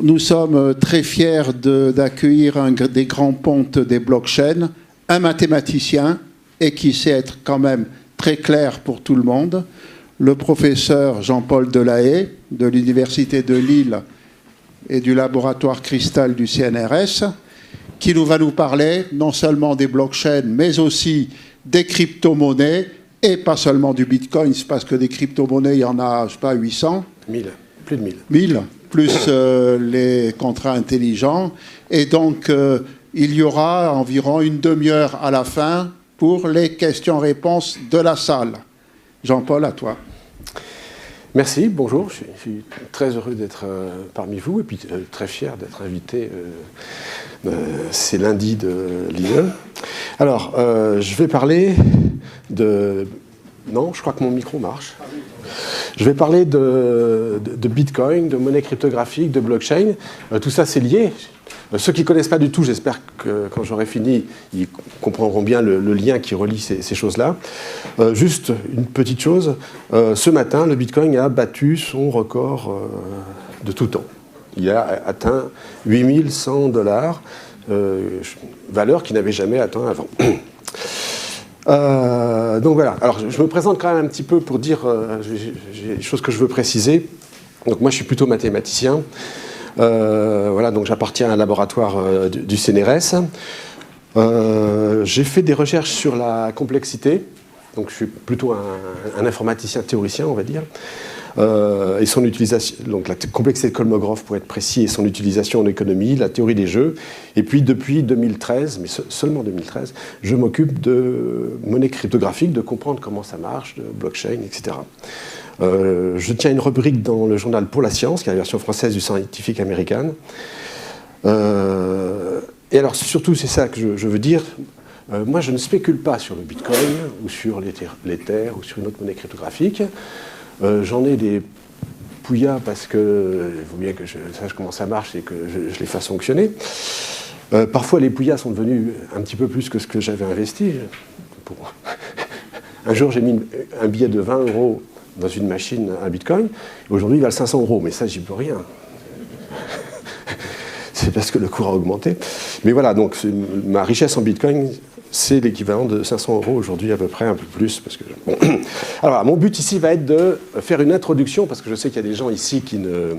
Nous sommes très fiers d'accueillir un des grands pontes des blockchains, un mathématicien, et qui sait être quand même très clair pour tout le monde, le professeur Jean-Paul Delahaye, de l'Université de Lille et du laboratoire Cristal du CNRS, qui va nous parler non seulement des blockchains, mais aussi des crypto-monnaies, et pas seulement du Bitcoin, parce que des crypto-monnaies, il y en a, je sais pas, 800. 1000, plus de 1000. 1000, plus les contrats intelligents. Et donc, il y aura environ une demi-heure à la fin pour les questions-réponses de la salle. Jean-Paul, à toi. Merci, bonjour. Je suis très heureux d'être parmi vous et puis très fier d'être invité ces lundis de l'IE. Alors, je vais parler de... Non, je crois que mon micro marche. Je vais parler de Bitcoin, de monnaie cryptographique, de blockchain. Tout ça, c'est lié. Ceux qui ne connaissent pas du tout, j'espère que quand j'aurai fini, ils comprendront bien le lien qui relie ces choses-là. Juste une petite chose. Ce matin, le Bitcoin a battu son record de tout temps. Il a atteint 8100 $, valeur qu'il n'avait jamais atteint avant. Donc voilà, alors je me présente quand même un petit peu pour dire, j'ai des choses que je veux préciser. Donc moi je suis plutôt mathématicien, voilà, donc j'appartiens à un laboratoire du CNRS. J'ai fait des recherches sur la complexité, donc je suis plutôt un informaticien théoricien on va dire. Et son utilisation, donc la complexité de Kolmogorov pour être précis, et son utilisation en économie, la théorie des jeux. Et puis depuis 2013, mais seulement 2013, je m'occupe de monnaie cryptographique, de comprendre comment ça marche, de blockchain, etc. Je tiens une rubrique dans le journal Pour la Science, qui est la version française du Scientific American. Et alors surtout, c'est ça que je veux dire. Moi, je ne spécule pas sur le Bitcoin ou sur l'Ether ou sur une autre monnaie cryptographique. J'en ai des pouillas parce que il faut bien que je sache comment ça marche et que je les fasse fonctionner. Parfois, les pouillas sont devenus un petit peu plus que ce que j'avais investi. Un jour, j'ai mis un billet de 20 € dans une machine à Bitcoin. Aujourd'hui, il valent 500 €. Mais ça, j'y peux rien. C'est parce que le cours a augmenté. Mais voilà, donc ma richesse en Bitcoin, c'est l'équivalent de 500 € aujourd'hui à peu près, un peu plus. Parce que, bon. Alors, mon but ici va être de faire une introduction, parce que je sais qu'il y a des gens ici qui ne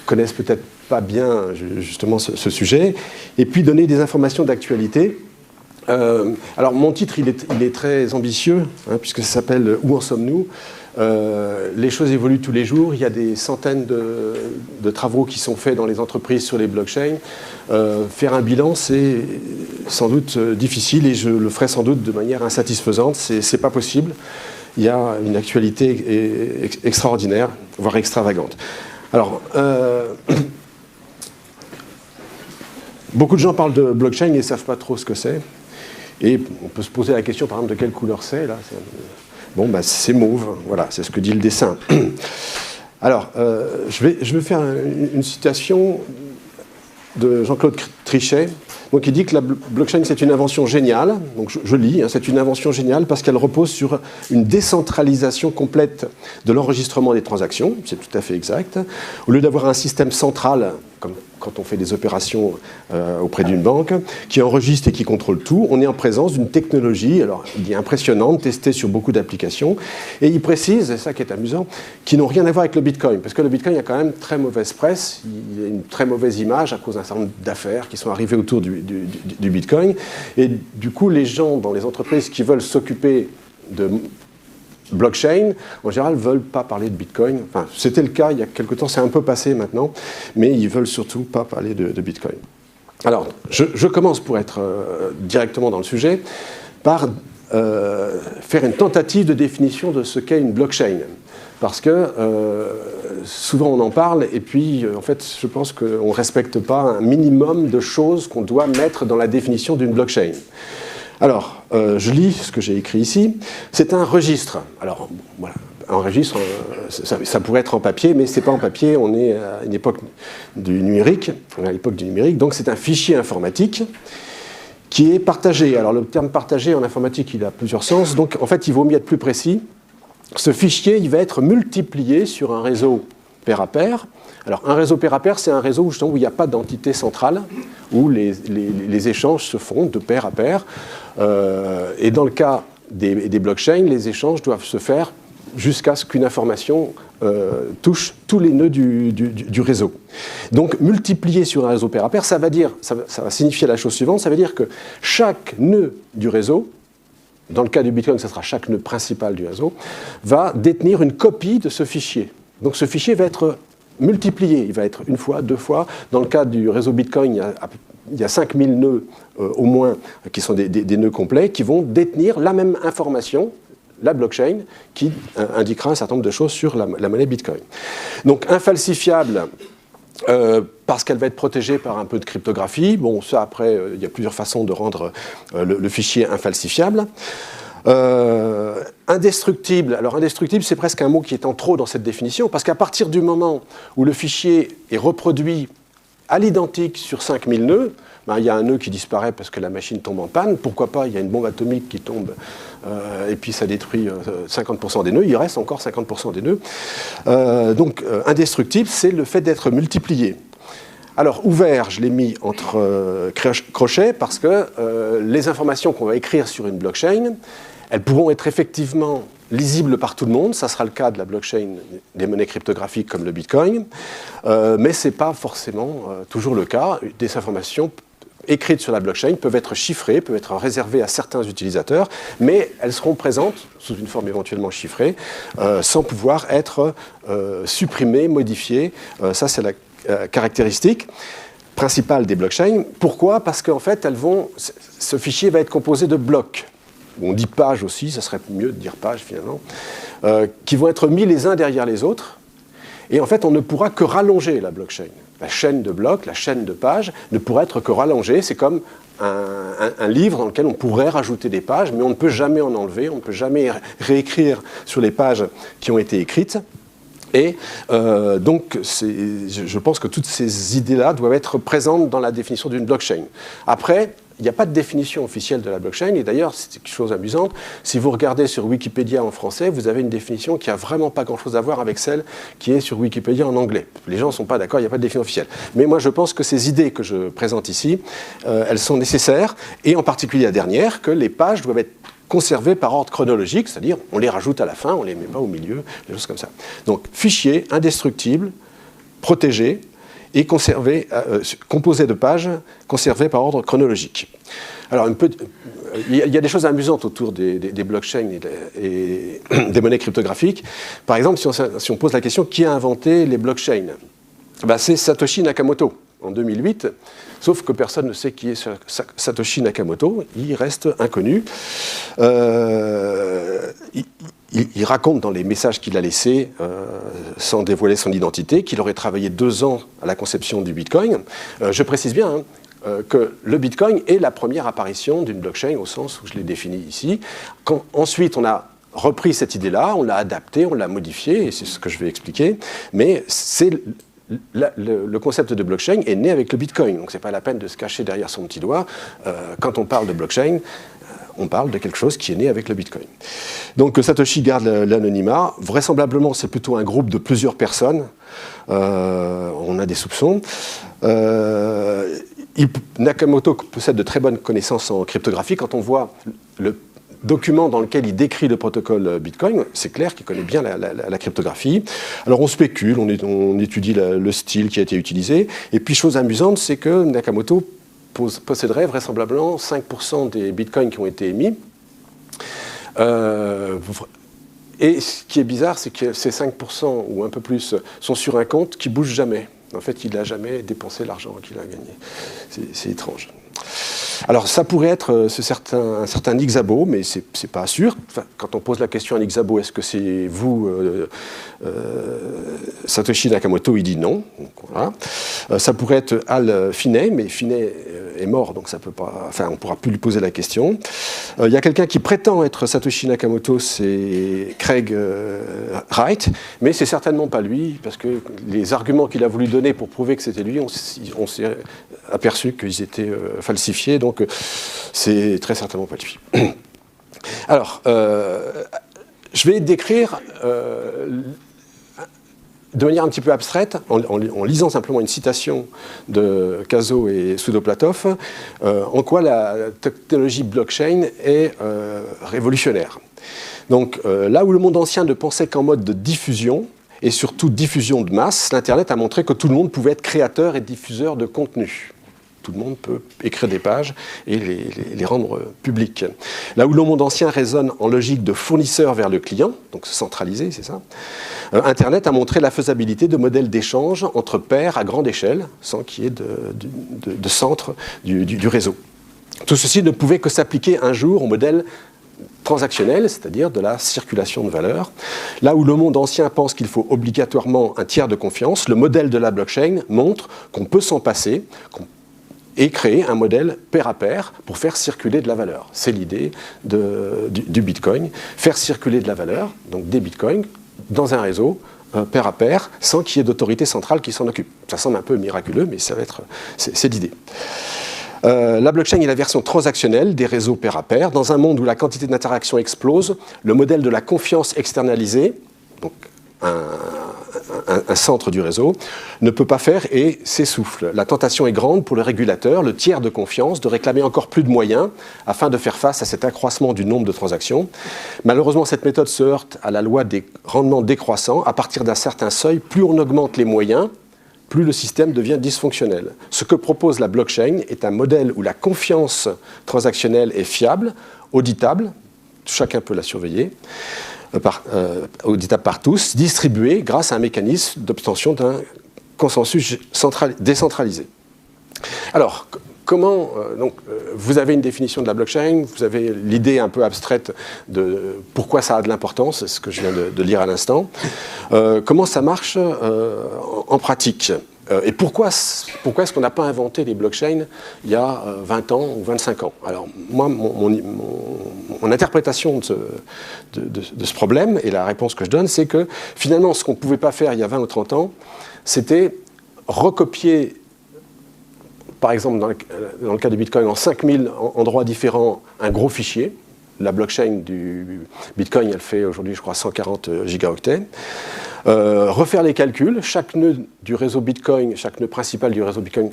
connaissent peut-être pas bien justement ce sujet, et puis donner des informations d'actualité. Alors, mon titre, il est très ambitieux, hein, puisque ça s'appelle « Où en sommes-nous » Les choses évoluent tous les jours. Il y a des centaines de travaux qui sont faits dans les entreprises sur les blockchains. Faire un bilan, c'est sans doute difficile et je le ferai sans doute de manière insatisfaisante. C'est pas possible. Il y a une actualité extraordinaire, voire extravagante. Alors, beaucoup de gens parlent de blockchain et ne savent pas trop ce que c'est. Et on peut se poser la question, par exemple, de quelle couleur c'est, là. Bon, bah, c'est mauve, voilà, c'est ce que dit le dessin. Alors, je vais faire une citation de Jean-Claude Trichet. Donc, il dit que la blockchain, c'est une invention géniale. Donc, je lis, hein, c'est une invention géniale parce qu'elle repose sur une décentralisation complète de l'enregistrement des transactions. C'est tout à fait exact. Au lieu d'avoir un système central, comme quand on fait des opérations auprès d'une banque, qui enregistre et qui contrôle tout, on est en présence d'une technologie, alors il dit impressionnante, testée sur beaucoup d'applications, et il précise, c'est ça qui est amusant, qui n'ont rien à voir avec le Bitcoin, parce que le Bitcoin, il y a quand même très mauvaise presse, il y a une très mauvaise image à cause d'un certain nombre d'affaires qui sont arrivées autour du Bitcoin, et du coup, les gens dans les entreprises qui veulent s'occuper de blockchain, en général, ne veulent pas parler de Bitcoin. Enfin, c'était le cas il y a quelque temps, c'est un peu passé maintenant, mais ils ne veulent surtout pas parler de Bitcoin. Alors, je commence pour être directement dans le sujet, par faire une tentative de définition de ce qu'est une blockchain. Parce que souvent on en parle, et puis en fait, je pense qu'on ne respecte pas un minimum de choses qu'on doit mettre dans la définition d'une blockchain. Alors, je lis ce que j'ai écrit ici. C'est un registre. Alors, voilà, un registre, ça pourrait être en papier, mais ce n'est pas en papier. On est à une époque du numérique. On est à l'époque du numérique. Donc, c'est un fichier informatique qui est partagé. Alors, le terme partagé en informatique, il a plusieurs sens. Donc, en fait, il vaut mieux être plus précis. Ce fichier, il va être multiplié sur un réseau pair à pair. Alors, un réseau pair à pair, c'est un réseau justement où il n'y a pas d'entité centrale, où les échanges se font de pair à pair. Et dans le cas des blockchains, les échanges doivent se faire jusqu'à ce qu'une information touche tous les nœuds du réseau. Donc, multiplier sur un réseau pair à pair, ça va signifier la chose suivante, ça veut dire que chaque nœud du réseau, dans le cas du Bitcoin, ce sera chaque nœud principal du réseau, va détenir une copie de ce fichier. Donc, ce fichier va être multiplié, il va être une fois, deux fois. Dans le cas du réseau Bitcoin, il y a 5000 nœuds au moins qui sont des nœuds complets qui vont détenir la même information, la blockchain, qui indiquera un certain nombre de choses sur la monnaie Bitcoin. Donc infalsifiable, parce qu'elle va être protégée par un peu de cryptographie. Bon, ça après, il y a plusieurs façons de rendre le fichier infalsifiable. Indestructible. Alors indestructible, c'est presque un mot qui est en trop dans cette définition, parce qu'à partir du moment où le fichier est reproduit à l'identique sur 5000 nœuds, ben, il y a un nœud qui disparaît parce que la machine tombe en panne. Pourquoi pas, il y a une bombe atomique qui tombe et puis ça détruit 50% des nœuds. Il reste encore 50% des nœuds. Donc indestructible, c'est le fait d'être multiplié. Alors, ouvert, je l'ai mis entre crochets parce que les informations qu'on va écrire sur une blockchain, elles pourront être effectivement lisibles par tout le monde. Ça sera le cas de la blockchain des monnaies cryptographiques comme le Bitcoin. Mais ce n'est pas forcément toujours le cas. Des informations écrites sur la blockchain peuvent être chiffrées, peuvent être réservées à certains utilisateurs, mais elles seront présentes, sous une forme éventuellement chiffrée, sans pouvoir être supprimées, modifiées. Ça, c'est la caractéristique principale des blockchains. Pourquoi ? Parce qu'en fait, ce fichier va être composé de blocs. On dit pages aussi, ça serait mieux de dire pages finalement, qui vont être mis les uns derrière les autres. Et en fait, on ne pourra que rallonger la blockchain. La chaîne de blocs, la chaîne de pages ne pourra être que rallongée. C'est comme un livre dans lequel on pourrait rajouter des pages, mais on ne peut jamais en enlever, on ne peut jamais réécrire sur les pages qui ont été écrites. Et donc, je pense que toutes ces idées-là doivent être présentes dans la définition d'une blockchain. Après, il n'y a pas de définition officielle de la blockchain, et d'ailleurs, c'est quelque chose d'amusant. Si vous regardez sur Wikipédia en français, vous avez une définition qui n'a vraiment pas grand-chose à voir avec celle qui est sur Wikipédia en anglais. Les gens ne sont pas d'accord, il n'y a pas de définition officielle. Mais moi, je pense que ces idées que je présente ici, elles sont nécessaires, et en particulier la dernière, que les pages doivent être conservées par ordre chronologique, c'est-à-dire on les rajoute à la fin, on ne les met pas au milieu, des choses comme ça. Donc, fichier indestructible, protégé, et composé de pages conservées par ordre chronologique. Alors, il y a des choses amusantes autour des blockchains et des monnaies cryptographiques. Par exemple, si on pose la question qui a inventé les blockchains, ben, c'est Satoshi Nakamoto en 2008, sauf que personne ne sait qui est Satoshi Nakamoto, il reste inconnu. Il raconte dans les messages qu'il a laissés, sans dévoiler son identité, qu'il aurait travaillé 2 ans à la conception du Bitcoin. Je précise bien que le Bitcoin est la première apparition d'une blockchain, au sens où je l'ai défini ici. Ensuite, on a repris cette idée-là, on l'a adaptée, on l'a modifiée, et c'est ce que je vais expliquer, mais le concept de blockchain est né avec le Bitcoin, donc ce n'est pas la peine de se cacher derrière son petit doigt. Quand on parle de blockchain, on parle de quelque chose qui est né avec le Bitcoin. Donc Satoshi garde l'anonymat. Vraisemblablement, c'est plutôt un groupe de plusieurs personnes. On a des soupçons. Nakamoto possède de très bonnes connaissances en cryptographie. Quand on voit le document dans lequel il décrit le protocole Bitcoin, c'est clair qu'il connaît bien la cryptographie. Alors on spécule, on étudie le style qui a été utilisé. Et puis chose amusante, c'est que Nakamoto posséderait vraisemblablement 5% des bitcoins qui ont été émis. Et ce qui est bizarre, c'est que ces 5% ou un peu plus sont sur un compte qui ne bouge jamais. En fait, il n'a jamais dépensé l'argent qu'il a gagné. C'est étrange. Alors, ça pourrait être un certain Ixabo, mais ce n'est pas sûr. Enfin, quand on pose la question à Ixabo, est-ce que c'est vous, Satoshi Nakamoto, il dit non. Donc, voilà. Ça pourrait être Al Finney, mais Finney est mort, donc ça peut pas, on ne pourra plus lui poser la question. Il y a quelqu'un qui prétend être Satoshi Nakamoto, c'est Craig Wright, mais c'est certainement pas lui, parce que les arguments qu'il a voulu donner pour prouver que c'était lui, on s'est aperçu qu'ils étaient falsifiés, donc c'est très certainement pas lui. Alors, je vais décrire de manière un petit peu abstraite, en lisant simplement une citation de Caso et Soudoplatov, en quoi la technologie blockchain est révolutionnaire. Donc là où le monde ancien ne pensait qu'en mode de diffusion, et surtout diffusion de masse, l'Internet a montré que tout le monde pouvait être créateur et diffuseur de contenu. Tout le monde peut écrire des pages et les rendre publiques. Là où le monde ancien résonne en logique de fournisseur vers le client, donc centralisé, c'est ça, Internet a montré la faisabilité de modèles d'échange entre pairs à grande échelle, sans qu'il y ait de centre du réseau. Tout ceci ne pouvait que s'appliquer un jour au modèle transactionnel, c'est-à-dire de la circulation de valeurs. Là où le monde ancien pense qu'il faut obligatoirement un tiers de confiance, le modèle de la blockchain montre qu'on peut s'en passer, et créer un modèle pair à pair pour faire circuler de la valeur. C'est l'idée du Bitcoin. Faire circuler de la valeur, donc des Bitcoins, dans un réseau, pair à pair, sans qu'il y ait d'autorité centrale qui s'en occupe. Ça semble un peu miraculeux, mais c'est l'idée. La blockchain est la version transactionnelle des réseaux pair à pair. Dans un monde où la quantité d'interactions explose, le modèle de la confiance externalisée, donc un centre du réseau, ne peut pas faire et s'essouffle. La tentation est grande pour le régulateur, le tiers de confiance, de réclamer encore plus de moyens afin de faire face à cet accroissement du nombre de transactions. Malheureusement, cette méthode se heurte à la loi des rendements décroissants. À partir d'un certain seuil, plus on augmente les moyens, plus le système devient dysfonctionnel. Ce que propose la blockchain est un modèle où la confiance transactionnelle est fiable, auditable, chacun peut la surveiller, auditable par tous, distribuée grâce à un mécanisme d'obtention d'un consensus décentralisé. Alors, comment, vous avez une définition de la blockchain, vous avez l'idée un peu abstraite de pourquoi ça a de l'importance, c'est ce que je viens de lire à l'instant. Comment ça marche en pratique et pourquoi est-ce qu'on n'a pas inventé les blockchains il y a 20 ans ou 25 ans? Alors, moi, mon interprétation de ce problème, et la réponse que je donne, c'est que finalement, ce qu'on ne pouvait pas faire il y a 20 ou 30 ans, c'était recopier, par exemple, dans le cas du Bitcoin, en 5000 endroits différents, un gros fichier. La blockchain du Bitcoin, elle fait aujourd'hui, je crois, 140 gigaoctets. Refaire les calculs, chaque nœud du réseau Bitcoin, chaque nœud principal du réseau Bitcoin,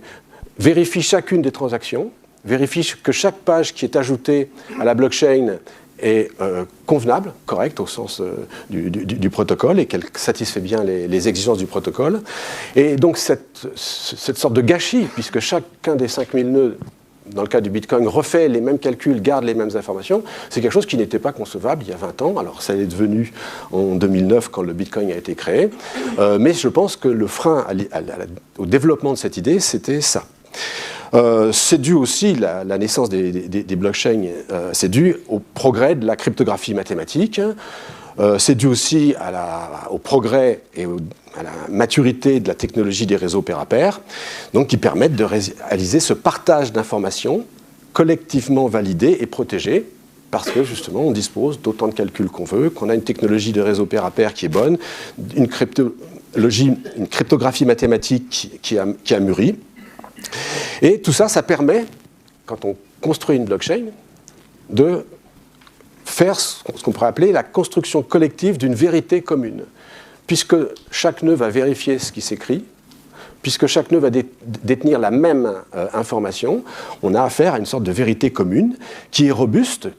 vérifie chacune des transactions, vérifie que chaque page qui est ajoutée à la blockchain est convenable, correcte au sens du protocole et qu'elle satisfait bien les exigences du protocole. Et donc cette sorte de gâchis, puisque chacun des 5000 nœuds, dans le cas du Bitcoin, refait les mêmes calculs, garde les mêmes informations, c'est quelque chose qui n'était pas concevable il y a 20 ans. Alors ça est devenu en 2009 quand le Bitcoin a été créé, mais je pense que le frein au développement de cette idée, c'était ça. C'est dû aussi, la naissance des blockchains, c'est dû au progrès de la cryptographie mathématique, c'est dû aussi au progrès et à la maturité de la technologie des réseaux pair à pair, donc qui permettent de réaliser ce partage d'informations collectivement validées et protégées, parce que justement on dispose d'autant de calculs qu'on veut, qu'on a une technologie de réseau pair à pair qui est bonne, une cryptographie mathématique qui a mûri. Et tout ça, ça permet, quand on construit une blockchain, de faire ce qu'on pourrait appeler la construction collective d'une vérité commune. Puisque chaque nœud va vérifier ce qui s'écrit, puisque chaque nœud va détenir la même information, on a affaire à une sorte de vérité commune qui est robuste.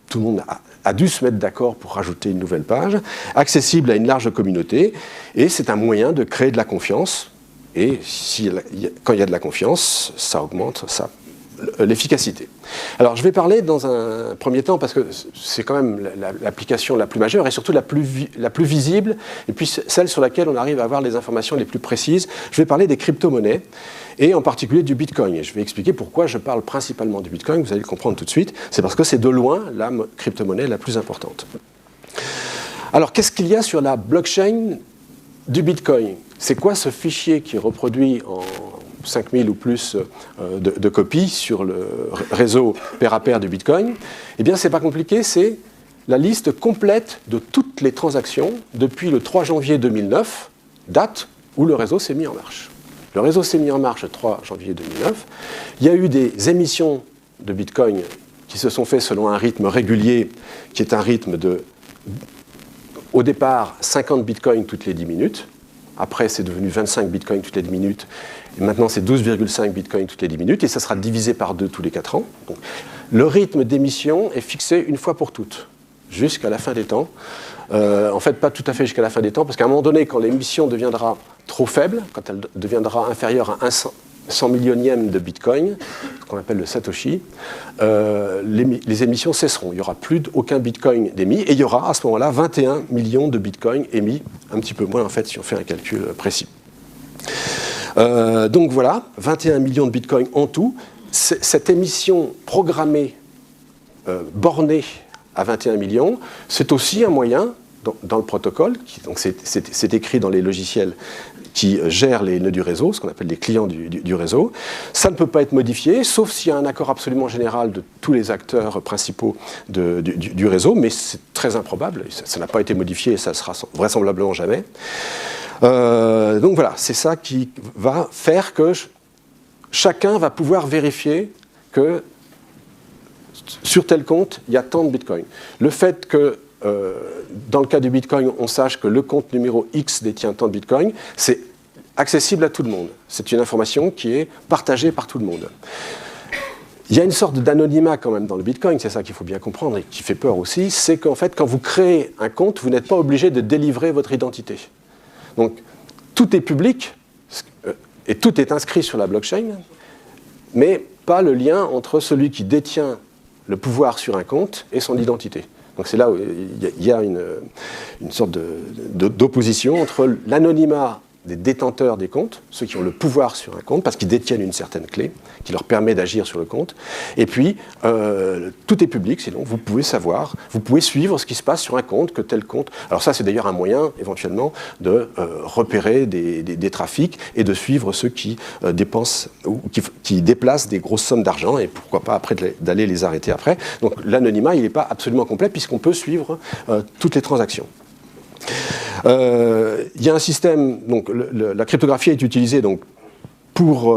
Tout le monde a dû se mettre d'accord pour rajouter une nouvelle page, accessible à une large communauté, et c'est un moyen de créer de la confiance. Et quand il y a de la confiance, ça augmente l'efficacité. Alors je vais parler dans un premier temps, parce que c'est quand même l'application la plus majeure et surtout la plus visible, et puis celle sur laquelle on arrive à avoir les informations les plus précises. Je vais parler des crypto-monnaies, et en particulier du Bitcoin. Et je vais expliquer pourquoi je parle principalement du Bitcoin, vous allez le comprendre tout de suite. C'est parce que c'est de loin la crypto-monnaie la plus importante. Alors qu'est-ce qu'il y a sur la blockchain du Bitcoin? C'est quoi ce fichier qui est reproduit en 5000 ou plus de copies sur le réseau pair à pair du Bitcoin? Eh bien, c'est pas compliqué, c'est la liste complète de toutes les transactions depuis le 3 janvier 2009, date où le réseau s'est mis en marche. Le réseau s'est mis en marche le 3 janvier 2009. Il y a eu des émissions de Bitcoin qui se sont faites selon un rythme régulier, qui est un rythme de, au départ, 50 Bitcoins toutes les 10 minutes. Après, c'est devenu 25 bitcoins toutes les 10 minutes. Et maintenant, c'est 12,5 bitcoins toutes les 10 minutes. Et ça sera divisé par 2 tous les 4 ans. Donc, le rythme d'émission est fixé une fois pour toutes, jusqu'à la fin des temps. En fait, pas tout à fait jusqu'à la fin des temps, parce qu'à un moment donné, quand l'émission deviendra trop faible, quand elle deviendra inférieure à 100 millionième de bitcoin, ce qu'on appelle le satoshi, les émissions cesseront. Il n'y aura plus aucun bitcoin d'émis, et il y aura à ce moment-là 21 millions de bitcoins émis, un petit peu moins en fait si on fait un calcul précis. Donc voilà, 21 millions de bitcoins en tout. Cette émission programmée, bornée à 21 millions, c'est aussi un moyen, dans le protocole, donc c'est écrit dans les logiciels qui gèrent les nœuds du réseau, ce qu'on appelle les clients du réseau. Ça ne peut pas être modifié, sauf s'il y a un accord absolument général de tous les acteurs principaux du réseau, mais c'est très improbable, ça n'a pas été modifié et ça sera vraisemblablement jamais. Donc voilà, c'est ça qui va faire que chacun va pouvoir vérifier que sur tel compte, il y a tant de bitcoins. Le fait que dans le cas du bitcoin, on sache que le compte numéro X détient tant de bitcoins, c'est accessible à tout le monde. C'est une information qui est partagée par tout le monde. Il y a une sorte d'anonymat quand même dans le bitcoin, c'est ça qu'il faut bien comprendre et qui fait peur aussi, c'est qu'en fait, quand vous créez un compte, vous n'êtes pas obligé de délivrer votre identité. Donc, tout est public et tout est inscrit sur la blockchain, mais pas le lien entre celui qui détient le pouvoir sur un compte et son identité. Donc c'est là où il y a une sorte d'opposition entre l'anonymat des détenteurs des comptes, ceux qui ont le pouvoir sur un compte, parce qu'ils détiennent une certaine clé qui leur permet d'agir sur le compte. Et puis, tout est public, sinon vous pouvez savoir, vous pouvez suivre ce qui se passe sur un compte, que tel compte... Alors ça, c'est d'ailleurs un moyen, éventuellement, de repérer des trafics et de suivre ceux qui dépensent ou qui déplacent des grosses sommes d'argent et pourquoi pas après d'aller les arrêter après. Donc l'anonymat, il n'est pas absolument complet puisqu'on peut suivre toutes les transactions. Il y a un système, donc la cryptographie est utilisée donc, pour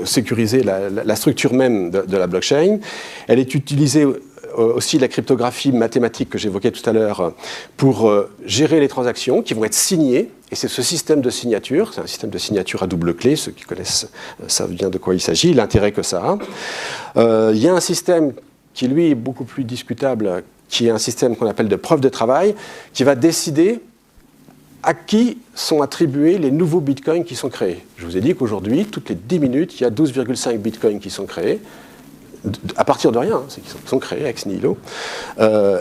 sécuriser la structure même de la blockchain. Elle est utilisée aussi, la cryptographie mathématique que j'évoquais tout à l'heure, pour gérer les transactions qui vont être signées. Et c'est ce système de signature, c'est un système de signature à double clé, ceux qui connaissent savent bien de quoi il s'agit, l'intérêt que ça a. Il y a un système qui, lui, est beaucoup plus discutable, qui est un système qu'on appelle de preuve de travail, qui va décider à qui sont attribués les nouveaux bitcoins qui sont créés. Je vous ai dit qu'aujourd'hui, toutes les 10 minutes, il y a 12,5 bitcoins qui sont créés, à partir de rien, c'est qu'ils sont créés ex nihilo,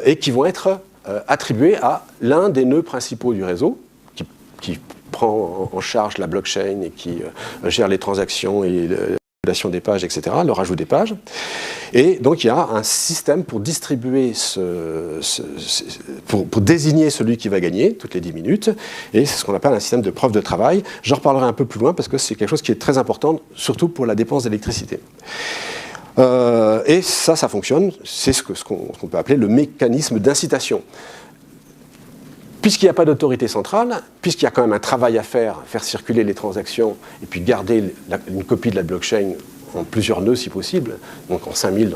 et qui vont être attribués à l'un des nœuds principaux du réseau, qui prend en charge la blockchain et qui gère les transactions et des pages, etc., le rajout des pages. Et donc il y a un système pour distribuer, pour désigner celui qui va gagner toutes les 10 minutes, et c'est ce qu'on appelle un système de preuve de travail. J'en reparlerai un peu plus loin parce que c'est quelque chose qui est très important, surtout pour la dépense d'électricité. Et ça fonctionne, c'est ce qu'on peut appeler le mécanisme d'incitation. Puisqu'il n'y a pas d'autorité centrale, puisqu'il y a quand même un travail à faire circuler les transactions et puis garder une copie de la blockchain en plusieurs nœuds si possible, donc en 5000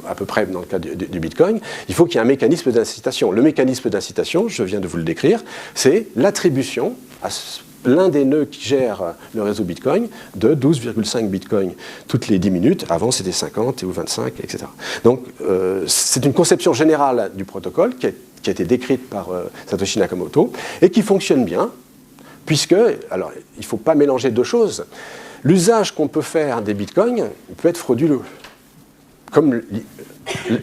à peu près dans le cas du Bitcoin, il faut qu'il y ait un mécanisme d'incitation. Le mécanisme d'incitation, je viens de vous le décrire, c'est l'attribution à l'un des nœuds qui gère le réseau Bitcoin de 12,5 Bitcoins toutes les 10 minutes. Avant, c'était 50 ou 25, etc. Donc, c'est une conception générale du protocole qui a été décrite par Satoshi Nakamoto et qui fonctionne bien, puisque, alors, il ne faut pas mélanger deux choses. L'usage qu'on peut faire des bitcoins peut être frauduleux. Comme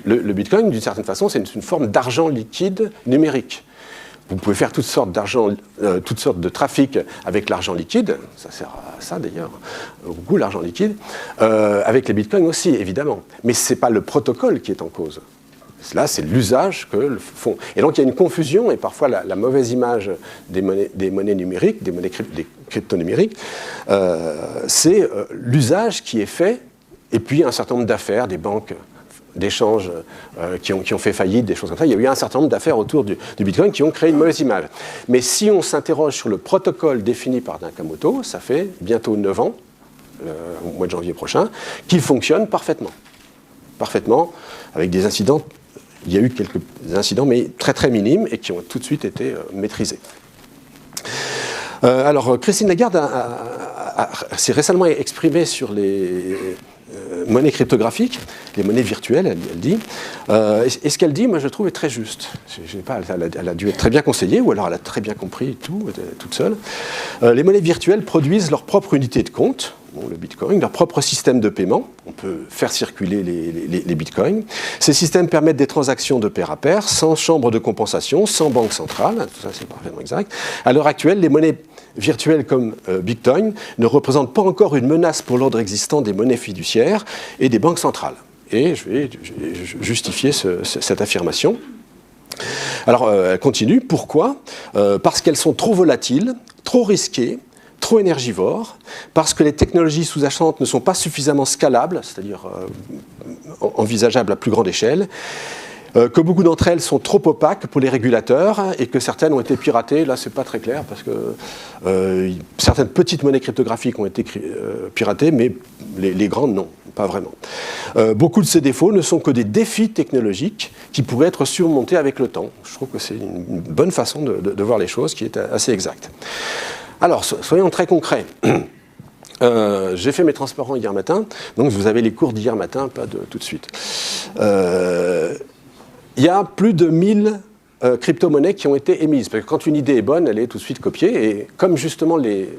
le bitcoin, d'une certaine façon, c'est une forme d'argent liquide numérique. Vous pouvez faire toutes sortes de trafics avec l'argent liquide, ça sert à ça d'ailleurs, beaucoup l'argent liquide, avec les bitcoins aussi, évidemment. Mais ce n'est pas le protocole qui est en cause. Là, c'est l'usage que le font. Et donc, il y a une confusion et parfois la mauvaise image des monnaies numériques, des crypto-numériques, c'est l'usage qui est fait, et puis un certain nombre d'affaires, des banques d'échanges qui ont fait faillite, des choses comme ça. Il y a eu un certain nombre d'affaires autour du Bitcoin qui ont créé une mauvaise image. Mais si on s'interroge sur le protocole défini par Nakamoto, ça fait bientôt 9 ans, au mois de janvier prochain, qu'il fonctionne parfaitement. Parfaitement, avec des incidents. Il y a eu quelques incidents, mais très très minimes, et qui ont tout de suite été maîtrisés. Alors, Christine Lagarde s'est récemment exprimée sur les monnaies cryptographiques, les monnaies virtuelles, elle dit. Et ce qu'elle dit, moi, je trouve, est très juste. Elle a dû être très bien conseillée, ou alors elle a très bien compris tout, toute seule. Les monnaies virtuelles produisent leur propre unité de compte, le bitcoin, leur propre système de paiement. On peut faire circuler les bitcoins. Ces systèmes permettent des transactions de pair à pair, sans chambre de compensation, sans banque centrale. Tout ça, c'est parfaitement exact. À l'heure actuelle, les monnaies virtuelles comme Bitcoin ne représentent pas encore une menace pour l'ordre existant des monnaies fiduciaires et des banques centrales. Et je vais justifier cette affirmation. Alors, elle continue. Pourquoi ? Parce qu'elles sont trop volatiles, trop risquées, trop énergivores, parce que les technologies sous-jacentes ne sont pas suffisamment scalables, c'est-à-dire envisageables à plus grande échelle, que beaucoup d'entre elles sont trop opaques pour les régulateurs et que certaines ont été piratées. Là, c'est pas très clair parce que certaines petites monnaies cryptographiques ont été piratées, mais les grandes, non, pas vraiment. Beaucoup de ces défauts ne sont que des défis technologiques qui pourraient être surmontés avec le temps. Je trouve que c'est une bonne façon de voir les choses qui est assez exacte. Alors, soyons très concrets. J'ai fait mes transparents hier matin, donc vous avez les cours d'hier matin, pas de tout de suite. Il y a plus de 1000 crypto-monnaies qui ont été émises. Parce que quand une idée est bonne, elle est tout de suite copiée. Et comme justement les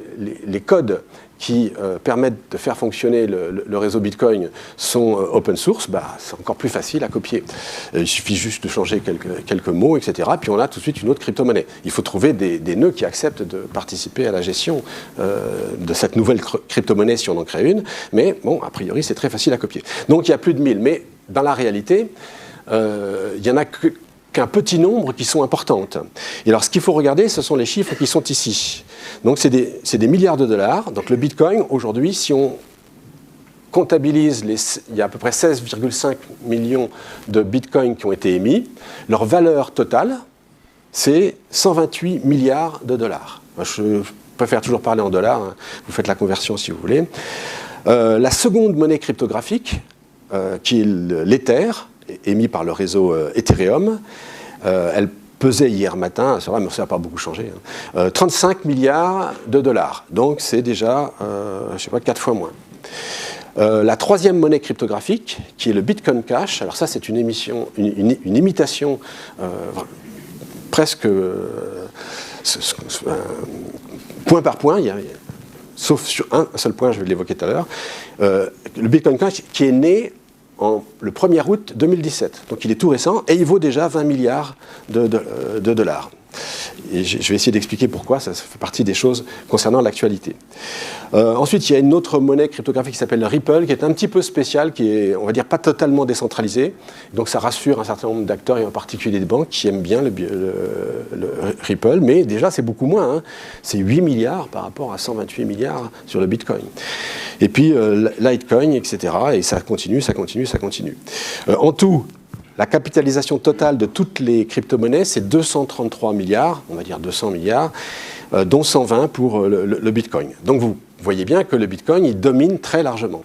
codes qui permettent de faire fonctionner le réseau Bitcoin sont open source, bah, c'est encore plus facile à copier. Il suffit juste de changer quelques mots, etc. Puis on a tout de suite une autre crypto-monnaie. Il faut trouver des nœuds qui acceptent de participer à la gestion de cette nouvelle crypto-monnaie si on en crée une. Mais bon, a priori, c'est très facile à copier. Donc il y a plus de 1000. Mais dans la réalité, il n'y en a qu'un petit nombre qui sont importantes. Et alors, ce qu'il faut regarder, ce sont les chiffres qui sont ici. Donc, c'est des milliards de dollars. Donc, le Bitcoin, aujourd'hui, si on comptabilise, il y a à peu près 16,5 millions de Bitcoins qui ont été émis. Leur valeur totale, c'est 128 milliards de dollars. Je préfère toujours parler en dollars. Hein. Vous faites la conversion si vous voulez. La seconde monnaie cryptographique, qui est l'Ether, émis par le réseau Ethereum. Elle pesait hier matin, c'est vrai, mais ça n'a pas beaucoup changé, 35 milliards de dollars. Donc c'est déjà, je ne sais pas, 4 fois moins. La troisième monnaie cryptographique, qui est le Bitcoin Cash, alors ça c'est une imitation presque point par point, sauf sur un seul point, je vais l'évoquer tout à l'heure, le Bitcoin Cash qui est né le 1er août 2017. Donc il est tout récent et il vaut déjà 20 milliards de dollars. Et je vais essayer d'expliquer pourquoi, ça fait partie des choses concernant l'actualité. Ensuite, il y a une autre monnaie cryptographique qui s'appelle Ripple, qui est un petit peu spéciale, qui est, on va dire, pas totalement décentralisée. Donc ça rassure un certain nombre d'acteurs, et en particulier des banques, qui aiment bien le Ripple. Mais déjà, c'est beaucoup moins. Hein. C'est 8 milliards par rapport à 128 milliards sur le Bitcoin. Et puis Litecoin, etc. Et ça continue, ça continue, ça continue. En tout, la capitalisation totale de toutes les crypto-monnaies, c'est 233 milliards, on va dire 200 milliards, dont 120 pour le Bitcoin. Donc vous voyez bien que le Bitcoin, il domine très largement.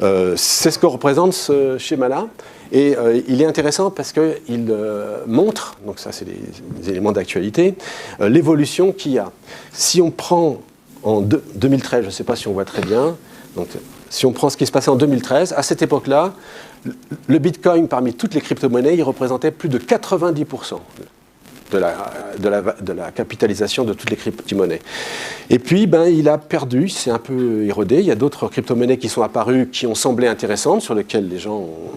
C'est ce que représente ce schéma-là. Et il est intéressant parce qu'il montre, donc ça c'est des éléments d'actualité, l'évolution qu'il y a. Si on prend en 2013, je ne sais pas si on voit très bien, donc si on prend ce qui se passait en 2013, à cette époque-là, le Bitcoin, parmi toutes les crypto-monnaies, il représentait plus de 90% de la capitalisation de toutes les crypto-monnaies. Et puis, il a perdu, c'est un peu érodé. Il y a d'autres crypto-monnaies qui sont apparues, qui ont semblé intéressantes, sur lesquelles les gens ont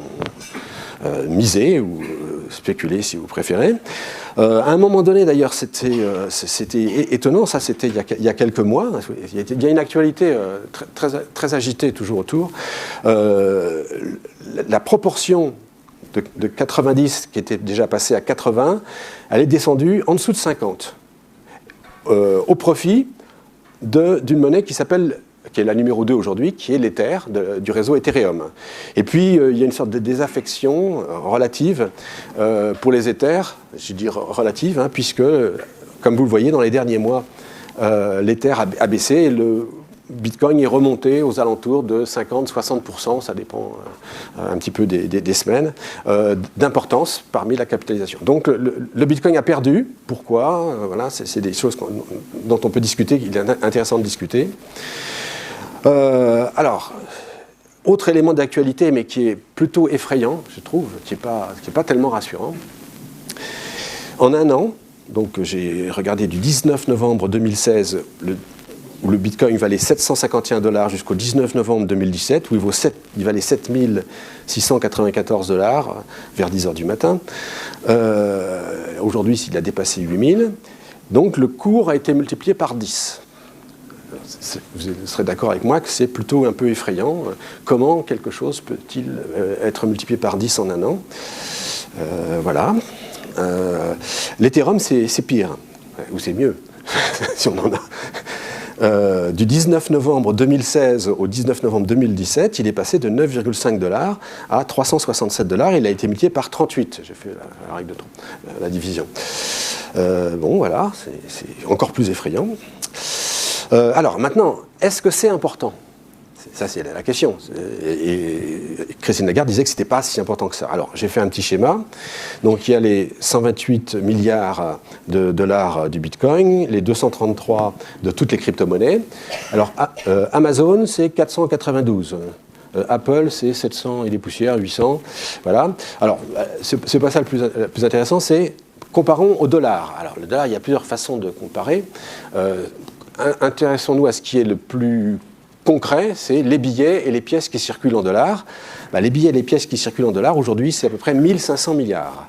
misé ou spéculé, si vous préférez. À un moment donné, d'ailleurs, c'était étonnant, ça c'était il y a quelques mois, il y a une actualité très agitée toujours autour. La proportion de 90 qui était déjà passée à 80, elle est descendue en dessous de 50, au profit d'une monnaie qui est la numéro 2 aujourd'hui, qui est l'Ether du réseau Ethereum. Et puis, il y a une sorte de désaffection relative pour les Ethers, je dis relative, hein, puisque, comme vous le voyez, dans les derniers mois, l'Ether a baissé et le Bitcoin est remonté aux alentours de 50-60%, ça dépend un petit peu des semaines, d'importance parmi la capitalisation. Donc le Bitcoin a perdu. Pourquoi? Voilà, c'est des choses dont on peut discuter, qu'il est intéressant de discuter. Alors, autre élément d'actualité, mais qui est plutôt effrayant, je trouve, qui n'est pas tellement rassurant. En un an, donc j'ai regardé du 19 novembre 2016, où le Bitcoin valait 751 $ jusqu'au 19 novembre 2017, où il valait 7694 $ vers 10 h du matin. Aujourd'hui, il a dépassé 8000. Donc le cours a été multiplié par 10. Vous serez d'accord avec moi que c'est plutôt un peu effrayant. Comment quelque chose peut-il être multiplié par 10 en un an? Voilà. L'Ethereum, c'est pire, ou c'est mieux, si on en a. Du 19 novembre 2016 au 19 novembre 2017, il est passé de 9,5 $ à 367 $. Il a été multiplié par 38. J'ai fait la règle de la division. Bon, voilà, c'est encore plus effrayant. Alors, maintenant, est-ce que c'est important? Ça, c'est la question. Et Christine Lagarde disait que ce n'était pas si important que ça. Alors, j'ai fait un petit schéma. Donc, il y a les 128 milliards de dollars du Bitcoin, les 233 de toutes les crypto-monnaies. Alors, Amazon, c'est 492. Apple, c'est 700 et des poussières, 800. Voilà. Alors, c'est pas ça le plus intéressant, c'est comparons au dollar. Alors, le dollar, il y a plusieurs façons de comparer. Intéressons-nous à ce qui est le plus concret, c'est les billets et les pièces qui circulent en dollars. Les billets et les pièces qui circulent en dollars, aujourd'hui, c'est à peu près 1500 milliards.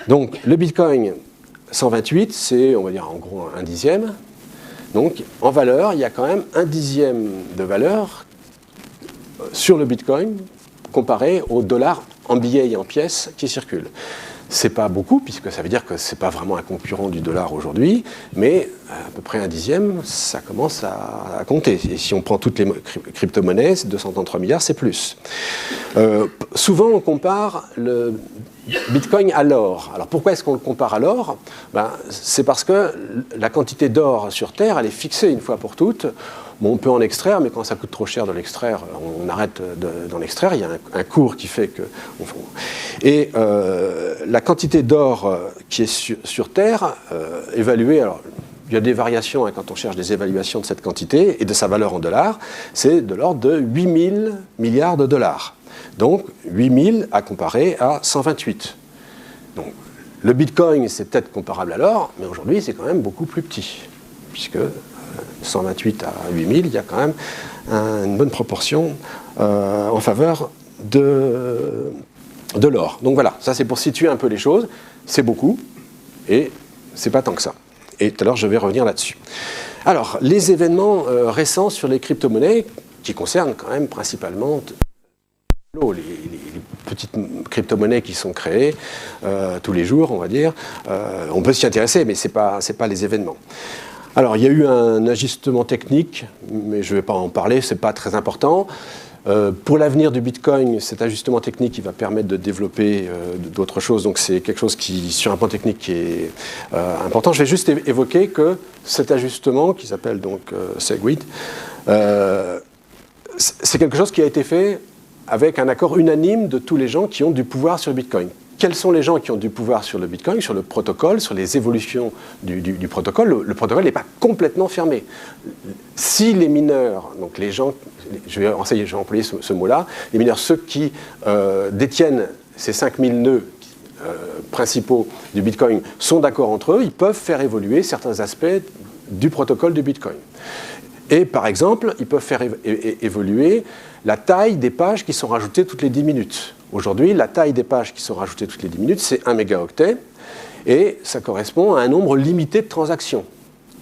Donc, le Bitcoin 128, c'est, on va dire, en gros, un dixième. Donc, en valeur, il y a quand même un dixième de valeur sur le Bitcoin comparé au dollar en billets et en pièces qui circulent. C'est pas beaucoup, puisque ça veut dire que c'est pas vraiment un concurrent du dollar aujourd'hui, mais à peu près un dixième, ça commence à compter. Et si on prend toutes les crypto-monnaies, 233 milliards, c'est plus. Souvent, on compare le Bitcoin à l'or. Alors pourquoi est-ce qu'on le compare à l'or? C'est parce que la quantité d'or sur Terre, elle est fixée une fois pour toutes. Bon, on peut en extraire, mais quand ça coûte trop cher de l'extraire, on arrête d'en extraire. Il y a un cours qui fait que... Et la quantité d'or qui est sur Terre, évaluée... Alors, il y a des variations quand on cherche des évaluations de cette quantité et de sa valeur en dollars. C'est de l'ordre de 8000 milliards de dollars. Donc, 8000 à comparer à 128. Donc, le Bitcoin, c'est peut-être comparable à l'or, mais aujourd'hui, c'est quand même beaucoup plus petit, puisque 128 à 8000, il y a quand même une bonne proportion en faveur de l'or. Donc voilà, ça c'est pour situer un peu les choses. C'est beaucoup, et c'est pas tant que ça. Et tout à l'heure, je vais revenir là-dessus. Alors, les événements récents sur les crypto-monnaies, qui concernent quand même principalement les petites crypto-monnaies qui sont créées tous les jours, on va dire. On peut s'y intéresser, mais c'est pas les événements. Alors, il y a eu un ajustement technique, mais je ne vais pas en parler, ce n'est pas très important. Pour l'avenir du Bitcoin, cet ajustement technique il va permettre de développer d'autres choses. Donc, c'est quelque chose qui, sur un plan technique, qui est important. Je vais juste évoquer que cet ajustement, qui s'appelle donc Segwit, c'est quelque chose qui a été fait avec un accord unanime de tous les gens qui ont du pouvoir sur le Bitcoin. Quels sont les gens qui ont du pouvoir sur le Bitcoin, sur le protocole, sur les évolutions du protocole? Le protocole n'est pas complètement fermé. Si les mineurs, donc les gens, je vais employer ce mot-là, les mineurs, ceux qui détiennent ces 5000 nœuds principaux du Bitcoin sont d'accord entre eux, ils peuvent faire évoluer certains aspects du protocole du Bitcoin. Et par exemple, ils peuvent faire évoluer la taille des pages qui sont rajoutées toutes les 10 minutes. Aujourd'hui, la taille des pages qui sont rajoutées toutes les 10 minutes, c'est 1 mégaoctet, et ça correspond à un nombre limité de transactions,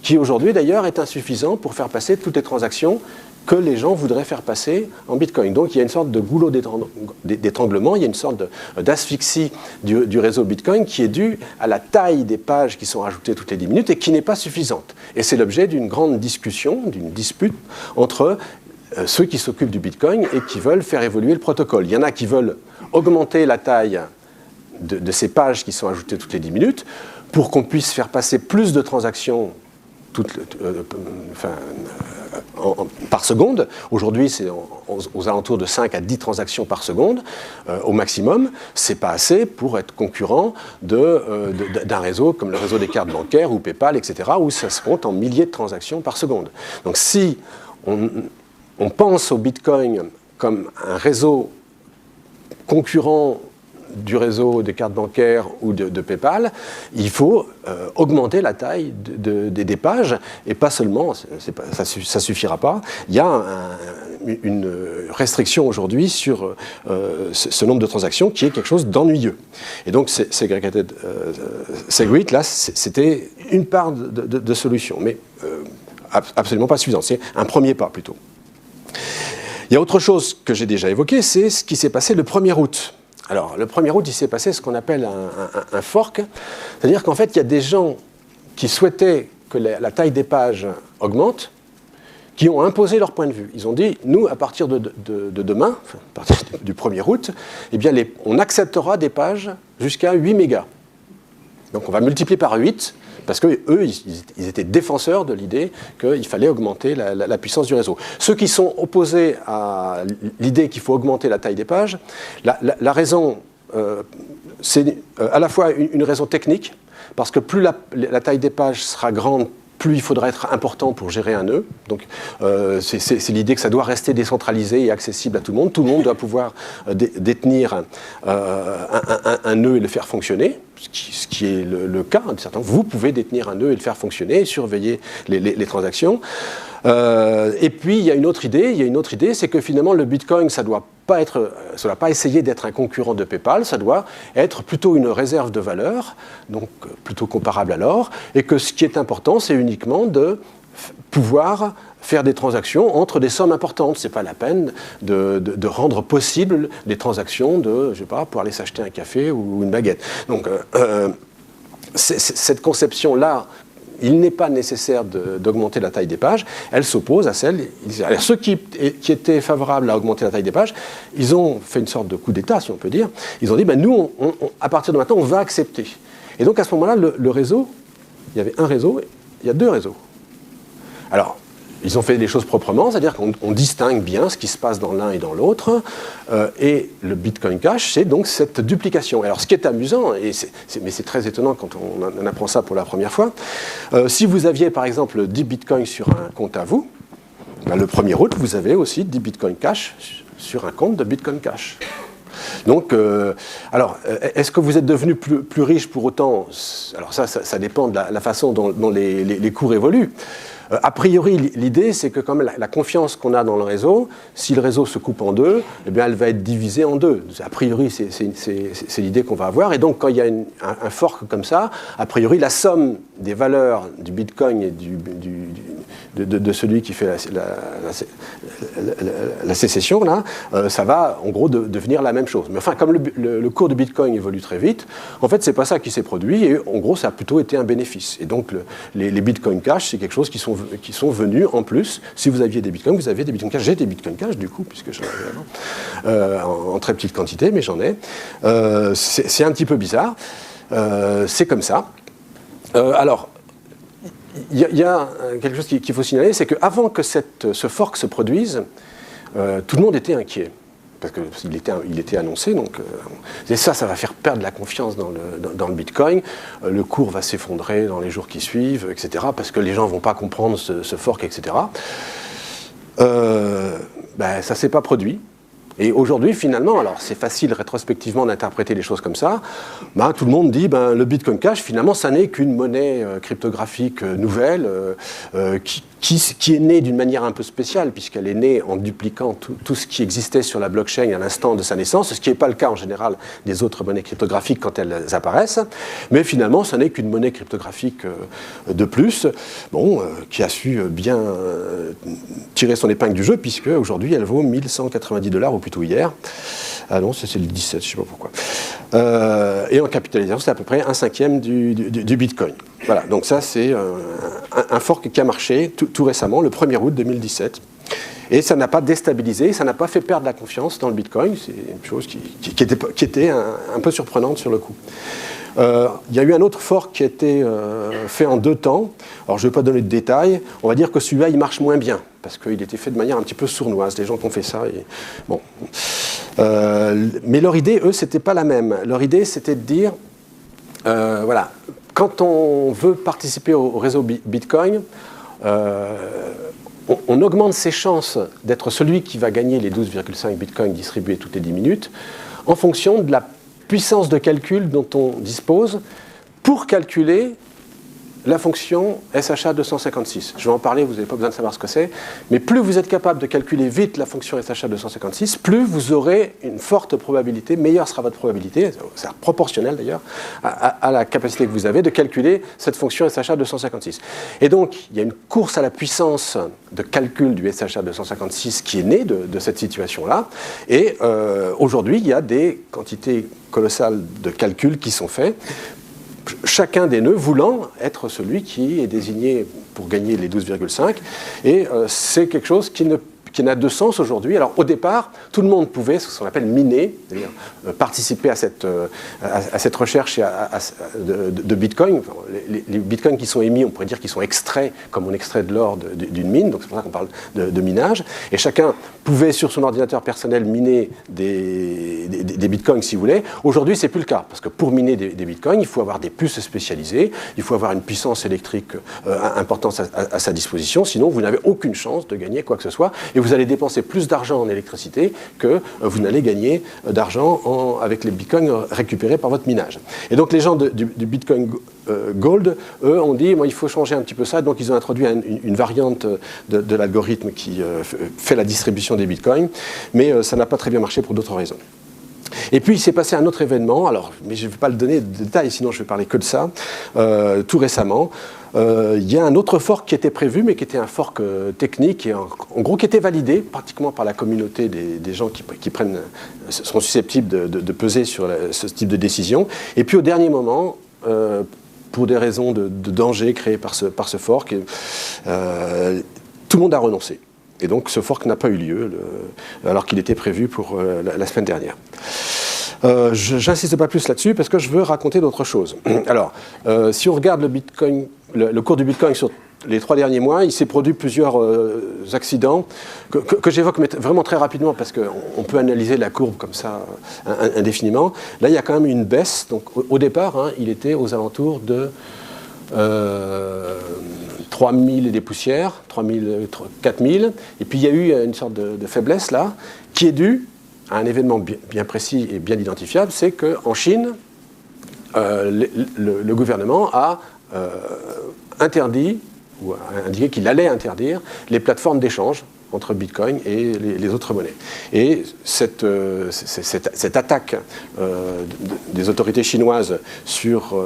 qui aujourd'hui d'ailleurs est insuffisant pour faire passer toutes les transactions que les gens voudraient faire passer en Bitcoin. Donc il y a une sorte de goulot d'étranglement, il y a une sorte d'asphyxie du réseau Bitcoin qui est due à la taille des pages qui sont rajoutées toutes les 10 minutes et qui n'est pas suffisante. Et c'est l'objet d'une grande discussion, d'une dispute entre ceux qui s'occupent du Bitcoin et qui veulent faire évoluer le protocole. Il y en a qui veulent augmenter la taille de ces pages qui sont ajoutées toutes les 10 minutes pour qu'on puisse faire passer plus de transactions par seconde. Aujourd'hui, c'est aux alentours de 5 à 10 transactions par seconde au maximum. Ce n'est pas assez pour être concurrent d'un réseau comme le réseau des cartes bancaires ou PayPal, etc., où ça se compte en milliers de transactions par seconde. Donc si on pense au Bitcoin comme un réseau concurrent du réseau des cartes bancaires ou de PayPal, il faut augmenter la taille des pages, et pas seulement, ça ne suffira pas. Il y a une restriction aujourd'hui sur ce nombre de transactions qui est quelque chose d'ennuyeux. Et donc Segregated Segwit, là, c'était une part de solution, mais absolument pas suffisant. C'est un premier pas plutôt. Il y a autre chose que j'ai déjà évoqué, c'est ce qui s'est passé le 1er août. Alors, le 1er août, il s'est passé ce qu'on appelle un fork, c'est-à-dire qu'en fait, il y a des gens qui souhaitaient que la taille des pages augmente, qui ont imposé leur point de vue. Ils ont dit, nous, à partir de demain, enfin, à partir du 1er août, eh bien, on acceptera des pages jusqu'à 8 mégas. Donc, on va multiplier par 8, parce qu'eux, ils étaient défenseurs de l'idée qu'il fallait augmenter la puissance du réseau. Ceux qui sont opposés à l'idée qu'il faut augmenter la taille des pages, la raison, c'est à la fois une raison technique, parce que plus la taille des pages sera grande, plus il faudra être important pour gérer un nœud. Donc, c'est l'idée que ça doit rester décentralisé et accessible à tout le monde. Tout le monde doit pouvoir détenir un nœud et le faire fonctionner, ce qui est le cas. Vous pouvez détenir un nœud et le faire fonctionner, et surveiller les transactions. Et puis, il y a une autre idée, c'est que finalement, le Bitcoin, ça ne doit pas essayer d'être un concurrent de PayPal, ça doit être plutôt une réserve de valeur, donc plutôt comparable à l'or, et que ce qui est important, c'est uniquement de pouvoir faire des transactions entre des sommes importantes. Ce n'est pas la peine de rendre possible des transactions je sais pas, pour aller s'acheter un café ou une baguette. Donc, cette conception-là, il n'est pas nécessaire d'augmenter la taille des pages, elle s'oppose à celle... Alors, ceux qui étaient favorables à augmenter la taille des pages, ils ont fait une sorte de coup d'État, si on peut dire. Ils ont dit, nous, à partir de maintenant, on va accepter. Et donc, à ce moment-là, le réseau, il y avait un réseau, il y a deux réseaux. Alors, ils ont fait les choses proprement, c'est-à-dire qu'on distingue bien ce qui se passe dans l'un et dans l'autre, et le Bitcoin Cash, c'est donc cette duplication. Alors, ce qui est amusant, mais c'est très étonnant quand on apprend ça pour la première fois, si vous aviez par exemple 10 Bitcoins sur un compte à vous, le 1er août, vous avez aussi 10 Bitcoin Cash sur un compte de Bitcoin Cash. Donc, alors, est-ce que vous êtes devenu plus riche pour autant? Alors ça dépend de la façon dont les cours évoluent. A priori, l'idée, c'est que comme la confiance qu'on a dans le réseau, si le réseau se coupe en deux, eh bien, elle va être divisée en deux. A priori, c'est l'idée qu'on va avoir. Et donc, quand il y a un fork comme ça, a priori, la somme des valeurs du Bitcoin et de celui qui fait la sécession, là, ça va, en gros, devenir la même chose. Mais enfin, comme le cours du Bitcoin évolue très vite, en fait, c'est pas ça qui s'est produit. Et en gros, ça a plutôt été un bénéfice. Et donc, les Bitcoin Cash, c'est quelque chose qui sont venus en plus. Si vous aviez des Bitcoins, vous aviez des Bitcoin Cash. J'ai des Bitcoin Cash, du coup, puisque j'en avais avant, en très petite quantité, mais j'en ai. C'est un petit peu bizarre. C'est comme ça. Alors, il y a quelque chose qu'il faut signaler, c'est qu'avant que ce fork se produise, tout le monde était inquiet. Parce qu'il était annoncé, donc et ça va faire perdre la confiance dans le Bitcoin. Le cours va s'effondrer dans les jours qui suivent, etc., parce que les gens ne vont pas comprendre ce fork, etc. Ça ne s'est pas produit. Et aujourd'hui, finalement, alors c'est facile rétrospectivement d'interpréter les choses comme ça, tout le monde dit le Bitcoin Cash, finalement, ça n'est qu'une monnaie cryptographique nouvelle qui est née d'une manière un peu spéciale, puisqu'elle est née en dupliquant tout ce qui existait sur la blockchain à l'instant de sa naissance, ce qui n'est pas le cas en général des autres monnaies cryptographiques quand elles apparaissent. Mais finalement, ça n'est qu'une monnaie cryptographique de plus, qui a su bien tirer son épingle du jeu, puisque aujourd'hui, elle vaut 1 190 $, ou plutôt hier. Ah non, c'est le 17, je ne sais pas pourquoi. Et en capitalisation, c'est à peu près 1/5 du Bitcoin. Voilà, donc ça, c'est un fork qui a marché tout récemment, le 1er août 2017. Et ça n'a pas déstabilisé, ça n'a pas fait perdre la confiance dans le Bitcoin. C'est une chose qui était un peu surprenante sur le coup. Il y a eu un autre fork qui a été fait en 2 temps. Alors je ne vais pas donner de détails. On va dire que celui-là, il marche moins bien, parce qu'il était fait de manière un petit peu sournoise. Les gens qui ont fait ça, bon. Mais leur idée, eux, c'était pas la même. Leur idée, c'était de dire, voilà, quand on veut participer au réseau Bitcoin, on augmente ses chances d'être celui qui va gagner les 12,5 bitcoins distribués toutes les 10 minutes en fonction de la puissance de calcul dont on dispose pour calculer la fonction SHA 256. Je vais en parler, vous n'avez pas besoin de savoir ce que c'est, mais plus vous êtes capable de calculer vite la fonction SHA 256, plus vous aurez une forte probabilité, meilleure sera votre probabilité, c'est proportionnel d'ailleurs, à la capacité que vous avez de calculer cette fonction SHA 256. Et donc, il y a une course à la puissance de calcul du SHA 256 qui est née de cette situation-là, et aujourd'hui, il y a des quantités colossales de calculs qui sont faits, chacun des nœuds voulant être celui qui est désigné pour gagner les 12,5. Et c'est quelque chose qui n'a de sens aujourd'hui. Alors au départ, tout le monde pouvait, ce qu'on appelle miner, c'est-à-dire participer à cette recherche de Bitcoin. Enfin, les Bitcoins qui sont émis, on pourrait dire qu'ils sont extraits, comme on extrait de l'or d'une mine, donc c'est pour ça qu'on parle de minage. Et chacun pouvait sur son ordinateur personnel miner des Bitcoins s'il voulait. Aujourd'hui, c'est plus le cas, parce que pour miner des Bitcoins, il faut avoir des puces spécialisées, il faut avoir une puissance électrique importante à sa disposition, sinon vous n'avez aucune chance de gagner quoi que ce soit. Et vous allez dépenser plus d'argent en électricité que vous n'allez gagner d'argent avec les bitcoins récupérés par votre minage. Et donc les gens du Bitcoin Gold, eux, ont dit, il faut changer un petit peu ça, donc ils ont introduit une variante de l'algorithme qui fait la distribution des bitcoins, mais ça n'a pas très bien marché pour d'autres raisons. Et puis il s'est passé un autre événement, alors, mais je ne vais pas le donner de détails, sinon je vais parler que de ça, tout récemment. Il y a un autre fork qui était prévu, mais qui était un fork technique, et en gros qui était validé pratiquement par la communauté des gens qui sont susceptibles de peser sur ce type de décision. Et puis au dernier moment, pour des raisons de danger créées par ce fork, tout le monde a renoncé. Et donc ce fork n'a pas eu lieu, alors qu'il était prévu pour la semaine dernière. Je n'insiste pas plus là-dessus parce que je veux raconter d'autres choses. Alors, si on regarde le cours du Bitcoin sur les 3 derniers mois, il s'est produit plusieurs accidents que j'évoque vraiment très rapidement parce qu'on peut analyser la courbe comme ça indéfiniment. Là, il y a quand même une baisse. Donc, au départ, il était aux alentours de 3000 et des poussières, 3000, 4000. Et puis, il y a eu une sorte de faiblesse là qui est due à un événement bien précis et bien identifiable, c'est qu'en Chine, le gouvernement a interdit, ou a indiqué qu'il allait interdire, les plateformes d'échange entre Bitcoin et les autres monnaies. Et cette attaque des autorités chinoises sur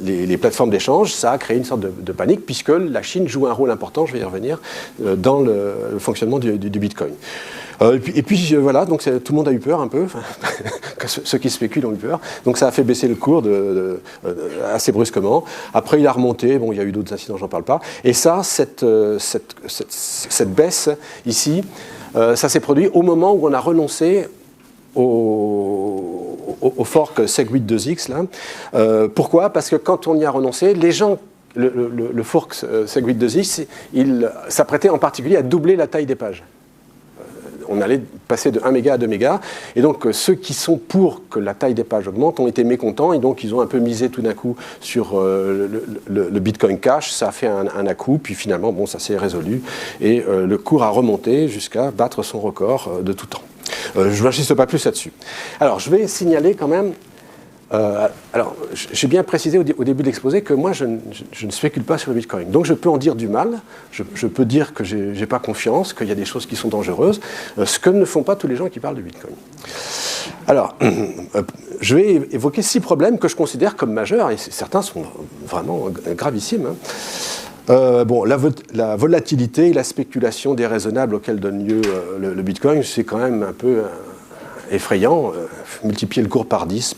les plateformes d'échange, ça a créé une sorte de panique, puisque la Chine joue un rôle important, je vais y revenir, dans le fonctionnement du Bitcoin. Et puis voilà, donc tout le monde a eu peur un peu, ceux qui spéculent ont eu peur, donc ça a fait baisser le cours assez brusquement. Après il a remonté, bon il y a eu d'autres incidents, j'en parle pas. Et ça, cette baisse ici, ça s'est produit au moment où on a renoncé au fork Segwit 2x là. Pourquoi ? Parce que quand on y a renoncé, les gens, le fork Segwit 2x, il s'apprêtait en particulier à doubler la taille des pages. On allait passer de 1 méga à 2 mégas. Et donc, ceux qui sont pour que la taille des pages augmente ont été mécontents. Et donc, ils ont un peu misé tout d'un coup sur le Bitcoin Cash. Ça a fait un à-coup. Puis finalement, bon, ça s'est résolu. Et le cours a remonté jusqu'à battre son record de tout temps. Je n'insiste pas plus là-dessus. Alors, je vais signaler quand même. Alors, j'ai bien précisé au début de l'exposé que moi, je ne spécule pas sur le Bitcoin. Donc, je peux en dire du mal, je peux dire que je n'ai pas confiance, qu'il y a des choses qui sont dangereuses, ce que ne font pas tous les gens qui parlent de Bitcoin. Alors, je vais évoquer 6 problèmes que je considère comme majeurs, et certains sont vraiment gravissimes. Bon, la volatilité et la spéculation déraisonnable auxquelles donne lieu le Bitcoin, c'est quand même un peu effrayant, multiplier le cours par 10,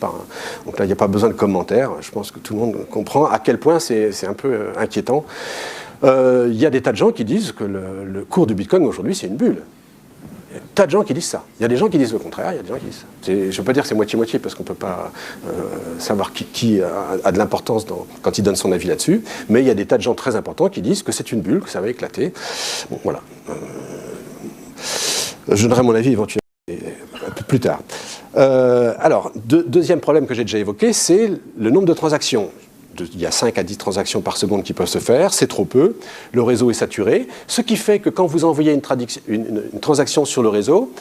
donc là il n'y a pas besoin de commentaires, je pense que tout le monde comprend à quel point c'est un peu inquiétant. Il y a des tas de gens qui disent que le cours du Bitcoin aujourd'hui c'est une bulle. tas de gens qui disent ça. Il y a des gens qui disent le contraire, il y a des gens qui disent ça. Je ne veux pas dire que c'est moitié-moitié, parce qu'on ne peut pas savoir qui a de l'importance quand il donne son avis là-dessus, mais il y a des tas de gens très importants qui disent que c'est une bulle, que ça va éclater. Bon, voilà. Je donnerai mon avis éventuellement un peu plus tard. Alors, deuxième problème que j'ai déjà évoqué, c'est le nombre de transactions. Il y a 5 à 10 transactions par seconde qui peuvent se faire, c'est trop peu, le réseau est saturé, ce qui fait que quand vous envoyez une transaction sur le réseau,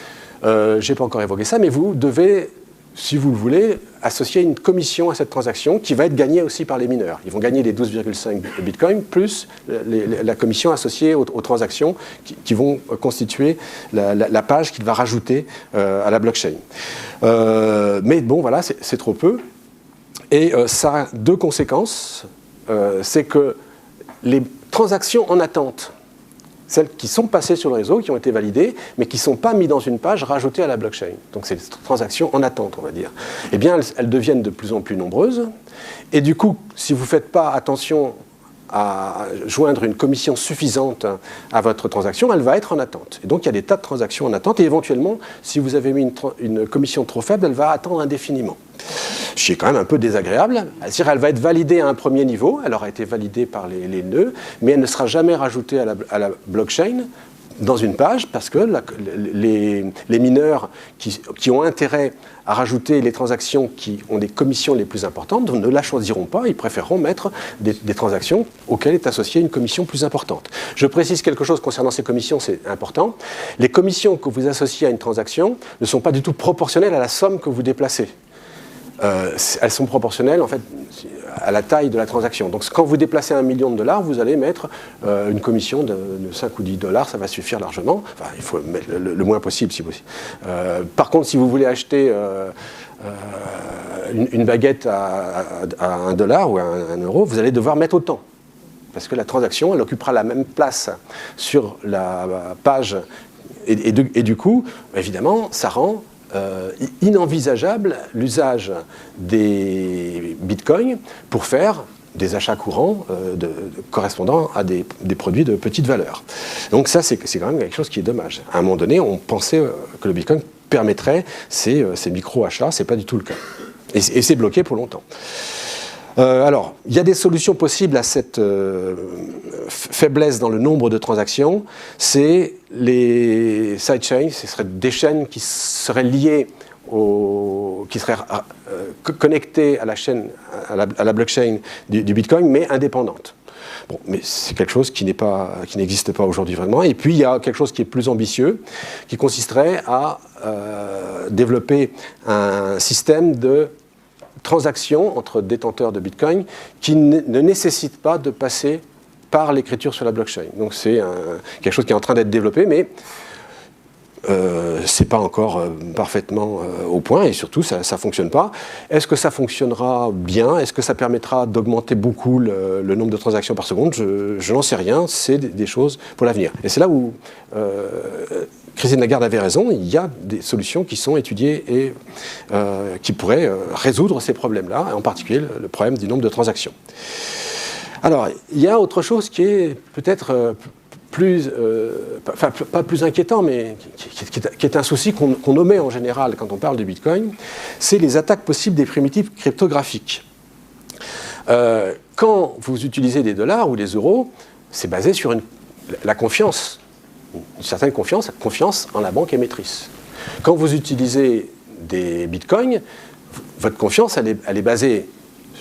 je n'ai pas encore évoqué ça, mais vous devez, si vous le voulez, associer une commission à cette transaction qui va être gagnée aussi par les mineurs. Ils vont gagner les 12,5 bitcoins plus la commission associée aux transactions qui vont constituer la page qu'il va rajouter à la blockchain. Mais bon, voilà, c'est trop peu. Et ça a 2 conséquences. C'est que les transactions en attente, celles qui sont passées sur le réseau, qui ont été validées, mais qui ne sont pas mises dans une page rajoutée à la blockchain. Donc c'est des transactions en attente, on va dire. Eh bien, elles deviennent de plus en plus nombreuses. Et du coup, si vous ne faites pas attention à joindre une commission suffisante à votre transaction, elle va être en attente. Et donc il y a des tas de transactions en attente, et éventuellement, si vous avez mis une commission trop faible, elle va attendre indéfiniment. Ce qui est quand même un peu désagréable. C'est-à-dire qu'elle va être validée à un premier niveau, elle aura été validée par les nœuds, mais elle ne sera jamais rajoutée à la blockchain dans une page, parce que les mineurs qui ont intérêt à rajouter les transactions qui ont des commissions les plus importantes ne la choisiront pas, ils préféreront mettre des transactions auxquelles est associée une commission plus importante. Je précise quelque chose concernant ces commissions, c'est important. Les commissions que vous associez à une transaction ne sont pas du tout proportionnelles à la somme que vous déplacez. Elles sont proportionnelles en fait à la taille de la transaction. Donc quand vous déplacez $1 million, vous allez mettre une commission de 5 ou 10 $, ça va suffire largement. Enfin, il faut mettre le moins possible si possible. Par contre, si vous voulez acheter une baguette à $1 ou à 1 euro, vous allez devoir mettre autant. Parce que la transaction, elle occupera la même place sur la page. Et du coup, évidemment, ça rend inenvisageable l'usage des bitcoins pour faire des achats courants correspondant à des produits de petite valeur. Donc ça, c'est quand même quelque chose qui est dommage. À un moment donné, on pensait que le bitcoin permettrait ces micro-achats, ce n'est pas du tout le cas. Et c'est bloqué pour longtemps. Alors, il y a des solutions possibles à cette faiblesse dans le nombre de transactions. C'est les sidechains, ce seraient des chaînes qui seraient liées qui seraient connectées à la chaîne, à la blockchain du Bitcoin, mais indépendantes. Bon, mais c'est quelque chose qui n'existe pas aujourd'hui vraiment. Et puis, il y a quelque chose qui est plus ambitieux, qui consisterait à développer un système de transactions entre détenteurs de Bitcoin qui ne nécessitent pas de passer par l'écriture sur la blockchain. Donc c'est quelque chose qui est en train d'être développé, mais c'est pas encore parfaitement au point, et surtout ça ne fonctionne pas. Est-ce que ça fonctionnera bien? Est-ce que ça permettra d'augmenter beaucoup le nombre de transactions par seconde? Je n'en sais rien, c'est des choses pour l'avenir. Et c'est là où Christine Lagarde avait raison, il y a des solutions qui sont étudiées et qui pourraient résoudre ces problèmes-là, en particulier le problème du nombre de transactions. Alors, il y a autre chose qui est peut-être pas plus inquiétant, mais qui est un souci qu'on omet en général quand on parle du Bitcoin, c'est les attaques possibles des primitives cryptographiques. Quand vous utilisez des dollars ou des euros, c'est basé sur la confiance, une certaine confiance en la banque émettrice. Quand vous utilisez des bitcoins, votre confiance, elle est basée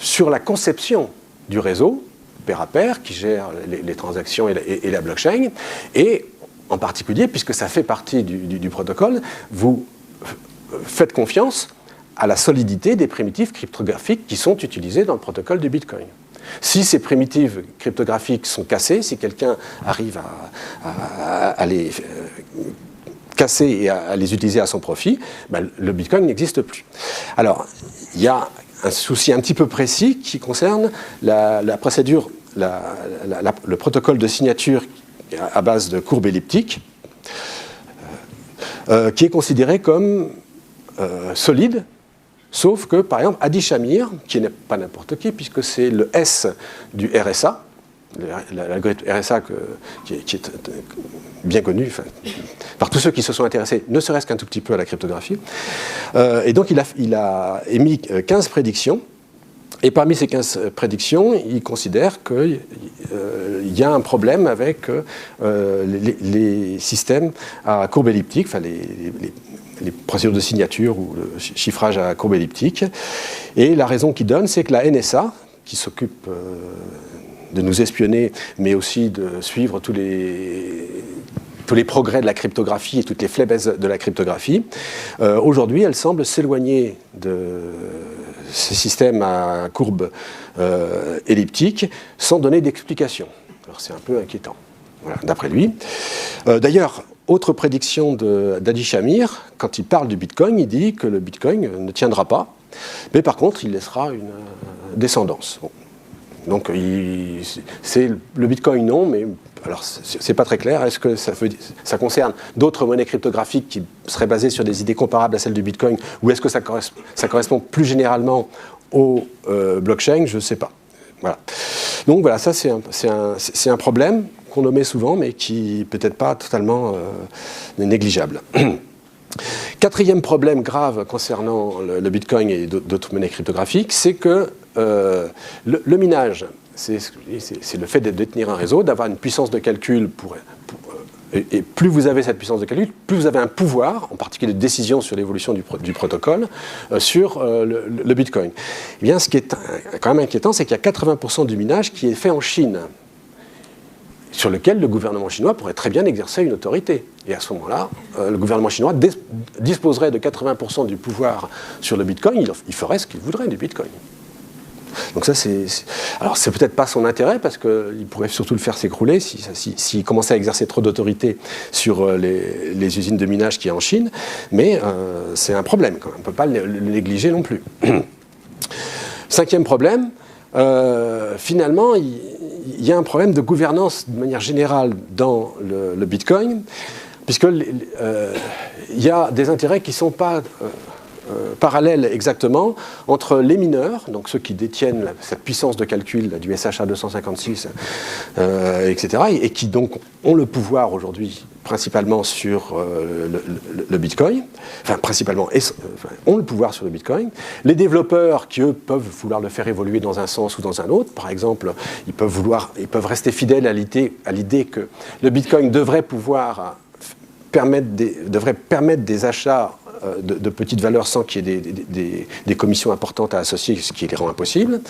sur la conception du réseau, pair à pair, qui gère les transactions et la blockchain, et en particulier, puisque ça fait partie du protocole, vous faites confiance à la solidité des primitives cryptographiques qui sont utilisées dans le protocole du Bitcoin. Si ces primitives cryptographiques sont cassées, si quelqu'un arrive à les casser et à les utiliser à son profit, ben, le Bitcoin n'existe plus. Alors, il y a un souci un petit peu précis qui concerne la procédure, le protocole de signature à base de courbes elliptiques, qui est considéré comme solide, sauf que, par exemple, Adi Shamir, qui n'est pas n'importe qui, puisque c'est le S du RSA, l'algorithme RSA qui est bien connu par tous ceux qui se sont intéressés, ne serait-ce qu'un tout petit peu à la cryptographie. Et donc il a émis 15 prédictions. Et parmi ces 15 prédictions, il considère qu'il y a un problème avec les systèmes à courbe elliptique, enfin les procédures de signature ou le chiffrage à courbe elliptique. Et la raison qu'il donne, c'est que la NSA, qui s'occupe de nous espionner, mais aussi de suivre tous les progrès de la cryptographie et toutes les faiblesses de la cryptographie, aujourd'hui, elle semble s'éloigner de ces systèmes à courbe elliptique sans donner d'explication. Alors c'est un peu inquiétant, voilà, d'après lui. D'ailleurs, autre prédiction d'Adi Shamir, quand il parle du Bitcoin, il dit que le Bitcoin ne tiendra pas, mais par contre, il laissera une descendance. Bon. Donc, c'est le Bitcoin, non, mais alors c'est pas très clair. Est-ce que ça concerne d'autres monnaies cryptographiques qui seraient basées sur des idées comparables à celles du Bitcoin, ou est-ce que ça correspond plus généralement au blockchain? Je ne sais pas. Voilà. Donc voilà, ça c'est un problème qu'on nommait souvent, mais qui peut-être pas totalement négligeable. Quatrième problème grave concernant le Bitcoin et d'autres monnaies cryptographiques, c'est que le minage, c'est le fait de détenir un réseau, d'avoir une puissance de calcul et plus vous avez cette puissance de calcul, plus vous avez un pouvoir, en particulier de décision sur l'évolution du protocole, sur le Bitcoin. Eh bien, ce qui est quand même inquiétant, c'est qu'il y a 80% du minage qui est fait en Chine, sur lequel le gouvernement chinois pourrait très bien exercer une autorité. Et à ce moment-là, le gouvernement chinois disposerait de 80% du pouvoir sur le Bitcoin, il ferait ce qu'il voudrait du Bitcoin. Donc ça, alors c'est peut-être pas son intérêt, parce qu'il pourrait surtout le faire s'écrouler s'il commençait à exercer trop d'autorité sur les usines de minage qu'il y a en Chine, mais c'est un problème quand même, on ne peut pas le négliger non plus. Cinquième problème, finalement, il y a un problème de gouvernance de manière générale dans le Bitcoin, puisqu'il y a des intérêts qui ne sont pas parallèles exactement entre les mineurs, donc ceux qui détiennent cette puissance de calcul du SHA 256, etc., et qui donc ont le pouvoir aujourd'hui principalement sur le Bitcoin, enfin principalement ont le pouvoir sur le Bitcoin. Les développeurs qui, eux, peuvent vouloir le faire évoluer dans un sens ou dans un autre. Par exemple, ils peuvent rester fidèles à l'idée que le Bitcoin devrait permettre des achats de petites valeurs sans qu'il y ait des commissions importantes à associer, ce qui les rend impossibles.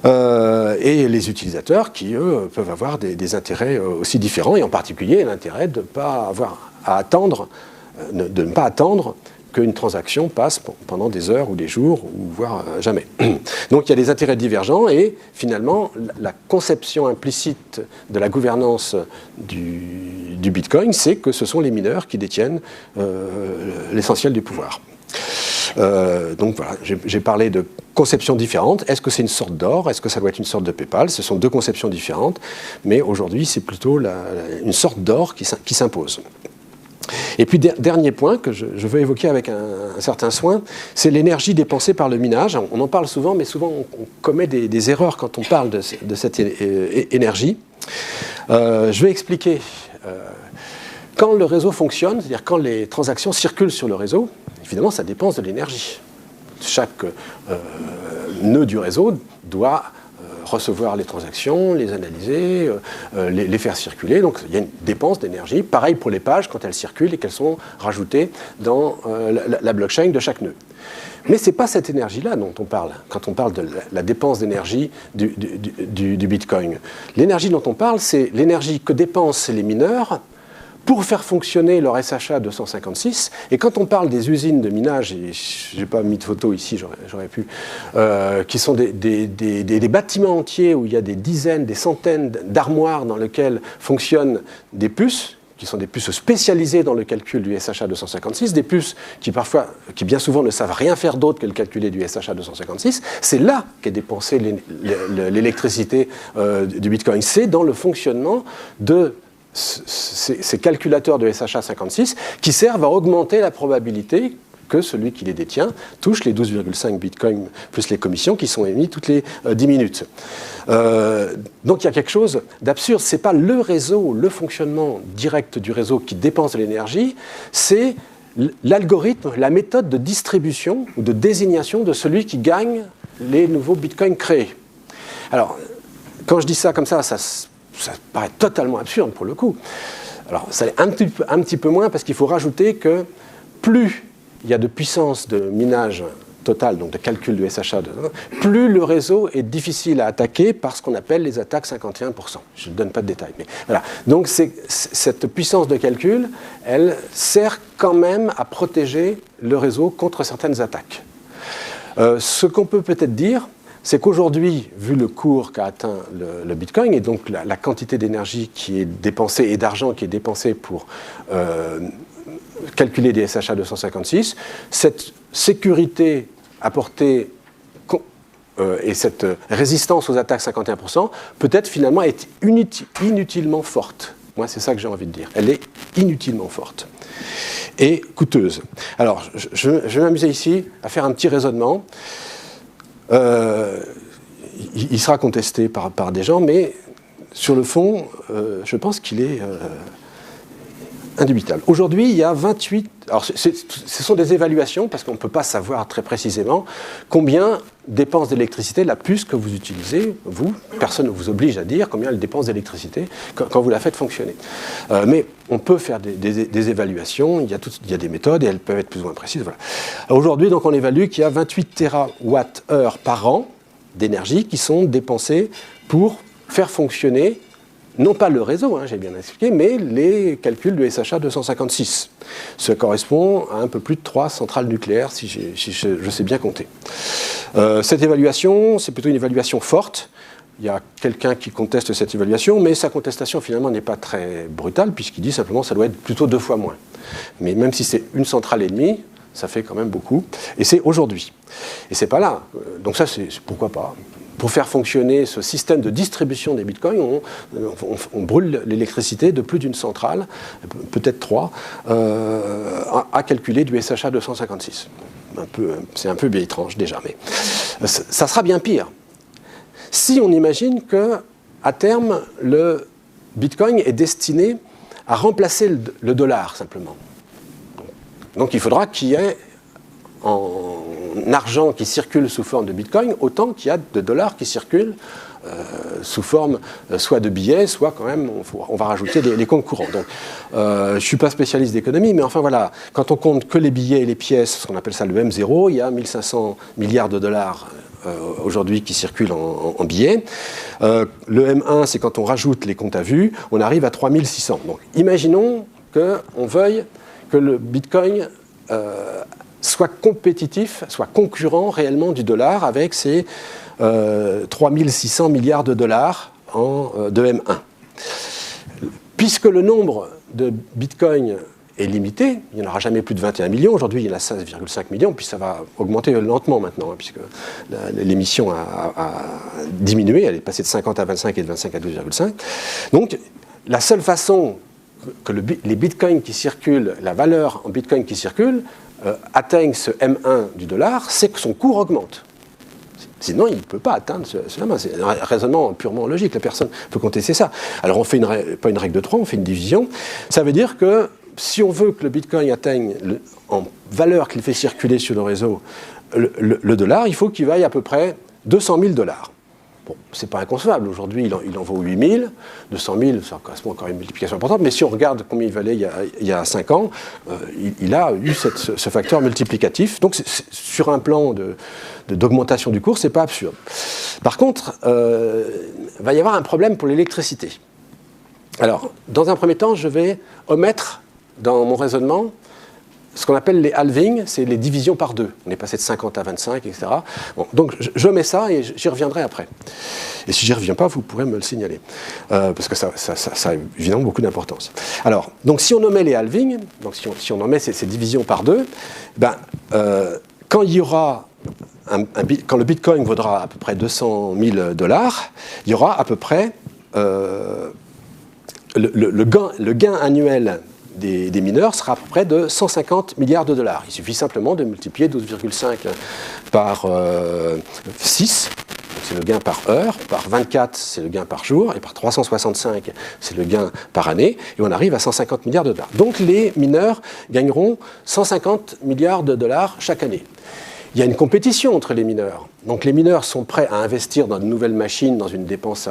Et les utilisateurs qui, eux, peuvent avoir des intérêts aussi différents, et en particulier l'intérêt de ne pas avoir à attendre, de ne pas attendre qu'une transaction passe pendant des heures ou des jours, ou voire jamais. Donc il y a des intérêts divergents, et finalement la conception implicite de la gouvernance du Bitcoin, c'est que ce sont les mineurs qui détiennent l'essentiel du pouvoir. Donc voilà, j'ai parlé de conceptions différentes. Est-ce que c'est une sorte d'or? Est-ce que ça doit être une sorte de PayPal? Ce sont deux conceptions différentes, mais aujourd'hui c'est plutôt une sorte d'or qui s'impose. Et puis, dernier point que je veux évoquer avec un certain soin, c'est l'énergie dépensée par le minage. On en parle souvent, mais souvent on commet des erreurs quand on parle de cette énergie. Je vais expliquer. Quand le réseau fonctionne, c'est-à-dire quand les transactions circulent sur le réseau, évidemment, ça dépense de l'énergie. Chaque nœud du réseau doit recevoir les transactions, les analyser, les faire circuler. Donc il y a une dépense d'énergie. Pareil pour les pages quand elles circulent et qu'elles sont rajoutées dans la blockchain de chaque nœud. Mais ce n'est pas cette énergie-là dont on parle quand on parle de la dépense d'énergie du Bitcoin. L'énergie dont on parle, c'est l'énergie que dépensent les mineurs pour faire fonctionner leur SHA 256, et quand on parle des usines de minage, et je n'ai pas mis de photo ici, j'aurais pu, qui sont des bâtiments entiers où il y a des dizaines, des centaines d'armoires dans lesquelles fonctionnent des puces, qui sont des puces spécialisées dans le calcul du SHA 256, des puces qui bien souvent ne savent rien faire d'autre que le calculer du SHA 256, c'est là qu'est dépensée l'électricité du Bitcoin. C'est dans le fonctionnement de ces calculateurs de SHA 56 qui servent à augmenter la probabilité que celui qui les détient touche les 12,5 bitcoins plus les commissions qui sont émis toutes les 10 minutes. Donc il y a quelque chose d'absurde. Ce n'est pas le réseau, le fonctionnement direct du réseau qui dépense de l'énergie, c'est l'algorithme, la méthode de distribution ou de désignation de celui qui gagne les nouveaux bitcoins créés. Alors, quand je dis ça comme ça paraît totalement absurde pour le coup. Alors, ça l'est un petit peu moins parce qu'il faut rajouter que plus il y a de puissance de minage total, donc de calcul du SHA, plus le réseau est difficile à attaquer par ce qu'on appelle les attaques 51%. Je ne donne pas de détails, mais voilà. Donc cette puissance de calcul, elle sert quand même à protéger le réseau contre certaines attaques. Ce qu'on peut peut-être dire, c'est qu'aujourd'hui, vu le cours qu'a atteint le Bitcoin, et donc la quantité d'énergie qui est dépensée et d'argent qui est dépensée pour calculer des SHA 256, cette sécurité apportée et cette résistance aux attaques 51% peut-être finalement être inutilement forte. Moi, c'est ça que j'ai envie de dire. Elle est inutilement forte et coûteuse. Alors, je vais m'amuser ici à faire un petit raisonnement. Il sera contesté par des gens, mais sur le fond, je pense qu'il est indubitable. Aujourd'hui, il y a 28... Alors, ce sont des évaluations, parce qu'on ne peut pas savoir très précisément combien dépense d'électricité la puce que vous utilisez, vous. Personne ne vous oblige à dire combien elle dépense d'électricité quand vous la faites fonctionner. Mais on peut faire des évaluations, il y a des méthodes, et elles peuvent être plus ou moins précises. Voilà. Aujourd'hui, donc, on évalue qu'il y a 28 TWh par an d'énergie qui sont dépensés pour faire fonctionner non pas le réseau, j'ai bien expliqué, mais les calculs du SHA 256. Ça correspond à un peu plus de 3 centrales nucléaires, si je sais bien compter. Cette évaluation, c'est plutôt une évaluation forte. Il y a quelqu'un qui conteste cette évaluation, mais sa contestation finalement n'est pas très brutale, puisqu'il dit simplement que ça doit être plutôt 2 fois moins. Mais même si c'est une centrale et demie, ça fait quand même beaucoup. Et c'est aujourd'hui. Et c'est pas là. Donc ça, c'est pourquoi pas. Pour faire fonctionner ce système de distribution des bitcoins, on brûle l'électricité de plus d'une centrale, peut-être 3, à calculer du SHA 256. C'est un peu bien étrange déjà, mais ça sera bien pire. Si on imagine qu'à terme, le bitcoin est destiné à remplacer le dollar, simplement. Donc il faudra qu'il y ait en argent qui circule sous forme de bitcoin autant qu'il y a de dollars qui circulent sous forme soit de billets, soit quand même on va rajouter les comptes courants. Donc, je ne suis pas spécialiste d'économie, mais enfin voilà, quand on compte que les billets et les pièces, ce qu'on appelle ça le M0, il y a 1500 milliards de dollars aujourd'hui qui circulent en billets. Le M1, c'est quand on rajoute les comptes à vue, on arrive à 3600. Donc imaginons qu'on veuille que le bitcoin soit compétitif, soit concurrent réellement du dollar avec ses 3600 milliards de dollars de M1. Puisque le nombre de bitcoins est limité, il n'y en aura jamais plus de 21 millions, aujourd'hui il y en a 16,5 millions, puis ça va augmenter lentement maintenant, puisque l'émission a diminué, elle est passée de 50 à 25 et de 25 à 12,5. Donc la seule façon que les bitcoins qui circulent, la valeur en bitcoin qui circule, atteigne ce M1 du dollar, c'est que son cours augmente. Sinon, il ne peut pas atteindre cela. C'est un raisonnement purement logique. La personne peut contester ça. Alors, on fait pas une règle de 3, on fait une division. Ça veut dire que si on veut que le bitcoin atteigne en valeur qu'il fait circuler sur le réseau le dollar, il faut qu'il vaille à peu près 200 000 dollars. Bon, c'est pas inconcevable. Aujourd'hui, il en vaut 8 000. 200 000, ça correspond encore à une multiplication importante. Mais si on regarde combien il valait il y a 5 ans, il a eu ce facteur multiplicatif. Donc, sur un plan d'augmentation du cours, c'est pas absurde. Par contre, va y avoir un problème pour l'électricité. Alors, dans un premier temps, je vais omettre dans mon raisonnement ce qu'on appelle les halvings, c'est les divisions par 2. On est passé de 50 à 25, etc. Bon, donc je mets ça et j'y reviendrai après. Et si j'y reviens pas, vous pourrez me le signaler. Parce que ça a évidemment beaucoup d'importance. Alors, donc si on omet les halvings, donc si on omet ces divisions par 2, quand il y aura quand le bitcoin vaudra à peu près 200 000 dollars, il y aura à peu près le gain annuel des mineurs sera à peu près de 150 milliards de dollars. Il suffit simplement de multiplier 12,5 par 6, c'est le gain par heure, par 24, c'est le gain par jour, et par 365, c'est le gain par année, et on arrive à 150 milliards de dollars. Donc les mineurs gagneront 150 milliards de dollars chaque année. Il y a une compétition entre les mineurs. Donc les mineurs sont prêts à investir dans de nouvelles machines, dans une dépense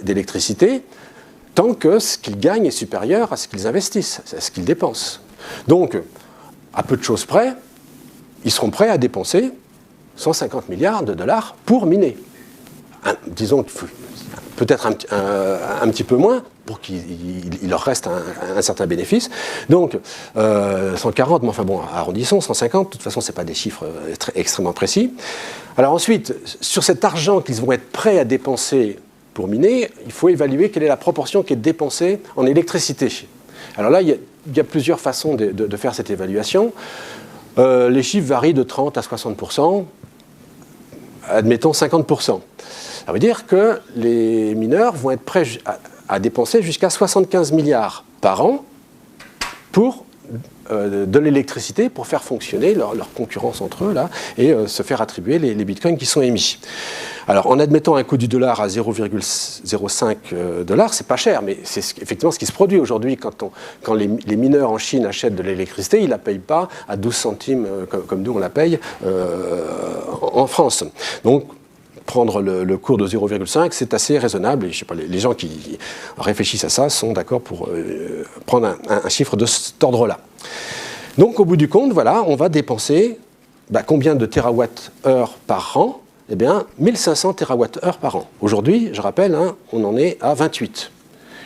d'électricité, tant que ce qu'ils gagnent est supérieur à ce qu'ils investissent, à ce qu'ils dépensent. Donc, à peu de choses près, ils seront prêts à dépenser 150 milliards de dollars pour miner. Disons peut-être un petit peu moins pour qu'il leur reste un certain bénéfice. Donc 140, mais enfin bon, arrondissons, 150, de toute façon ce n'est pas des chiffres extrêmement précis. Alors ensuite, sur cet argent qu'ils vont être prêts à dépenser pour miner, il faut évaluer quelle est la proportion qui est dépensée en électricité. Alors là, il y a plusieurs façons de faire cette évaluation. Les chiffres varient de 30 à 60%, admettons 50%. Ça veut dire que les mineurs vont être prêts à dépenser jusqu'à 75 milliards par an pour de l'électricité pour faire fonctionner leur concurrence entre eux là, et se faire attribuer les bitcoins qui sont émis. Alors en admettant un coût du dollar à 0,05 $, c'est pas cher, mais c'est effectivement ce qui se produit aujourd'hui quand les mineurs en Chine achètent de l'électricité, ils ne la payent pas à 12 centimes comme nous on la paye en France. Donc prendre le cours de 0,5, c'est assez raisonnable. Et je sais pas, les gens qui réfléchissent à ça sont d'accord pour prendre un chiffre de cet ordre-là. Donc, au bout du compte, voilà, on va dépenser combien de térawattheures par an? Eh bien, 1500 térawattheures par an. Aujourd'hui, je rappelle, on en est à 28.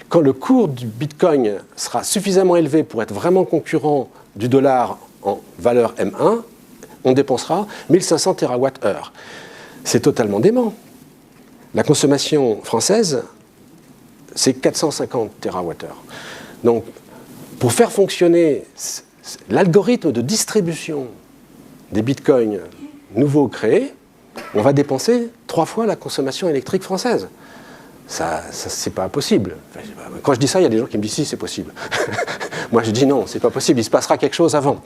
Quand le cours du Bitcoin sera suffisamment élevé pour être vraiment concurrent du dollar en valeur M1, on dépensera 1500 térawattheures. C'est totalement dément. La consommation française, c'est 450 térawattheures. Donc, pour faire fonctionner l'algorithme de distribution des bitcoins nouveaux créés, on va dépenser 3 fois la consommation électrique française. Ça c'est pas possible. Quand je dis ça, il y a des gens qui me disent si, c'est possible. Moi, je dis non, c'est pas possible. Il se passera quelque chose avant.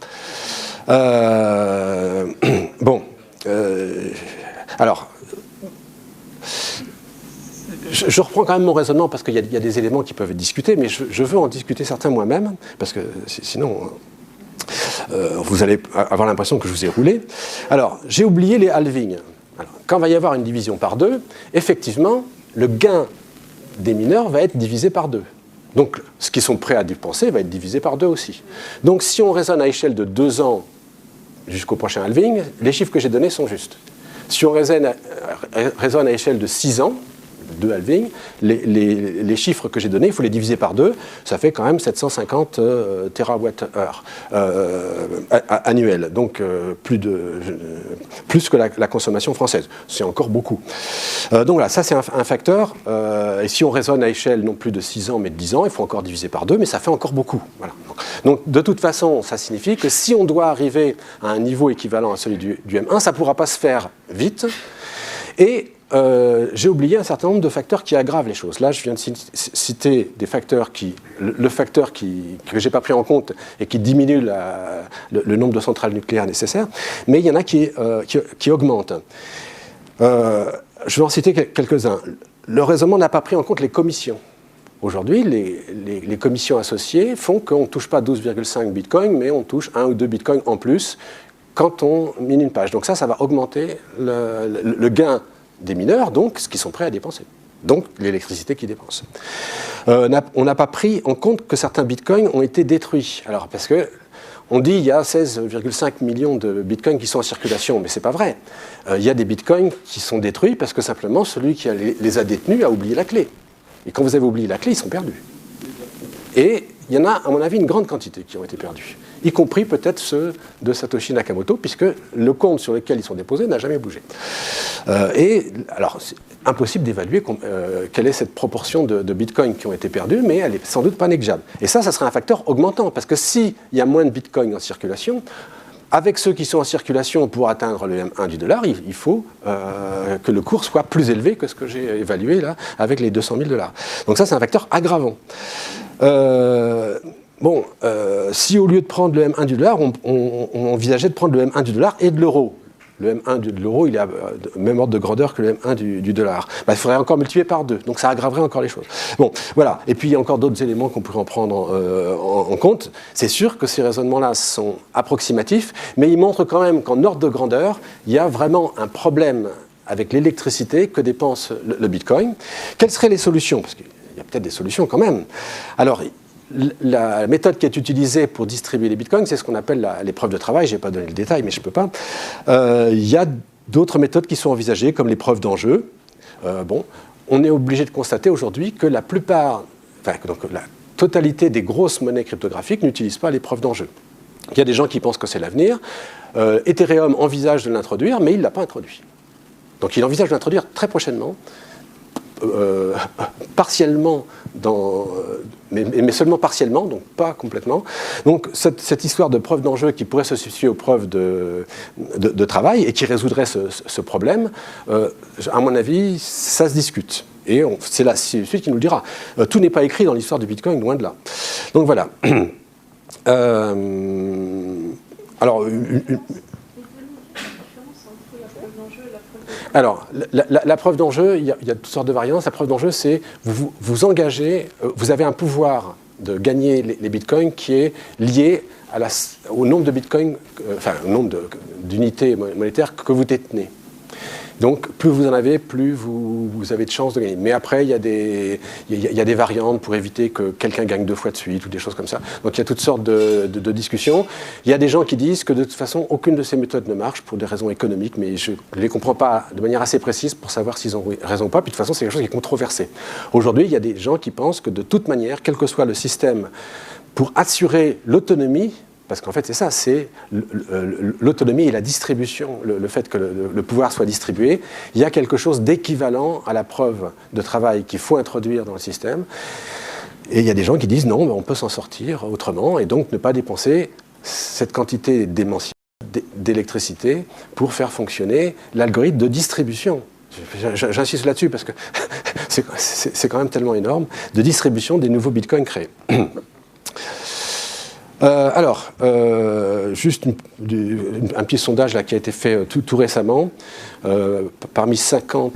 Alors, je reprends quand même mon raisonnement parce qu'il y a des éléments qui peuvent être discutés, mais je veux en discuter certains moi-même, parce que sinon, vous allez avoir l'impression que je vous ai roulé. Alors, j'ai oublié les halvings. Alors, quand il va y avoir une division par 2, effectivement, le gain des mineurs va être divisé par 2. Donc, ce qu'ils sont prêts à dépenser va être divisé par 2 aussi. Donc, si on raisonne à échelle de 2 ans jusqu'au prochain halving, les chiffres que j'ai donnés sont justes. Si on raisonne à échelle de 6 ans, 2 halvings, les chiffres que j'ai donnés, il faut les diviser par 2, ça fait quand même 750 térawattheures annuels, donc plus que la consommation française. C'est encore beaucoup. Donc voilà, ça c'est un facteur, et si on raisonne à échelle non plus de 6 ans mais de 10 ans, il faut encore diviser par 2, mais ça fait encore beaucoup. Voilà. Donc de toute façon, ça signifie que si on doit arriver à un niveau équivalent à celui du M1, ça ne pourra pas se faire vite, et j'ai oublié un certain nombre de facteurs qui aggravent les choses. Là, je viens de citer des facteurs le facteur que je n'ai pas pris en compte et qui diminue le nombre de centrales nucléaires nécessaires, mais il y en a qui augmentent. Je vais en citer quelques-uns. Le raisonnement n'a pas pris en compte les commissions. Aujourd'hui, les commissions associées font qu'on ne touche pas 12,5 bitcoins, mais on touche 1 ou 2 bitcoins en plus quand on mine une page. Donc ça va augmenter le gain des mineurs, donc ce qu'ils sont prêts à dépenser. Donc l'électricité qu'ils dépensent. On n'a pas pris en compte que certains bitcoins ont été détruits. Alors parce que on dit qu'il y a 16,5 millions de bitcoins qui sont en circulation, mais ce n'est pas vrai. Il y a des bitcoins qui sont détruits parce que simplement celui qui les a détenus a oublié la clé. Et quand vous avez oublié la clé, ils sont perdus. Et il y en a, à mon avis, une grande quantité qui ont été perdus, y compris peut-être ceux de Satoshi Nakamoto, puisque le compte sur lequel ils sont déposés n'a jamais bougé. Et alors, c'est impossible d'évaluer quelle est cette proportion de bitcoins qui ont été perdus, mais elle n'est sans doute pas négligeable. Et ça serait un facteur augmentant, parce que s'il y a moins de bitcoins en circulation, avec ceux qui sont en circulation pour atteindre le M1 du dollar, il faut que le cours soit plus élevé que ce que j'ai évalué là, avec les 200 000 $. Donc ça, c'est un facteur aggravant. bon, si au lieu de prendre le M1 du dollar, on envisageait de prendre le M1 du dollar et de l'euro. Le M1 de l'euro, il est à même ordre de grandeur que le M1 du dollar. Bah, il faudrait encore multiplier par 2, donc ça aggraverait encore les choses. Bon, voilà. Et puis il y a encore d'autres éléments qu'on pourrait en prendre en compte. C'est sûr que ces raisonnements-là sont approximatifs, mais ils montrent quand même qu'en ordre de grandeur, il y a vraiment un problème avec l'électricité que dépense le Bitcoin. Quelles seraient les solutions? Parce qu'il y a peut-être des solutions quand même. Alors, la méthode qui est utilisée pour distribuer les bitcoins, c'est ce qu'on appelle l'épreuve de travail. Je n'ai pas donné le détail, mais je ne peux pas. Il y a d'autres méthodes qui sont envisagées, comme l'épreuve d'enjeu. Bon, on est obligé de constater aujourd'hui que la totalité des grosses monnaies cryptographiques n'utilisent pas l'épreuve d'enjeu. Il y a des gens qui pensent que c'est l'avenir. Ethereum envisage de l'introduire, mais il ne l'a pas introduit. Donc il envisage de l'introduire très prochainement. Partiellement, mais seulement partiellement, donc pas complètement. Donc cette histoire de preuve d'enjeu qui pourrait se substituer aux preuves de travail et qui résoudrait ce problème, à mon avis, ça se discute. Et c'est la suite qui nous le dira. Tout n'est pas écrit dans l'histoire du Bitcoin, loin de là. Donc voilà. Alors, alors, la preuve d'enjeu, il y a toutes sortes de variantes. La preuve d'enjeu, c'est vous engagez, vous avez un pouvoir de gagner les bitcoins qui est lié au nombre de bitcoins, enfin au nombre d'unités monétaires que vous détenez. Donc, plus vous en avez, plus vous avez de chances de gagner. Mais après, il y a des variantes pour éviter que quelqu'un gagne 2 fois de suite ou des choses comme ça. Donc, il y a toutes sortes de discussions. Il y a des gens qui disent que de toute façon, aucune de ces méthodes ne marche pour des raisons économiques, mais je ne les comprends pas de manière assez précise pour savoir s'ils ont raison ou pas. Puis de toute façon, c'est quelque chose qui est controversé. Aujourd'hui, il y a des gens qui pensent que de toute manière, quel que soit le système, pour assurer l'autonomie, parce qu'en fait, c'est ça, c'est l'autonomie et la distribution, le fait que le pouvoir soit distribué. Il y a quelque chose d'équivalent à la preuve de travail qu'il faut introduire dans le système. Et il y a des gens qui disent non, mais on peut s'en sortir autrement et donc ne pas dépenser cette quantité démentielle d'électricité pour faire fonctionner l'algorithme de distribution. J'insiste là-dessus parce que c'est quand même tellement énorme, de distribution des nouveaux bitcoins créés. Juste un petit sondage là, qui a été fait tout récemment. Parmi 500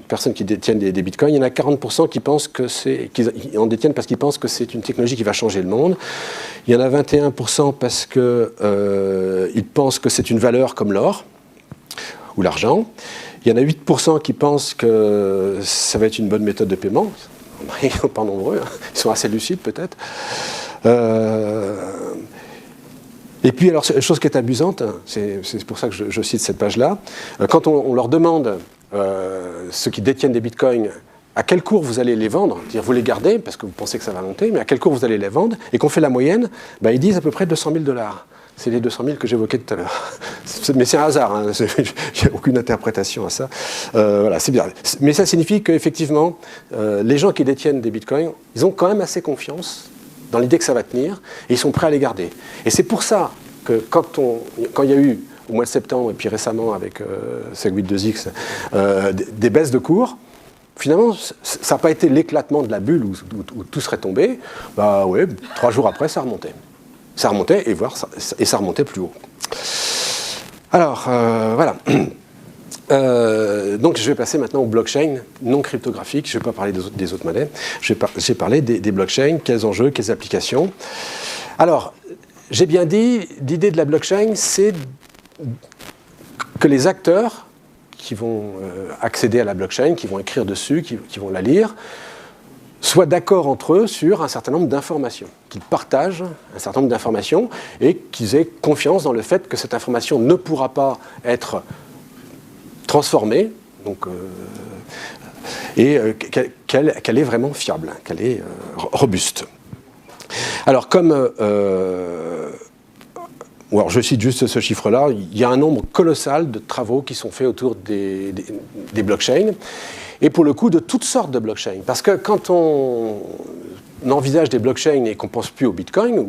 personnes qui détiennent des bitcoins, il y en a 40% qui pensent qu'ils en détiennent parce qu'ils pensent que c'est une technologie qui va changer le monde. Il y en a 21% parce qu'ils pensent que c'est une valeur comme l'or ou l'argent. Il y en a 8% qui pensent que ça va être une bonne méthode de paiement. Ils ne sont pas nombreux, hein. Ils sont assez lucides peut-être. Et puis, alors, chose qui est amusante, c'est pour ça que je cite cette page-là, quand on leur demande, ceux qui détiennent des bitcoins, à quel cours vous allez les vendre, c'est-à-dire vous les gardez parce que vous pensez que ça va monter, mais à quel cours vous allez les vendre, et qu'on fait la moyenne, bah, ils disent à peu près 200 000 $. C'est les 200 000 que j'évoquais tout à l'heure. Mais c'est un hasard, hein. Il n'y a aucune interprétation à ça. Voilà, c'est bien. Mais ça signifie qu'effectivement, les gens qui détiennent des bitcoins, ils ont quand même assez confiance dans l'idée que ça va tenir, et ils sont prêts à les garder. Et c'est pour ça que quand il y a eu, au mois de septembre, et puis récemment avec Segwit2x, des baisses de cours, finalement, ça n'a pas été l'éclatement de la bulle où tout serait tombé. Bah ouais, 3 jours après, ça remontait. Ça remontait, et ça remontait plus haut. Alors, voilà. Donc je vais passer maintenant aux blockchains non cryptographiques. Je ne vais pas parler des autres monnaies. Je vais parler des blockchains, quels enjeux, quelles applications. Alors, j'ai bien dit, l'idée de la blockchain, c'est que les acteurs qui vont accéder à la blockchain, qui vont écrire dessus, qui vont la lire, soient d'accord entre eux sur un certain nombre d'informations, qu'ils partagent un certain nombre d'informations et qu'ils aient confiance dans le fait que cette information ne pourra pas être transformée, donc, et qu'elle est vraiment fiable, qu'elle est robuste. Alors, alors je cite juste ce chiffre-là, il y a un nombre colossal de travaux qui sont faits autour des blockchains. Et pour le coup, de toutes sortes de blockchains. Parce que quand on envisage des blockchains et qu'on ne pense plus au Bitcoin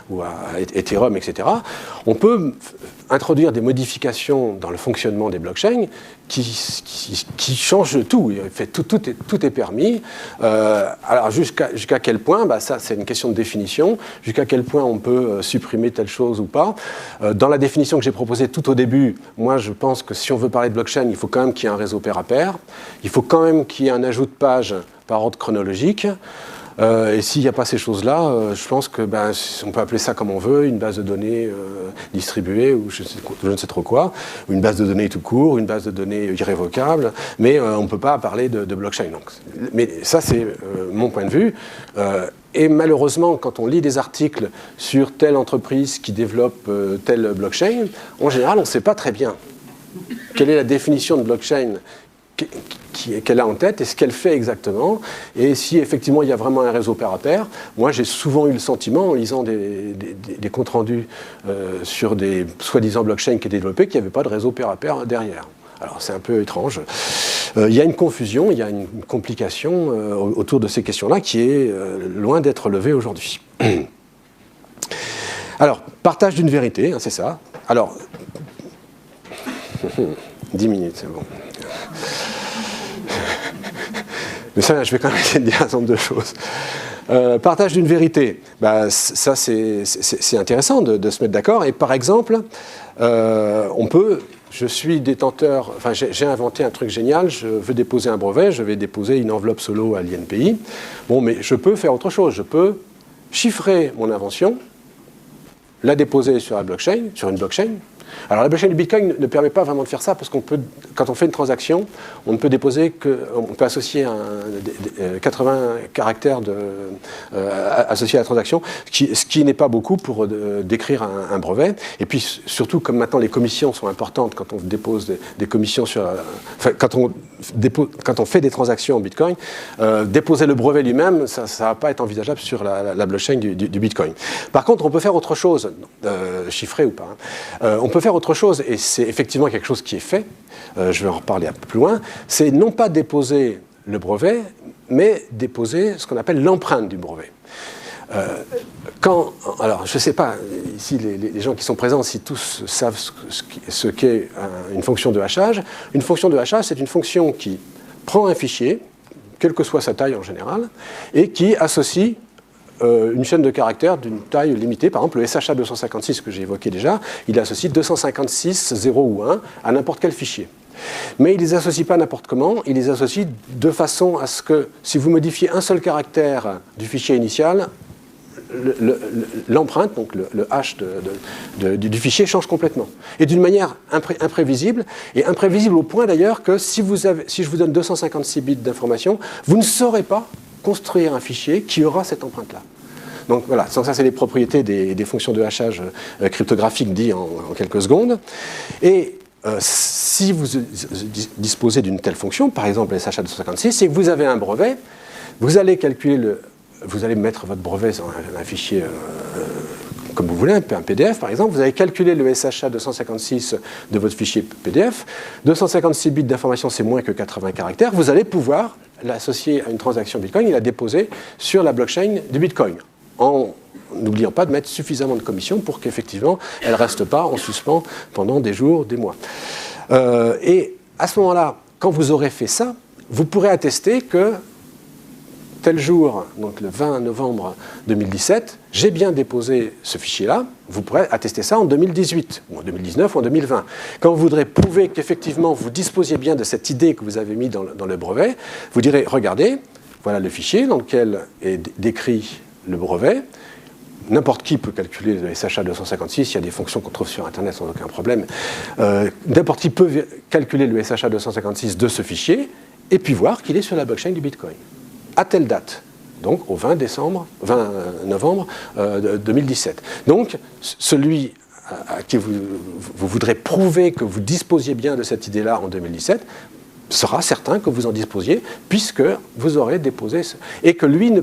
ou à Ethereum, etc., on peut introduire des modifications dans le fonctionnement des blockchains qui changent tout. Tout est permis. Alors jusqu'à quel point, ça c'est une question de définition, jusqu'à quel point on peut supprimer telle chose ou pas. Dans la définition que j'ai proposée tout au début, moi je pense que si on veut parler de blockchain, il faut quand même qu'il y ait un réseau pair à pair, il faut quand même qu'il y ait un ajout de page par ordre chronologique. Et s'il n'y a pas ces choses-là, je pense que on peut appeler ça comme on veut, une base de données distribuée ou je ne sais trop quoi, ou une base de données tout court, une base de données irrévocable, mais on ne peut pas parler de blockchain. Donc. Mais ça, c'est mon point de vue. Et malheureusement, quand on lit des articles sur telle entreprise qui développe telle blockchain, en général, on ne sait pas très bien quelle est la définition de blockchain qu'elle a en tête et ce qu'elle fait exactement. Et si effectivement il y a vraiment un réseau pair à pair, moi j'ai souvent eu le sentiment en lisant des comptes rendus sur des soi-disant blockchains qui étaient développés qu'il n'y avait pas de réseau pair à pair derrière. Alors c'est un peu étrange. Il y a une confusion, il y a une complication autour de ces questions-là qui est loin d'être levée aujourd'hui. Alors, partage d'une vérité, hein, c'est ça. Alors, 10 minutes, c'est bon. Mais ça, je vais quand même essayer de dire un certain nombre de choses. Partage d'une vérité, ça c'est intéressant de se mettre d'accord. Et par exemple, je suis détenteur, enfin j'ai inventé un truc génial, je veux déposer un brevet, je vais déposer une enveloppe solo à l'INPI. Bon, mais je peux faire autre chose, je peux chiffrer mon invention, la déposer sur une blockchain. Alors la blockchain du Bitcoin ne permet pas vraiment de faire ça parce qu'on peut, quand on fait une transaction, on ne peut déposer on peut associer 80 caractères associés à la transaction, ce qui n'est pas beaucoup pour décrire un brevet. Et puis surtout, comme maintenant les commissions sont importantes quand on dépose des commissions quand on fait des transactions en Bitcoin, déposer le brevet lui-même, ça ne va pas être envisageable sur la blockchain du Bitcoin. Par contre, on peut faire autre chose, chiffré ou pas. On peut faire autre chose, et c'est effectivement quelque chose qui est fait, je vais en reparler un peu plus loin, c'est non pas déposer le brevet, mais déposer ce qu'on appelle l'empreinte du brevet. Alors, je ne sais pas, ici, les gens qui sont présents, si tous savent ce qu'est une fonction de hachage. Une fonction de hachage, c'est une fonction qui prend un fichier, quelle que soit sa taille en général, et qui associe une chaîne de caractères d'une taille limitée. Par exemple, le SHA 256 que j'ai évoqué déjà, il associe 256 0 ou 1 à n'importe quel fichier. Mais il ne les associe pas n'importe comment, il les associe de façon à ce que, si vous modifiez un seul caractère du fichier initial, l'empreinte, donc le hash du fichier change complètement. Et d'une manière imprévisible, et imprévisible au point d'ailleurs que si je vous donne 256 bits d'information, vous ne saurez pas construire un fichier qui aura cette empreinte-là. Donc voilà, ça c'est les propriétés des fonctions de hachage cryptographique dit en quelques secondes. Et si vous disposez d'une telle fonction, par exemple SHA 256, et que vous avez un brevet, vous allez mettre votre brevet dans un fichier comme vous voulez, un PDF par exemple, vous allez calculer le SHA 256 de votre fichier PDF, 256 bits d'information c'est moins que 80 caractères, vous allez pouvoir l'associer à une transaction Bitcoin et la déposer sur la blockchain du Bitcoin, en n'oubliant pas de mettre suffisamment de commissions pour qu'effectivement elle ne reste pas en suspens pendant des jours, des mois. Et à ce moment-là, quand vous aurez fait ça, vous pourrez attester que tel jour, donc le 20 novembre 2017, j'ai bien déposé ce fichier-là, vous pourrez attester ça en 2018, ou en 2019, ou en 2020. Quand vous voudrez prouver qu'effectivement vous disposiez bien de cette idée que vous avez mise dans le brevet, vous direz, regardez, voilà le fichier dans lequel est décrit le brevet. N'importe qui peut calculer le SHA 256, il y a des fonctions qu'on trouve sur Internet sans aucun problème. N'importe qui peut calculer le SHA 256 de ce fichier, et puis voir qu'il est sur la blockchain du Bitcoin. À telle date, donc au 20 novembre 2017. Donc, celui à qui vous voudrez prouver que vous disposiez bien de cette idée-là en 2017 sera certain que vous en disposiez, puisque vous aurez déposé et que lui,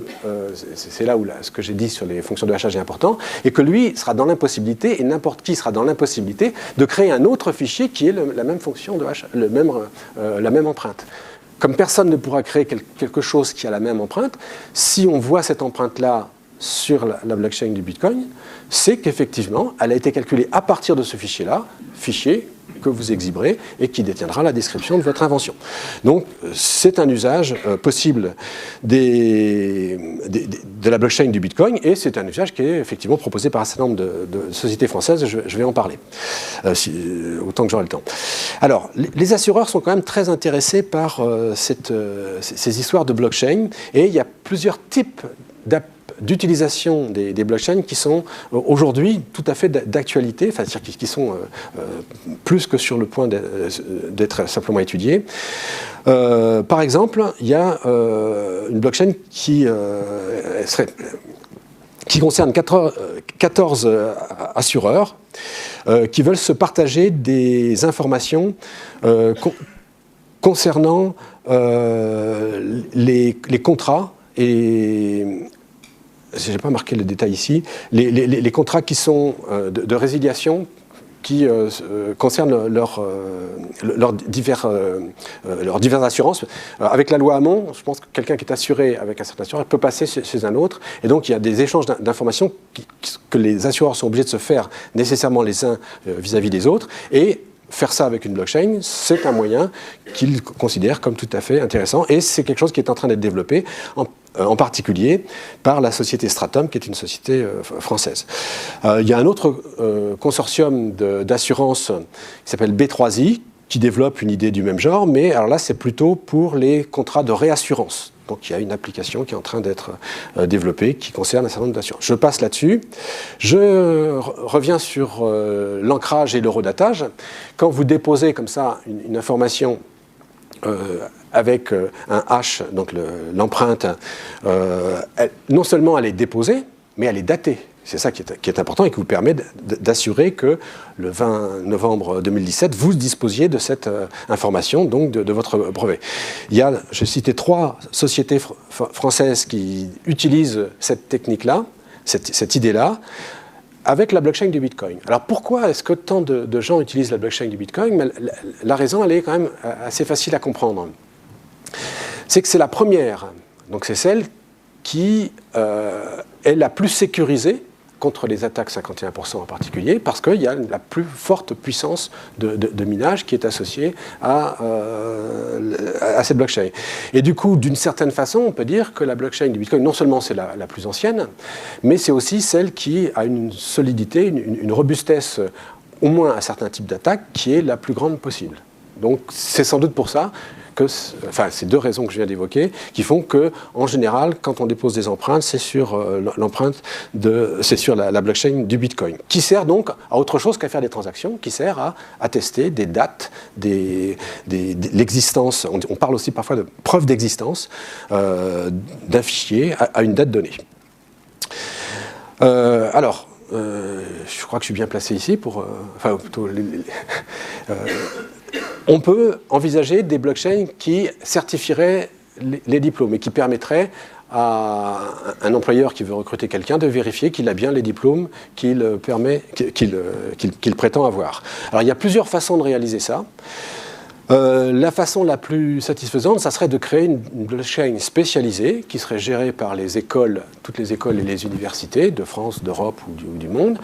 c'est là où ce que j'ai dit sur les fonctions de hachage est important, et que lui sera dans l'impossibilité, et n'importe qui sera dans l'impossibilité, de créer un autre fichier qui est la même fonction de hachage, la même empreinte. comme personne ne pourra créer quelque chose qui a la même empreinte, si on voit cette empreinte-là sur la blockchain du Bitcoin, c'est qu'effectivement, elle a été calculée à partir de ce fichier-là, fichier que vous exhiberez et qui détiendra la description de votre invention. Donc, c'est un usage possible de la blockchain du Bitcoin, et c'est un usage qui est effectivement proposé par un certain nombre de sociétés françaises. Je vais en parler, autant que j'aurai le temps. Alors, les assureurs sont quand même très intéressés par ces histoires de blockchain, et il y a plusieurs types d'utilisation des blockchains qui sont aujourd'hui tout à fait d'actualité, enfin, qui sont plus que sur le point d'être simplement étudiés. Par exemple, il y a une blockchain qui concerne 14 assureurs qui veulent se partager des informations concernant les contrats et... je n'ai pas marqué le détail ici, les contrats qui sont de résiliation qui concernent leurs diverses assurances. Avec la loi Hamon, je pense que quelqu'un qui est assuré avec un certain assureur peut passer chez un autre, et donc il y a des échanges d'informations que les assureurs sont obligés de se faire nécessairement les uns vis-à-vis des autres, et faire ça avec une blockchain, c'est un moyen qu'ils considèrent comme tout à fait intéressant, et c'est quelque chose qui est en train d'être développé, en particulier par la société Stratum, qui est une société française. Il y a un autre consortium d'assurance qui s'appelle B3I, qui développe une idée du même genre, mais alors là, c'est plutôt pour les contrats de réassurance. Donc il y a une application qui est en train d'être développée qui concerne un certain nombre d'assurances. Je passe là-dessus. Je reviens sur l'ancrage et l'heurodatage. Quand vous déposez comme ça une information avec un hash, donc l'empreinte, non seulement elle est déposée, mais elle est datée. C'est ça qui est important et qui vous permet d'assurer que le 20 novembre 2017, vous disposiez de cette information, donc de votre brevet. Il y a, je citais 3 sociétés françaises qui utilisent cette technique-là, cette idée-là, avec la blockchain du Bitcoin. Alors pourquoi est-ce que tant de gens utilisent la blockchain du Bitcoin? La raison, elle est quand même assez facile à comprendre. C'est que c'est la première, donc c'est celle qui est la plus sécurisée contre les attaques 51% en particulier, parce qu'il y a la plus forte puissance de minage qui est associée à cette blockchain. Et du coup, d'une certaine façon, on peut dire que la blockchain du Bitcoin, non seulement c'est la plus ancienne, mais c'est aussi celle qui a une solidité, une robustesse, au moins à certains types d'attaques, qui est la plus grande possible. Donc c'est sans doute pour ça que, enfin, ces 2 raisons que je viens d'évoquer, qui font que, en général, quand on dépose des empreintes, c'est sur c'est sur la blockchain du Bitcoin, qui sert donc à autre chose qu'à faire des transactions, qui sert à attester des dates, l'existence. On parle aussi parfois de preuve d'existence d'un fichier à une date donnée. Alors, je crois que je suis bien placé ici pour, enfin, plutôt. On peut envisager des blockchains qui certifieraient les diplômes et qui permettraient à un employeur qui veut recruter quelqu'un de vérifier qu'il a bien les diplômes qu'il prétend avoir. Alors il y a plusieurs façons de réaliser ça. La façon la plus satisfaisante, ça serait de créer une blockchain spécialisée qui serait gérée par les écoles, toutes les écoles et les universités de France, d'Europe ou du monde,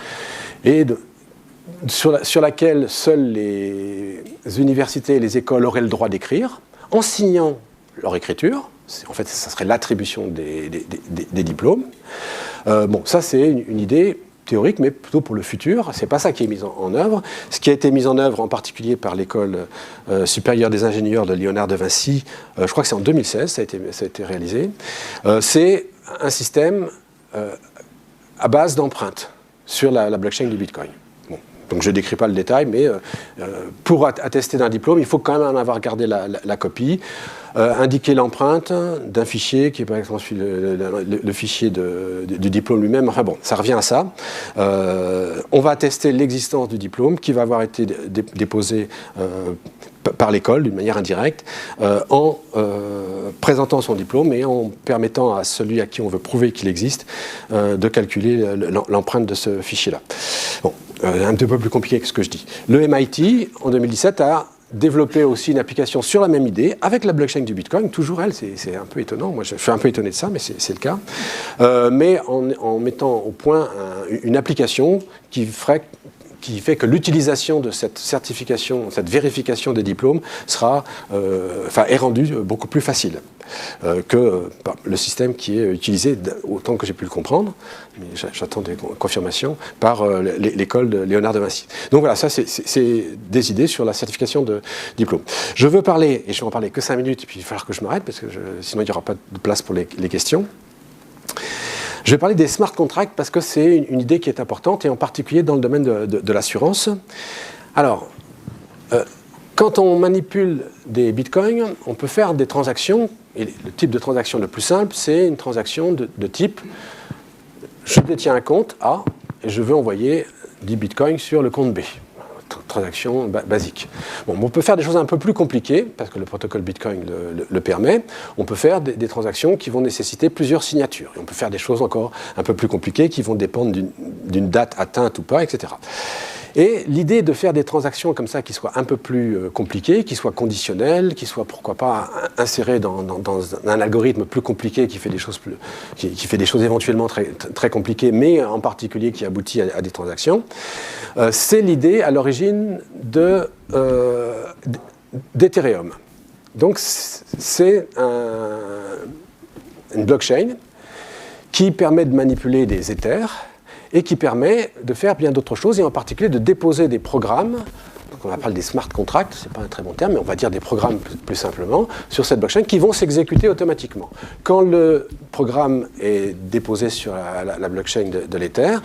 et sur laquelle seules les universités et les écoles auraient le droit d'écrire, en signant leur écriture. En fait, ça serait l'attribution des diplômes. Bon, ça, c'est une idée théorique, mais plutôt pour le futur. C'est pas ça qui est mis en œuvre. Ce qui a été mis en œuvre, en particulier par l'école supérieure des ingénieurs de Léonard de Vinci, je crois que c'est en 2016, ça a été réalisé, c'est un système à base d'empreintes sur la blockchain du Bitcoin. Donc je ne décris pas le détail, mais pour attester d'un diplôme, il faut quand même en avoir gardé la copie, indiquer l'empreinte d'un fichier qui est par exemple le fichier du diplôme lui-même. Enfin bon, ça revient à ça. On va attester l'existence du diplôme qui va avoir été déposé par l'école d'une manière indirecte en présentant son diplôme et en permettant à celui à qui on veut prouver qu'il existe de calculer l'empreinte de ce fichier-là. Bon, un petit peu plus compliqué que ce que je dis. Le MIT, en 2017, a développé aussi une application sur la même idée, avec la blockchain du Bitcoin, toujours elle, c'est un peu étonnant, moi je suis un peu étonné de ça, mais c'est le cas, mais en mettant au point une application qui fait que l'utilisation de cette certification, cette vérification des diplômes est rendue beaucoup plus facile que le système qui est utilisé, autant que j'ai pu le comprendre, mais j'attends des confirmations, par l'école de Léonard de Vinci. Donc voilà, ça c'est des idées sur la certification de diplôme. Je veux parler, et je vais en parler que 5 minutes, et puis il va falloir que je m'arrête, parce que sinon il n'y aura pas de place pour les questions. Je vais parler des smart contracts parce que c'est une idée qui est importante, et en particulier dans le domaine de l'assurance. Alors, quand on manipule des bitcoins, on peut faire des transactions, et le type de transaction le plus simple, c'est une transaction de type je détiens un compte A et je veux envoyer 10 bitcoins sur le compte B. Transaction basique. Bon, on peut faire des choses un peu plus compliquées, parce que le protocole Bitcoin le permet. On peut faire des transactions qui vont nécessiter plusieurs signatures. Et on peut faire des choses encore un peu plus compliquées qui vont dépendre d'une date atteinte ou pas, etc. Et l'idée de faire des transactions comme ça qui soient un peu plus compliquées, qui soient conditionnelles, qui soient pourquoi pas insérées dans un algorithme plus compliqué qui fait des choses qui fait des choses éventuellement très, très compliquées, mais en particulier qui aboutit à des transactions, c'est l'idée à l'origine d'Ethereum. Donc c'est une blockchain qui permet de manipuler des Ethers et qui permet de faire bien d'autres choses, et en particulier de déposer des programmes, on appelle des smart contracts, c'est pas un très bon terme, mais on va dire des programmes plus simplement, sur cette blockchain qui vont s'exécuter automatiquement. Quand le programme est déposé sur la blockchain de l'Ether,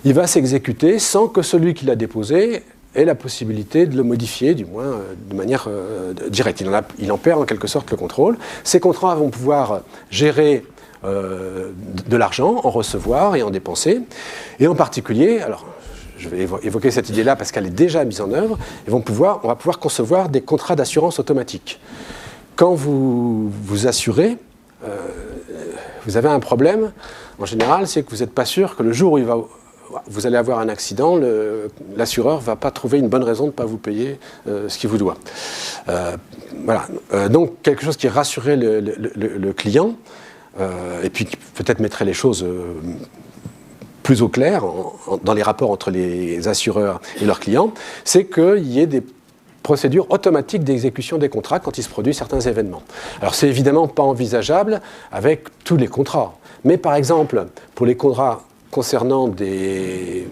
il va s'exécuter sans que celui qui l'a déposé ait la possibilité de le modifier, du moins de manière directe. Il en perd en quelque sorte le contrôle. Ces contrats vont pouvoir gérer de l'argent, en recevoir et en dépenser. Et en particulier, alors je vais évoquer cette idée-là parce qu'elle est déjà mise en œuvre, on va pouvoir concevoir des contrats d'assurance automatique. Quand vous assurez, vous avez un problème, en général, c'est que vous n'êtes pas sûr que le jour où vous allez avoir un accident, l'assureur ne va pas trouver une bonne raison de ne pas vous payer ce qu'il vous doit. Voilà. Donc, quelque chose qui rassurerait le client, et puis peut-être mettrait les choses plus au clair dans les rapports entre les assureurs et leurs clients, c'est qu'il y ait des procédures automatiques d'exécution des contrats quand il se produit certains événements. Alors c'est évidemment pas envisageable avec tous les contrats, mais par exemple pour les contrats concernant des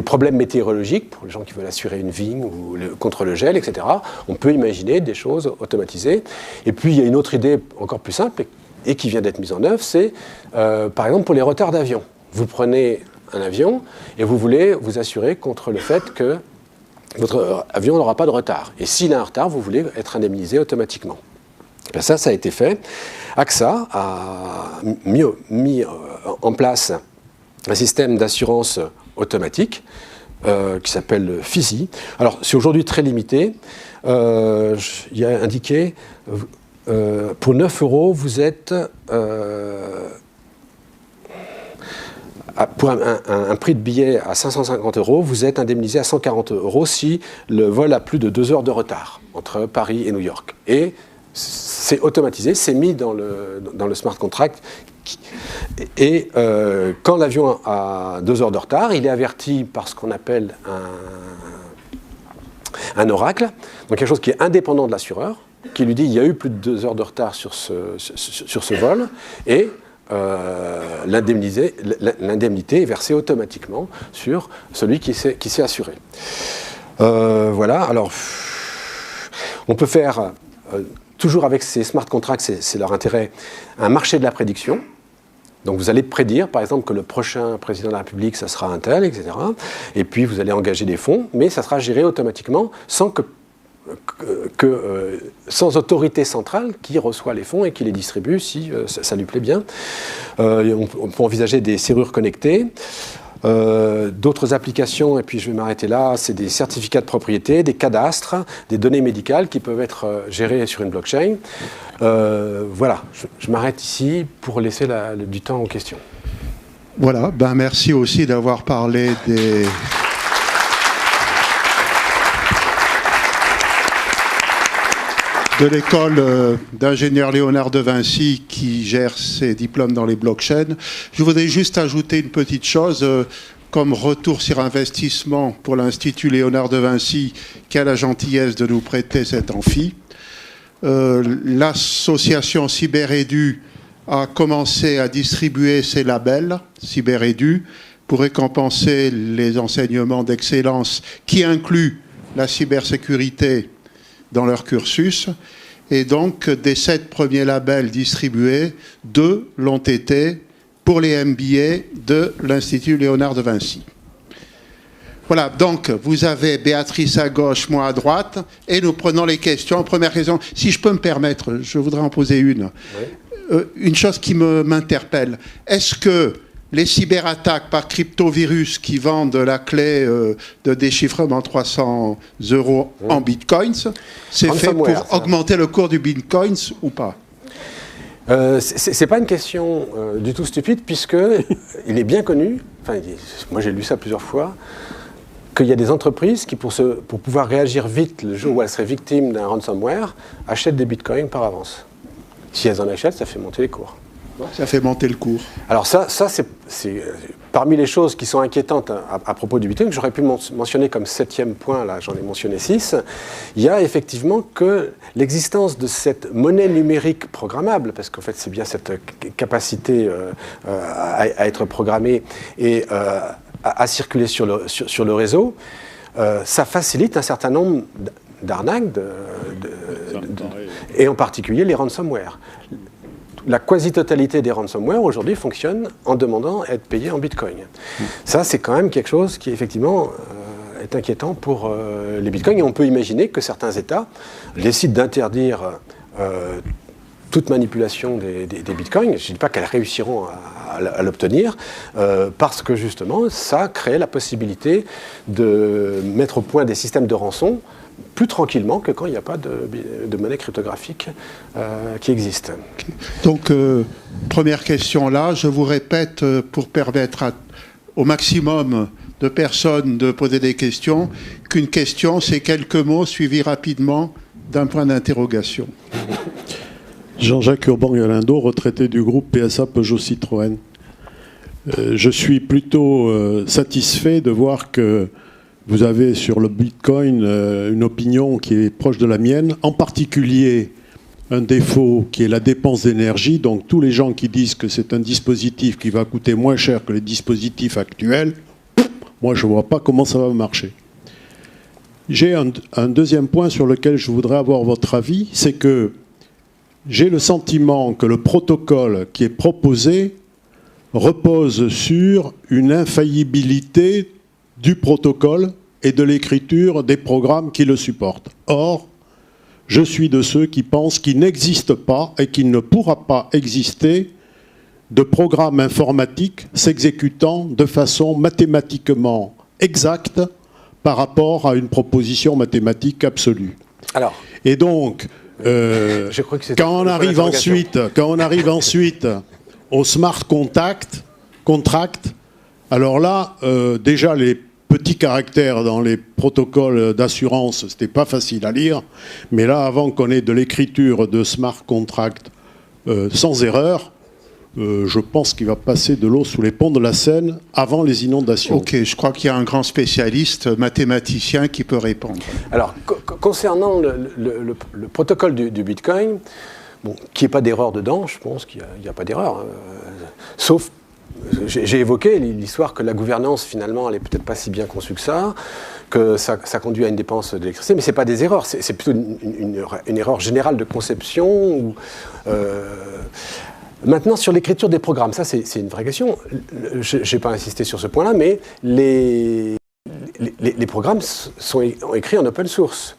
problèmes météorologiques, pour les gens qui veulent assurer une vigne ou contre le gel, etc., on peut imaginer des choses automatisées. Et puis, il y a une autre idée encore plus simple et qui vient d'être mise en œuvre, c'est, par exemple, pour les retards d'avion. Vous prenez un avion et vous voulez vous assurer contre le fait que votre avion n'aura pas de retard. Et s'il a un retard, vous voulez être indemnisé automatiquement. Et bien ça a été fait. AXA a mis en place un système d'assurance automatique qui s'appelle FISI. Alors, c'est aujourd'hui très limité. Il y a indiqué, pour 9 €, vous êtes... pour un prix de billet à 550 €, vous êtes indemnisé à 140 € si le vol a plus de 2 heures de retard entre Paris et New York. Et c'est automatisé, c'est mis dans le smart contract. Et quand l'avion a 2 heures de retard, il est averti par ce qu'on appelle un oracle, donc quelque chose qui est indépendant de l'assureur, qui lui dit il y a eu plus de 2 heures de retard sur ce vol, et l'indemnité est versée automatiquement sur celui qui s'est assuré. Voilà, alors on peut faire, toujours avec ces smart contracts, c'est leur intérêt, un marché de la prédiction. Donc vous allez prédire, par exemple, que le prochain président de la République, ça sera un tel, etc. Et puis vous allez engager des fonds, mais ça sera géré automatiquement sans sans autorité centrale qui reçoit les fonds et qui les distribue si ça lui plaît bien. On peut envisager des serrures connectées. D'autres applications, et puis je vais m'arrêter là, c'est des certificats de propriété, des cadastres, des données médicales qui peuvent être gérées sur une blockchain. Voilà, je m'arrête ici pour laisser du temps aux questions. Voilà, ben merci aussi d'avoir parlé des... de l'école d'ingénieur Léonard de Vinci qui gère ses diplômes dans les blockchains. Je voudrais juste ajouter une petite chose comme retour sur investissement pour l'Institut Léonard de Vinci qui a la gentillesse de nous prêter cet amphi. L'association CyberEdu a commencé à distribuer ses labels CyberEdu pour récompenser les enseignements d'excellence qui incluent la cybersécurité dans leur cursus. Et donc, des 7 premiers labels distribués, 2 l'ont été pour les MBA de l'Institut Léonard de Vinci. Voilà, donc vous avez Béatrice à gauche, moi à droite, et nous prenons les questions. Première question, si je peux me permettre, je voudrais en poser une. Oui. Une chose qui m'interpelle, est-ce que les cyberattaques par cryptovirus qui vendent la clé de déchiffrement 300 € en bitcoins, c'est fait pour augmenter le cours du bitcoin ou pas? C'est pas une question du tout stupide, puisqu'il est bien connu, moi j'ai lu ça plusieurs fois, qu'il y a des entreprises qui, pour pouvoir réagir vite le jour où elles seraient victimes d'un ransomware, achètent des bitcoins par avance. Si elles en achètent, ça fait monter les cours. Ça fait monter le cours. Alors ça c'est parmi les choses qui sont inquiétantes à propos du Bitcoin, que j'aurais pu mentionner comme 7e point, là j'en ai mentionné 6, il y a effectivement que l'existence de cette monnaie numérique programmable, parce qu'en fait c'est bien cette capacité à être programmée et à circuler sur le réseau, ça facilite un certain nombre d'arnaques, et en particulier les ransomware. La quasi-totalité des ransomware aujourd'hui fonctionne en demandant à être payé en bitcoin. Ça, c'est quand même quelque chose qui, effectivement, est inquiétant pour les bitcoins. Et on peut imaginer que certains États décident d'interdire toute manipulation des bitcoins. Je ne dis pas qu'elles réussiront à l'obtenir, parce que, justement, ça crée la possibilité de mettre au point des systèmes de rançon plus tranquillement que quand il n'y a pas de monnaie cryptographique qui existe. Donc, première question là, je vous répète pour permettre au maximum de personnes de poser des questions, qu'une question, c'est quelques mots suivis rapidement d'un point d'interrogation. Jean-Jacques Urban-Galindo, retraité du groupe PSA Peugeot Citroën. Je suis plutôt satisfait de voir que vous avez sur le Bitcoin une opinion qui est proche de la mienne, en particulier un défaut qui est la dépense d'énergie. Donc tous les gens qui disent que c'est un dispositif qui va coûter moins cher que les dispositifs actuels, moi je ne vois pas comment ça va marcher. J'ai un deuxième point sur lequel je voudrais avoir votre avis, c'est que j'ai le sentiment que le protocole qui est proposé repose sur une infaillibilité du protocole et de l'écriture des programmes qui le supportent. Or, je suis de ceux qui pensent qu'il n'existe pas et qu'il ne pourra pas exister de programme informatique s'exécutant de façon mathématiquement exacte par rapport à une proposition mathématique absolue. Alors, et donc, quand on arrive ensuite au smart contract, alors là, déjà les petits caractères dans les protocoles d'assurance, c'était pas facile à lire, mais là, avant qu'on ait de l'écriture de smart contract sans erreur, je pense qu'il va passer de l'eau sous les ponts de la Seine avant les inondations. Ok, je crois qu'il y a un grand spécialiste mathématicien qui peut répondre. Alors, concernant le protocole du Bitcoin, bon, qu'il n'y ait pas d'erreur dedans, je pense qu'il n'y a pas d'erreur, sauf j'ai évoqué l'histoire que la gouvernance, finalement, elle n'est peut-être pas si bien conçue que ça conduit à une dépense d'électricité, mais ce n'est pas des erreurs, c'est plutôt une erreur générale de conception. Maintenant, sur l'écriture des programmes, ça c'est une vraie question. Je n'ai pas insisté sur ce point-là, mais les programmes sont écrits en open source.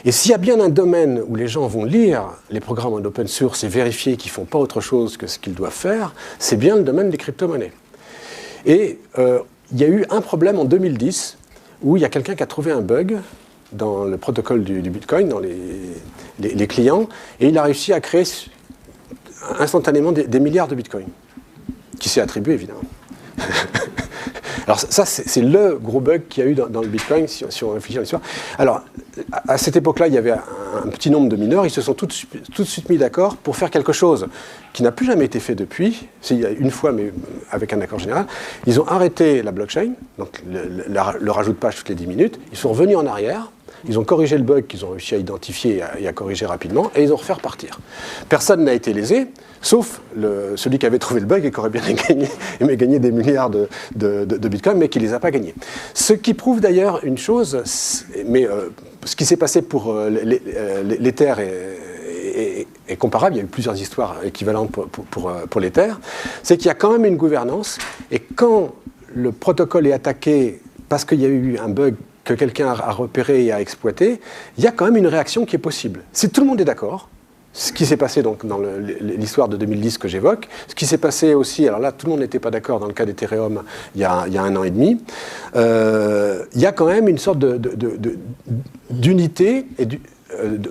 Et s'il y a bien un domaine où les gens vont lire les programmes en open source et vérifier qu'ils ne font pas autre chose que ce qu'ils doivent faire, c'est bien le domaine des crypto-monnaies. Et il y a eu un problème en 2010 où il y a quelqu'un qui a trouvé un bug dans le protocole du Bitcoin, dans les clients, et il a réussi à créer instantanément des milliards de Bitcoins, qui s'est attribué évidemment. Alors ça, c'est le gros bug qu'il y a eu dans le Bitcoin, si on réfléchit à l'histoire. Alors, à cette époque-là, il y avait un petit nombre de mineurs, ils se sont tout de suite mis d'accord pour faire quelque chose qui n'a plus jamais été fait depuis, il y a une fois, mais avec un accord général. Ils ont arrêté la blockchain, donc le rajout de page toutes les 10 minutes, ils sont revenus en arrière, ils ont corrigé le bug qu'ils ont réussi à identifier et à corriger rapidement, et ils ont refait repartir. Personne n'a été lésé, sauf celui qui avait trouvé le bug et qui aurait bien aimé gagner des milliards de bitcoins, mais qui ne les a pas gagnés. Ce qui prouve d'ailleurs une chose, mais ce qui s'est passé pour l'Ether est comparable, il y a eu plusieurs histoires équivalentes pour l'Ether, c'est qu'il y a quand même une gouvernance, et quand le protocole est attaqué parce qu'il y a eu un bug que quelqu'un a repéré et a exploité, il y a quand même une réaction qui est possible. Si tout le monde est d'accord, ce qui s'est passé donc dans l'histoire de 2010 que j'évoque, ce qui s'est passé aussi, alors là tout le monde n'était pas d'accord dans le cas d'Ethereum il y a 1 an et demi, il y a quand même une sorte d'unité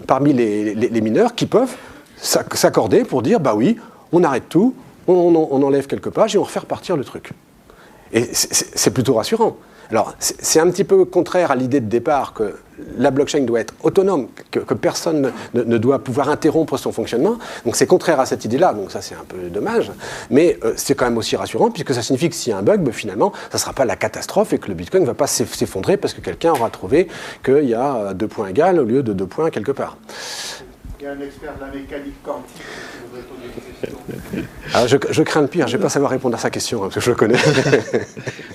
parmi les mineurs qui peuvent s'accorder pour dire bah oui, on arrête tout, on enlève quelques pages et on refait repartir le truc. Et c'est plutôt rassurant. Alors, c'est un petit peu contraire à l'idée de départ que la blockchain doit être autonome, que personne ne doit pouvoir interrompre son fonctionnement. Donc c'est contraire à cette idée-là, donc ça c'est un peu dommage. Mais c'est quand même aussi rassurant, puisque ça signifie que s'il y a un bug, finalement, ça ne sera pas la catastrophe et que le Bitcoin ne va pas s'effondrer parce que quelqu'un aura trouvé qu'il y a 2 points égales au lieu de 2 points quelque part. Il y a un expert de la mécanique quantique qui voudrait poser une question. Alors je crains le pire, je ne vais pas savoir répondre à sa question, parce que je le connais.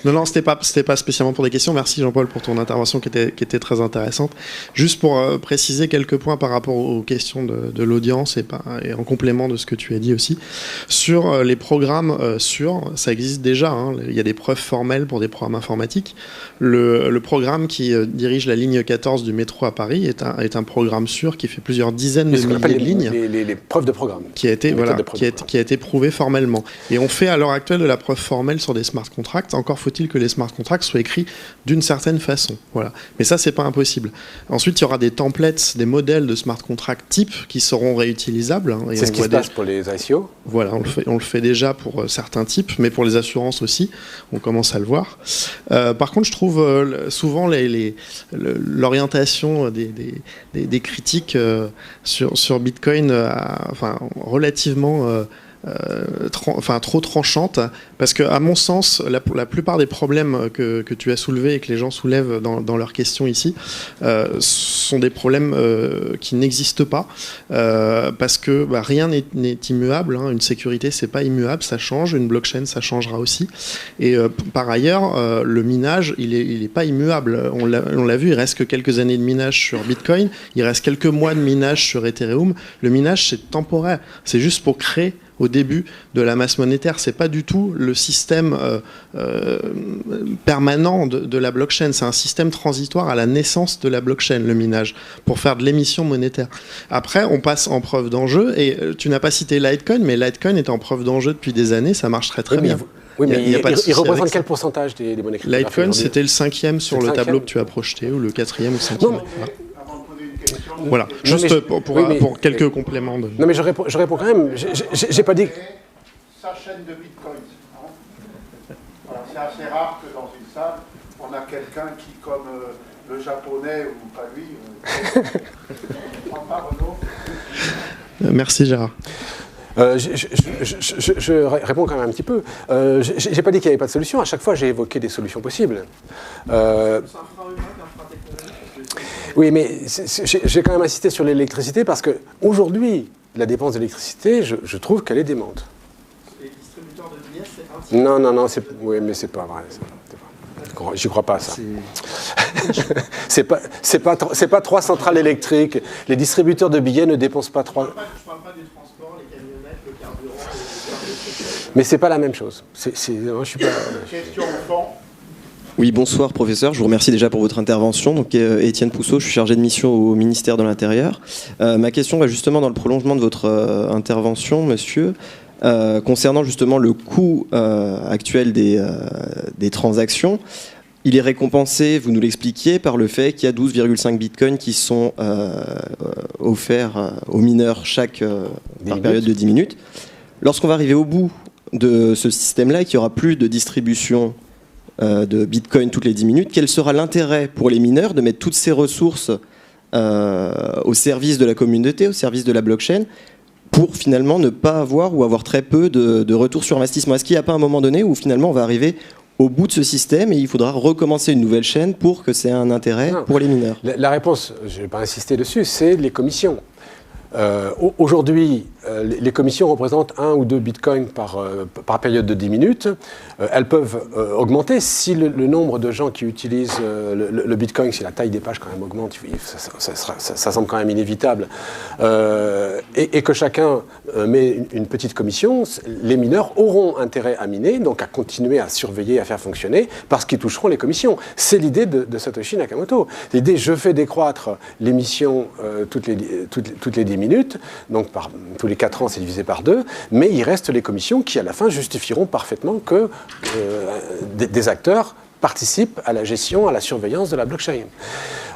Non, c'était pas spécialement pour des questions. Merci Jean-Paul pour ton intervention qui était très intéressante. Juste pour préciser quelques points par rapport aux questions de l'audience et en complément de ce que tu as dit aussi. Sur les programmes sûrs, ça existe déjà. Hein. Il y a des preuves formelles pour des programmes informatiques. Le programme qui dirige la ligne 14 du métro à Paris est un programme sûr qui fait plusieurs dizaines de milliers de lignes. Les preuves de programme. Qui a été prouvé formellement. Et on fait à l'heure actuelle de la preuve formelle sur des smart contracts. Encore faut-il que les smart contracts soient écrits d'une certaine façon. Voilà. Mais ça, c'est pas impossible. Ensuite, il y aura des templates, des modèles de smart contract type qui seront réutilisables. Hein, c'est ce qui se passe pour les ICO. Voilà, on le fait déjà pour certains types, mais pour les assurances aussi, on commence à le voir. Par contre, je trouve souvent l'orientation des critiques sur Bitcoin relativement trop tranchante, parce que à mon sens la plupart des problèmes que tu as soulevés et que les gens soulèvent dans leurs questions ici sont des problèmes qui n'existent pas, parce que rien n'est immuable, hein. Une sécurité c'est pas immuable, ça change, une blockchain ça changera aussi, et par ailleurs le minage il est pas immuable, on l'a vu, il reste que quelques années de minage sur Bitcoin, il reste quelques mois de minage sur Ethereum. Le minage c'est temporaire, c'est juste pour créer au début de la masse monétaire. C'est pas du tout le système permanent de la blockchain. C'est un système transitoire à la naissance de la blockchain, le minage, pour faire de l'émission monétaire. Après, on passe en preuve d'enjeu, et tu n'as pas cité Litecoin, mais Litecoin est en preuve d'enjeu depuis des années, ça marche très bien. Oui, mais il représente quel pourcentage des monnaies cryptographiques? Litecoin, c'était le 5e sur le tableau que tu as projeté, ou le 4e ou 5e. Voilà, juste pour quelques compléments. Non, mais je réponds quand même. J'ai pas dit. Sa chaîne de Bitcoin. Voilà, c'est assez rare que dans une salle, on a quelqu'un qui, comme le japonais ou pas lui, prend pas Renaud. Merci Gérard. Je réponds quand même un petit peu. J'ai pas dit qu'il n'y avait pas de solution. À chaque fois, j'ai évoqué des solutions possibles. Oui, mais j'ai quand même insisté sur l'électricité parce qu'aujourd'hui, la dépense d'électricité, je trouve qu'elle est démente. Les distributeurs de billets, c'est un Non, oui, mais c'est pas vrai. J'y crois pas, ça. C'est pas 3 centrales électriques. Les distributeurs de billets ne dépensent pas 3... Je parle pas du transport, les camionnettes, le carburant... Mais c'est pas la même chose. Non, je suis pas... Question au fond. Oui, bonsoir professeur, je vous remercie déjà pour votre intervention. Donc, Étienne Pousseau, je suis chargé de mission au ministère de l'Intérieur. Ma question va justement dans le prolongement de votre intervention, monsieur, concernant justement le coût actuel des transactions. Il est récompensé, vous nous l'expliquiez, par le fait qu'il y a 12,5 bitcoins qui sont offerts aux mineurs par période de 10 minutes. Lorsqu'on va arriver au bout de ce système-là et qu'il n'y aura plus de distribution de Bitcoin toutes les 10 minutes, quel sera l'intérêt pour les mineurs de mettre toutes ces ressources au service de la communauté, au service de la blockchain, pour finalement ne pas avoir ou avoir très peu de retour sur investissement? Est-ce qu'il n'y a pas un moment donné où finalement on va arriver au bout de ce système et il faudra recommencer une nouvelle chaîne pour que c'est un intérêt pour les mineurs? La réponse, je ne vais pas insister dessus, c'est les commissions. Aujourd'hui, les commissions représentent 1 ou 2 bitcoins par période de 10 minutes. Elles peuvent augmenter si le nombre de gens qui utilisent le bitcoin, si la taille des pages quand même augmente, ça semble quand même inévitable, et que chacun met une petite commission, les mineurs auront intérêt à miner, donc à continuer à surveiller, à faire fonctionner, parce qu'ils toucheront les commissions. C'est l'idée de Satoshi Nakamoto. L'idée, je fais décroître l'émission toutes les 10 minutes, donc tous les 4 ans c'est divisé par 2, mais il reste les commissions qui à la fin justifieront parfaitement que des acteurs participent à la gestion, à la surveillance de la blockchain.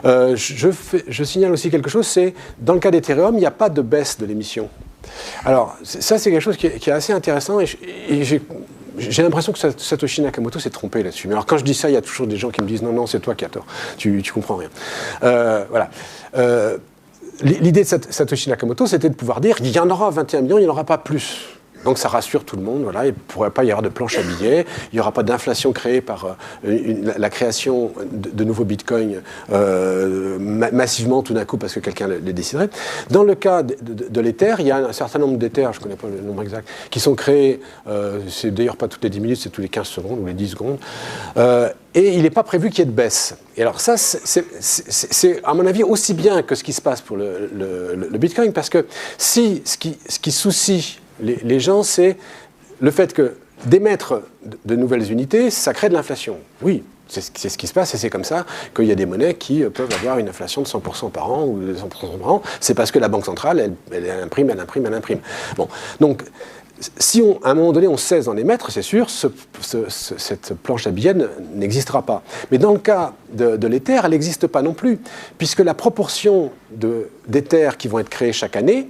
Je signale aussi quelque chose, c'est dans le cas d'Ethereum, il n'y a pas de baisse de l'émission. Alors ça c'est quelque chose qui est assez intéressant et j'ai l'impression que Satoshi Nakamoto s'est trompé là-dessus. Mais alors quand je dis ça, il y a toujours des gens qui me disent non, c'est toi qui as tort, tu comprends rien. Voilà. L'idée de Satoshi Nakamoto, c'était de pouvoir dire il y en aura 21 millions, il n'y en aura pas plus. Donc ça rassure tout le monde, voilà, il ne pourrait pas y avoir de planche à billets, il n'y aura pas d'inflation créée par la création de nouveaux bitcoins massivement tout d'un coup parce que quelqu'un les déciderait. Dans le cas de l'Ether, il y a un certain nombre d'Ethers, je ne connais pas le nombre exact, qui sont créés, c'est d'ailleurs pas toutes les 10 minutes, c'est tous les 15 secondes ou les 10 secondes, et il n'est pas prévu qu'il y ait de baisse. Et alors ça, c'est à mon avis aussi bien que ce qui se passe pour le bitcoin, parce que si ce qui soucie les gens, c'est le fait que d'émettre de nouvelles unités, ça crée de l'inflation. Oui, c'est ce qui se passe et c'est comme ça qu'il y a des monnaies qui peuvent avoir une inflation de 100% par an ou de 100% par an. C'est parce que la banque centrale, elle imprime. Bon, donc, si à un moment donné on cesse d'en émettre, c'est sûr, cette planche à billets n'existera pas. Mais dans le cas de l'Ether, elle n'existe pas non plus, puisque la proportion d'Ether qui vont être créés chaque année,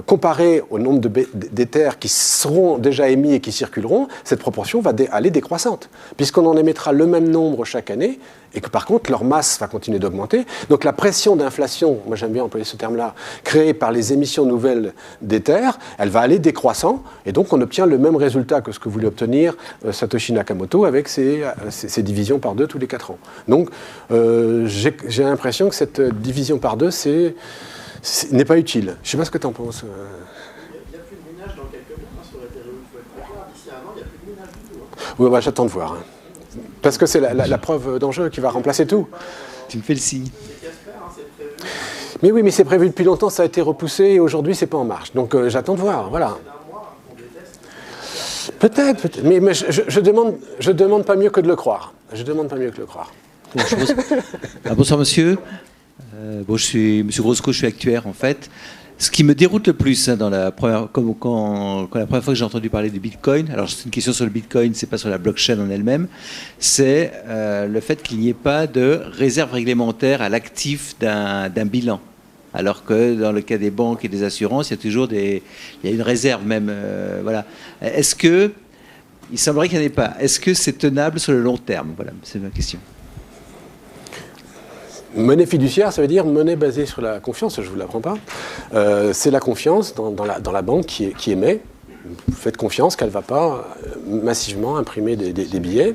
comparé au nombre d'Ethers qui seront déjà émis et qui circuleront, cette proportion va aller décroissante, puisqu'on en émettra le même nombre chaque année, et que par contre leur masse va continuer d'augmenter. Donc la pression d'inflation, moi j'aime bien employer ce terme-là, créée par les émissions nouvelles d'Ethers, elle va aller décroissant, et donc on obtient le même résultat que ce que voulait obtenir Satoshi Nakamoto avec ses divisions par 2 tous les 4 ans. Donc j'ai l'impression que cette division par 2, n'est pas utile. Je ne sais pas ce que tu en penses. Il n'y a plus de minage dans quelques mois sur Ethereum, il faut être très clair. D'ici un an, il n'y a plus de minage du tout. Oui, bah, j'attends de voir. Parce que c'est la preuve d'enjeu qui va remplacer tout. Tu me fais le signe. Mais oui, mais c'est prévu depuis longtemps, ça a été repoussé et aujourd'hui, c'est pas en marche. Donc j'attends de voir, voilà. Peut-être. Mais je demande pas mieux que de le croire. Bonsoir monsieur. Je suis M. Grosco, je suis actuaire en fait. Ce qui me déroute le plus, quand la première fois que j'ai entendu parler du Bitcoin, alors c'est une question sur le Bitcoin, c'est pas sur la blockchain en elle-même, c'est le fait qu'il n'y ait pas de réserve réglementaire à l'actif d'un bilan. Alors que dans le cas des banques et des assurances, il y a toujours une réserve même. Voilà. Est-ce que, il semblerait qu'il n'y en ait pas, est-ce que c'est tenable sur le long terme? Voilà, c'est ma question. Monnaie fiduciaire, ça veut dire monnaie basée sur la confiance, je ne vous l'apprends pas. C'est la confiance dans la banque qui émet. Vous faites confiance qu'elle ne va pas massivement imprimer des billets.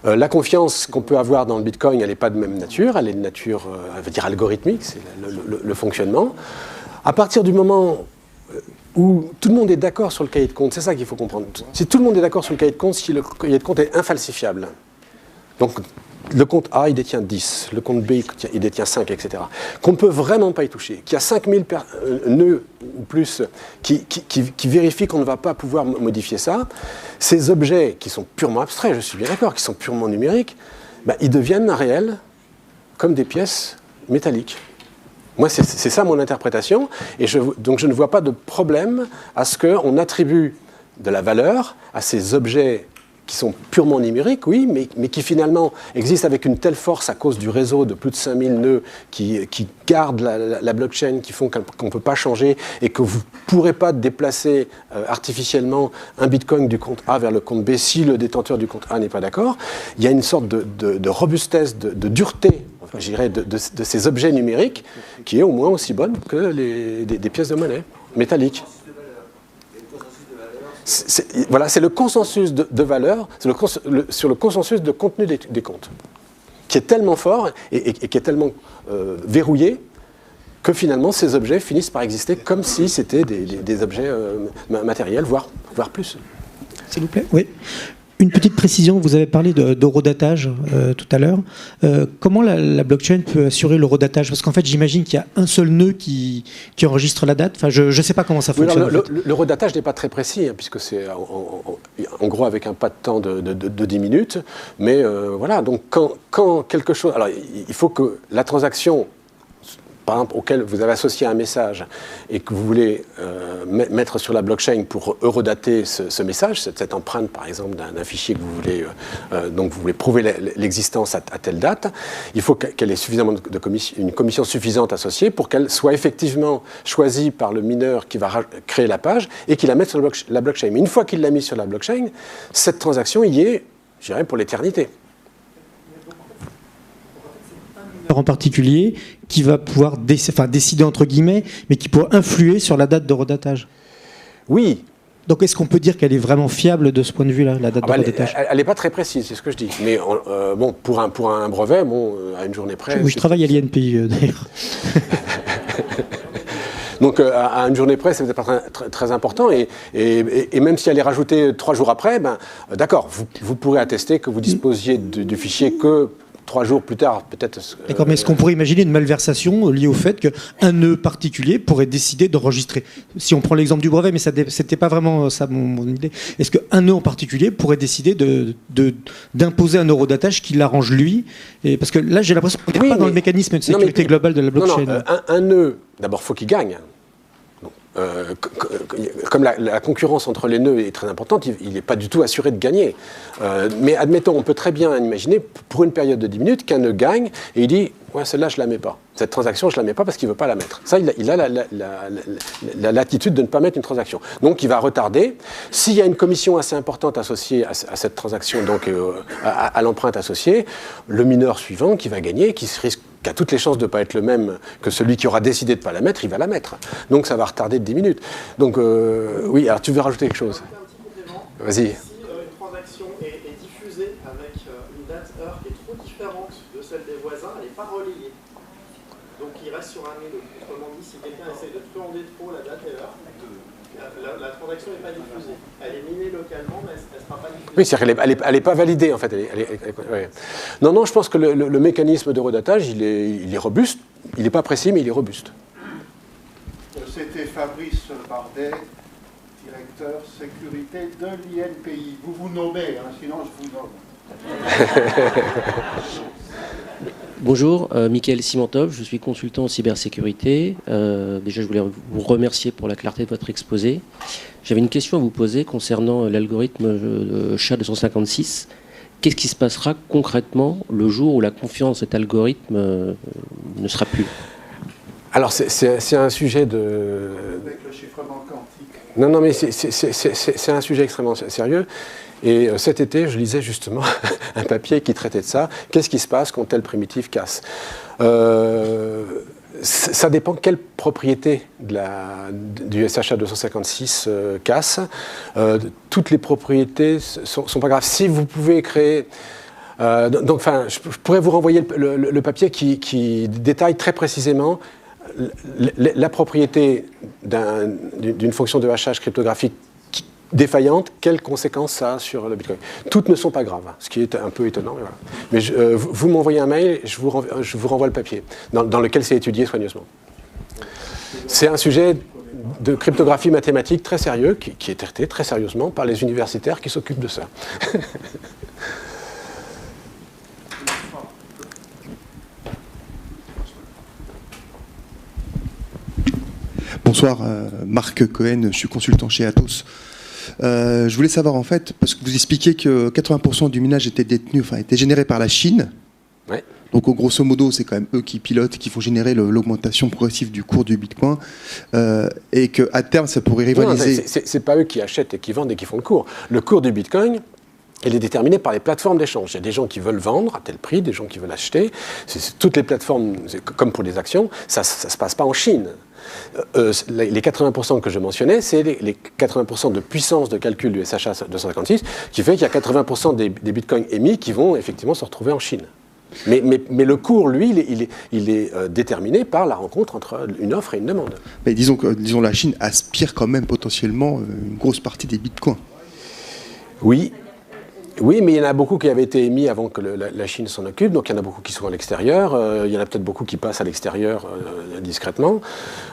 La confiance qu'on peut avoir dans le Bitcoin, elle n'est pas de même nature, elle est de nature, elle veut dire algorithmique, c'est le fonctionnement. À partir du moment où tout le monde est d'accord sur le cahier de compte, c'est ça qu'il faut comprendre. Si tout le monde est d'accord sur le cahier de compte, si le cahier de compte est infalsifiable, donc le compte A, il détient 10, le compte B, il détient 5, etc. Qu'on ne peut vraiment pas y toucher, qu'il y a 5000 nœuds ou plus qui vérifient qu'on ne va pas pouvoir modifier ça, ces objets qui sont purement abstraits, je suis bien d'accord, qui sont purement numériques, ils deviennent réels comme des pièces métalliques. Moi, c'est ça mon interprétation, et donc je ne vois pas de problème à ce qu'on attribue de la valeur à ces objets qui sont purement numériques, oui, mais qui finalement existent avec une telle force à cause du réseau de plus de 5000 nœuds qui gardent la blockchain, qui font qu'on ne peut pas changer et que vous ne pourrez pas déplacer artificiellement un bitcoin du compte A vers le compte B si le détenteur du compte A n'est pas d'accord. Il y a une sorte de robustesse, de dureté, enfin, je dirais, de ces objets numériques qui est au moins aussi bonne que des pièces de monnaie métalliques. Voilà, c'est le consensus de valeur, sur le consensus de contenu des comptes, qui est tellement fort et qui est tellement verrouillé que finalement ces objets finissent par exister comme si c'était des objets matériels, voire plus. S'il vous plaît, oui. Une petite précision, vous avez parlé d'horodatage tout à l'heure. Comment la blockchain peut assurer l'horodatage? Parce qu'en fait, j'imagine qu'il y a un seul nœud qui enregistre la date. Enfin, je ne sais pas comment ça fonctionne. L'horodatage n'est pas très précis, hein, puisque c'est en gros avec un pas de temps de 10 minutes. Mais voilà, donc quand quelque chose... Alors, il faut que la transaction, par exemple, auquel vous avez associé un message et que vous voulez mettre sur la blockchain pour eurodater ce message, cette empreinte, par exemple, d'un fichier que vous voulez, donc vous voulez prouver l'existence à telle date, il faut qu'elle ait suffisamment une commission suffisante associée pour qu'elle soit effectivement choisie par le mineur qui va créer la page et qu'il la mette sur la blockchain. Mais une fois qu'il l'a mise sur la blockchain, cette transaction y est, je dirais, pour l'éternité. En particulier, qui va pouvoir décider entre guillemets, mais qui pourra influer sur la date de redatage. Oui. Donc est-ce qu'on peut dire qu'elle est vraiment fiable de ce point de vue-là, la date de redatage? Elle n'est pas très précise, c'est ce que je dis. Mais bon, pour un brevet, à une journée près... Oui, je travaille à l'INPI d'ailleurs. Donc à une journée près, c'est pas très important. Et même si elle est rajoutée 3 jours après, d'accord, vous pourrez attester que vous disposiez du fichier que 3 jours plus tard, peut-être. D'accord, mais est-ce qu'on pourrait imaginer une malversation liée au fait qu'un nœud particulier pourrait décider d'enregistrer? Si on prend l'exemple du brevet, mais c'était pas vraiment ça mon idée. Est-ce qu'un nœud en particulier pourrait décider d'imposer un horodatage qui l'arrange lui? Parce que là, j'ai l'impression qu'on n'est pas dans le mécanisme de sécurité globale de la blockchain. Non, un nœud, d'abord, faut qu'il gagne. Comme la concurrence entre les nœuds est très importante, il n'est pas du tout assuré de gagner. Mais admettons, on peut très bien imaginer, pour une période de 10 minutes, qu'un nœud gagne et il dit « ouais, celle-là, je ne la mets pas. Cette transaction, je ne la mets pas parce qu'il ne veut pas la mettre. » Ça, il a la latitude de ne pas mettre une transaction. Donc, il va retarder. S'il y a une commission assez importante associée à cette transaction, donc à l'empreinte associée, le mineur suivant qui va gagner, qui a toutes les chances de ne pas être le même que celui qui aura décidé de ne pas la mettre, il va la mettre. Donc, ça va retarder de 10 minutes. Donc, oui, alors tu veux rajouter quelque chose? Vas-y. Si une transaction est diffusée avec une date heure qui est trop différente de celle des voisins, elle n'est pas relayée. Donc il reste sur un nœud. Autrement dit, si quelqu'un essaie de truander trop la date et l'heure, la transaction n'est pas diffusée. Elle est minée localement, mais elle ne sera pas diffusée. Oui, c'est-à-dire qu'elle n'est pas validée, en fait. Ouais. Non, je pense que le mécanisme de redatage, il est robuste. Il n'est pas précis, mais il est robuste. C'était Fabrice Bardet, directeur sécurité de l'INPI. Vous vous nommez, hein, sinon je vous nomme. Bonjour, Mickaël Simantov, je suis consultant en cybersécurité. Déjà, je voulais vous remercier pour la clarté de votre exposé. J'avais une question à vous poser concernant l'algorithme SHA-256. Qu'est-ce qui se passera concrètement le jour où la confiance dans cet algorithme ne sera plus? Alors, c'est un sujet de... Avec le chiffrement quantique. Non, mais c'est un sujet extrêmement sérieux. Et cet été, je lisais justement un papier qui traitait de ça. Qu'est-ce qui se passe quand telle primitive casse? Ça dépend quelle propriété du SHA-256 casse. Toutes les propriétés sont pas graves. Si vous pouvez créer... donc, je pourrais vous renvoyer le papier qui détaille très précisément la propriété d'une fonction de hachage cryptographique défaillante, quelles conséquences ça a sur le Bitcoin. Toutes ne sont pas graves, ce qui est un peu étonnant. Mais, voilà. Mais vous m'envoyez un mail, je vous renvoie le papier, dans lequel c'est étudié soigneusement. C'est un sujet de cryptographie mathématique très sérieux, qui est traité très sérieusement par les universitaires qui s'occupent de ça. Bonsoir, Marc Cohen, je suis consultant chez Atos. Je voulais savoir en fait, parce que vous expliquiez que 80% du minage était généré par la Chine. Ouais. Donc grosso modo, c'est quand même eux qui pilotent, qui font générer l'augmentation progressive du cours du Bitcoin, et qu'à terme, ça pourrait rivaliser. Non, c'est pas eux qui achètent et qui vendent et qui font le cours. Le cours du Bitcoin, il est déterminé par les plateformes d'échange. Il y a des gens qui veulent vendre à tel prix, des gens qui veulent acheter. Toutes les plateformes, comme pour les actions, ça se passe pas en Chine. Les 80% que je mentionnais, c'est les 80% de puissance de calcul du SHA 256, qui fait qu'il y a 80% des bitcoins émis qui vont effectivement se retrouver en Chine. Mais le cours, lui, il est déterminé par la rencontre entre une offre et une demande. Mais disons la Chine aspire quand même potentiellement une grosse partie des bitcoins. Oui, mais il y en a beaucoup qui avaient été émis avant que la Chine s'en occupe, donc il y en a beaucoup qui sont à l'extérieur, il y en a peut-être beaucoup qui passent à l'extérieur discrètement.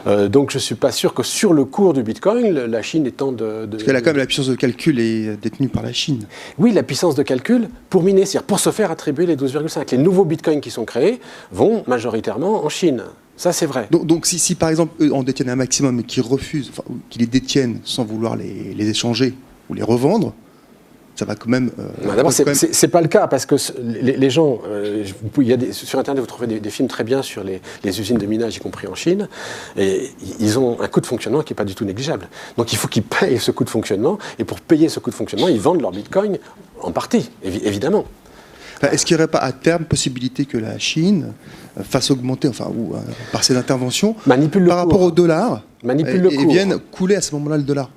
Donc je ne suis pas sûr que sur le cours du Bitcoin, la Chine étant Parce qu'elle a quand même la puissance de calcul est détenue par la Chine. Oui, la puissance de calcul pour miner, c'est-à-dire pour se faire attribuer les 12,5. Les nouveaux Bitcoins qui sont créés vont majoritairement en Chine. Ça, c'est vrai. Donc si par exemple, eux en détiennent un maximum et qu'ils refusent, qu'ils les détiennent sans vouloir les échanger ou les revendre, ça va quand même... D'abord, c'est pas le cas, parce que les gens... sur Internet, vous trouvez des films très bien sur les usines de minage, y compris en Chine, et ils ont un coût de fonctionnement qui n'est pas du tout négligeable. Donc il faut qu'ils payent ce coût de fonctionnement, et pour payer ce coût de fonctionnement, ils vendent leur Bitcoin en partie, évidemment. Est-ce qu'il n'y aurait pas à terme possibilité que la Chine fasse augmenter, par ses interventions, par rapport au dollar, et vienne couler à ce moment-là le dollar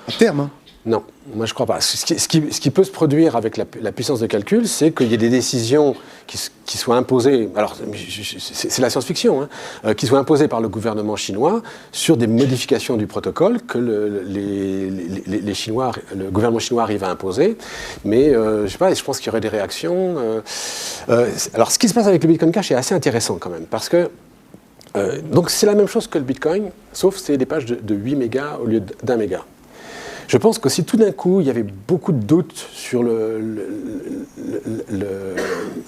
à terme, hein. Non, moi je ne crois pas. Ce qui peut se produire avec la puissance de calcul, c'est qu'il y ait des décisions qui soient imposées, alors c'est la science-fiction, hein, qui soient imposées par le gouvernement chinois sur des modifications du protocole que le gouvernement chinois arrive à imposer. Mais je sais pas, je pense qu'il y aurait des réactions. Alors ce qui se passe avec le Bitcoin Cash est assez intéressant quand même, parce que donc c'est la même chose que le Bitcoin, sauf c'est des pages de 8 mégas au lieu d'1 méga. Je pense que si tout d'un coup, il y avait beaucoup de doutes sur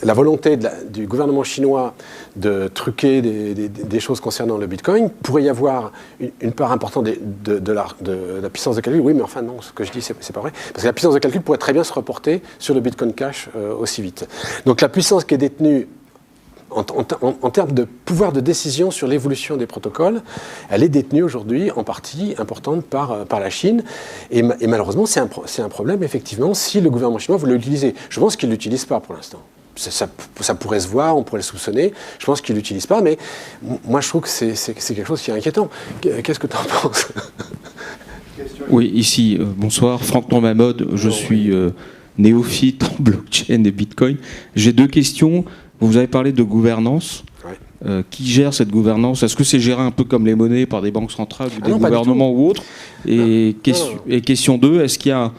la volonté du gouvernement chinois de truquer des choses concernant le Bitcoin, il pourrait y avoir une part importante de la puissance de calcul. Oui, mais enfin non, ce que je dis, c'est pas vrai. Parce que la puissance de calcul pourrait très bien se reporter sur le Bitcoin Cash aussi vite. Donc la puissance qui est détenue en termes de pouvoir de décision sur l'évolution des protocoles, elle est détenue aujourd'hui en partie importante par la Chine. Et malheureusement, c'est un problème, effectivement, si le gouvernement chinois voulait l'utiliser. Je pense qu'il ne l'utilise pas pour l'instant. Ça pourrait se voir, on pourrait le soupçonner. Je pense qu'il ne l'utilise pas, mais moi, je trouve que c'est quelque chose qui est inquiétant. Qu'est-ce que tu en penses ? Oui, ici, bonsoir, Franck Normamode, je suis néophyte en blockchain et Bitcoin. J'ai deux questions. Vous avez parlé de gouvernance. Ouais. Qui gère cette gouvernance ? Est-ce que c'est géré un peu comme les monnaies par des banques centrales ou des gouvernements ou autres ? Et question 2, est-ce qu'il y a,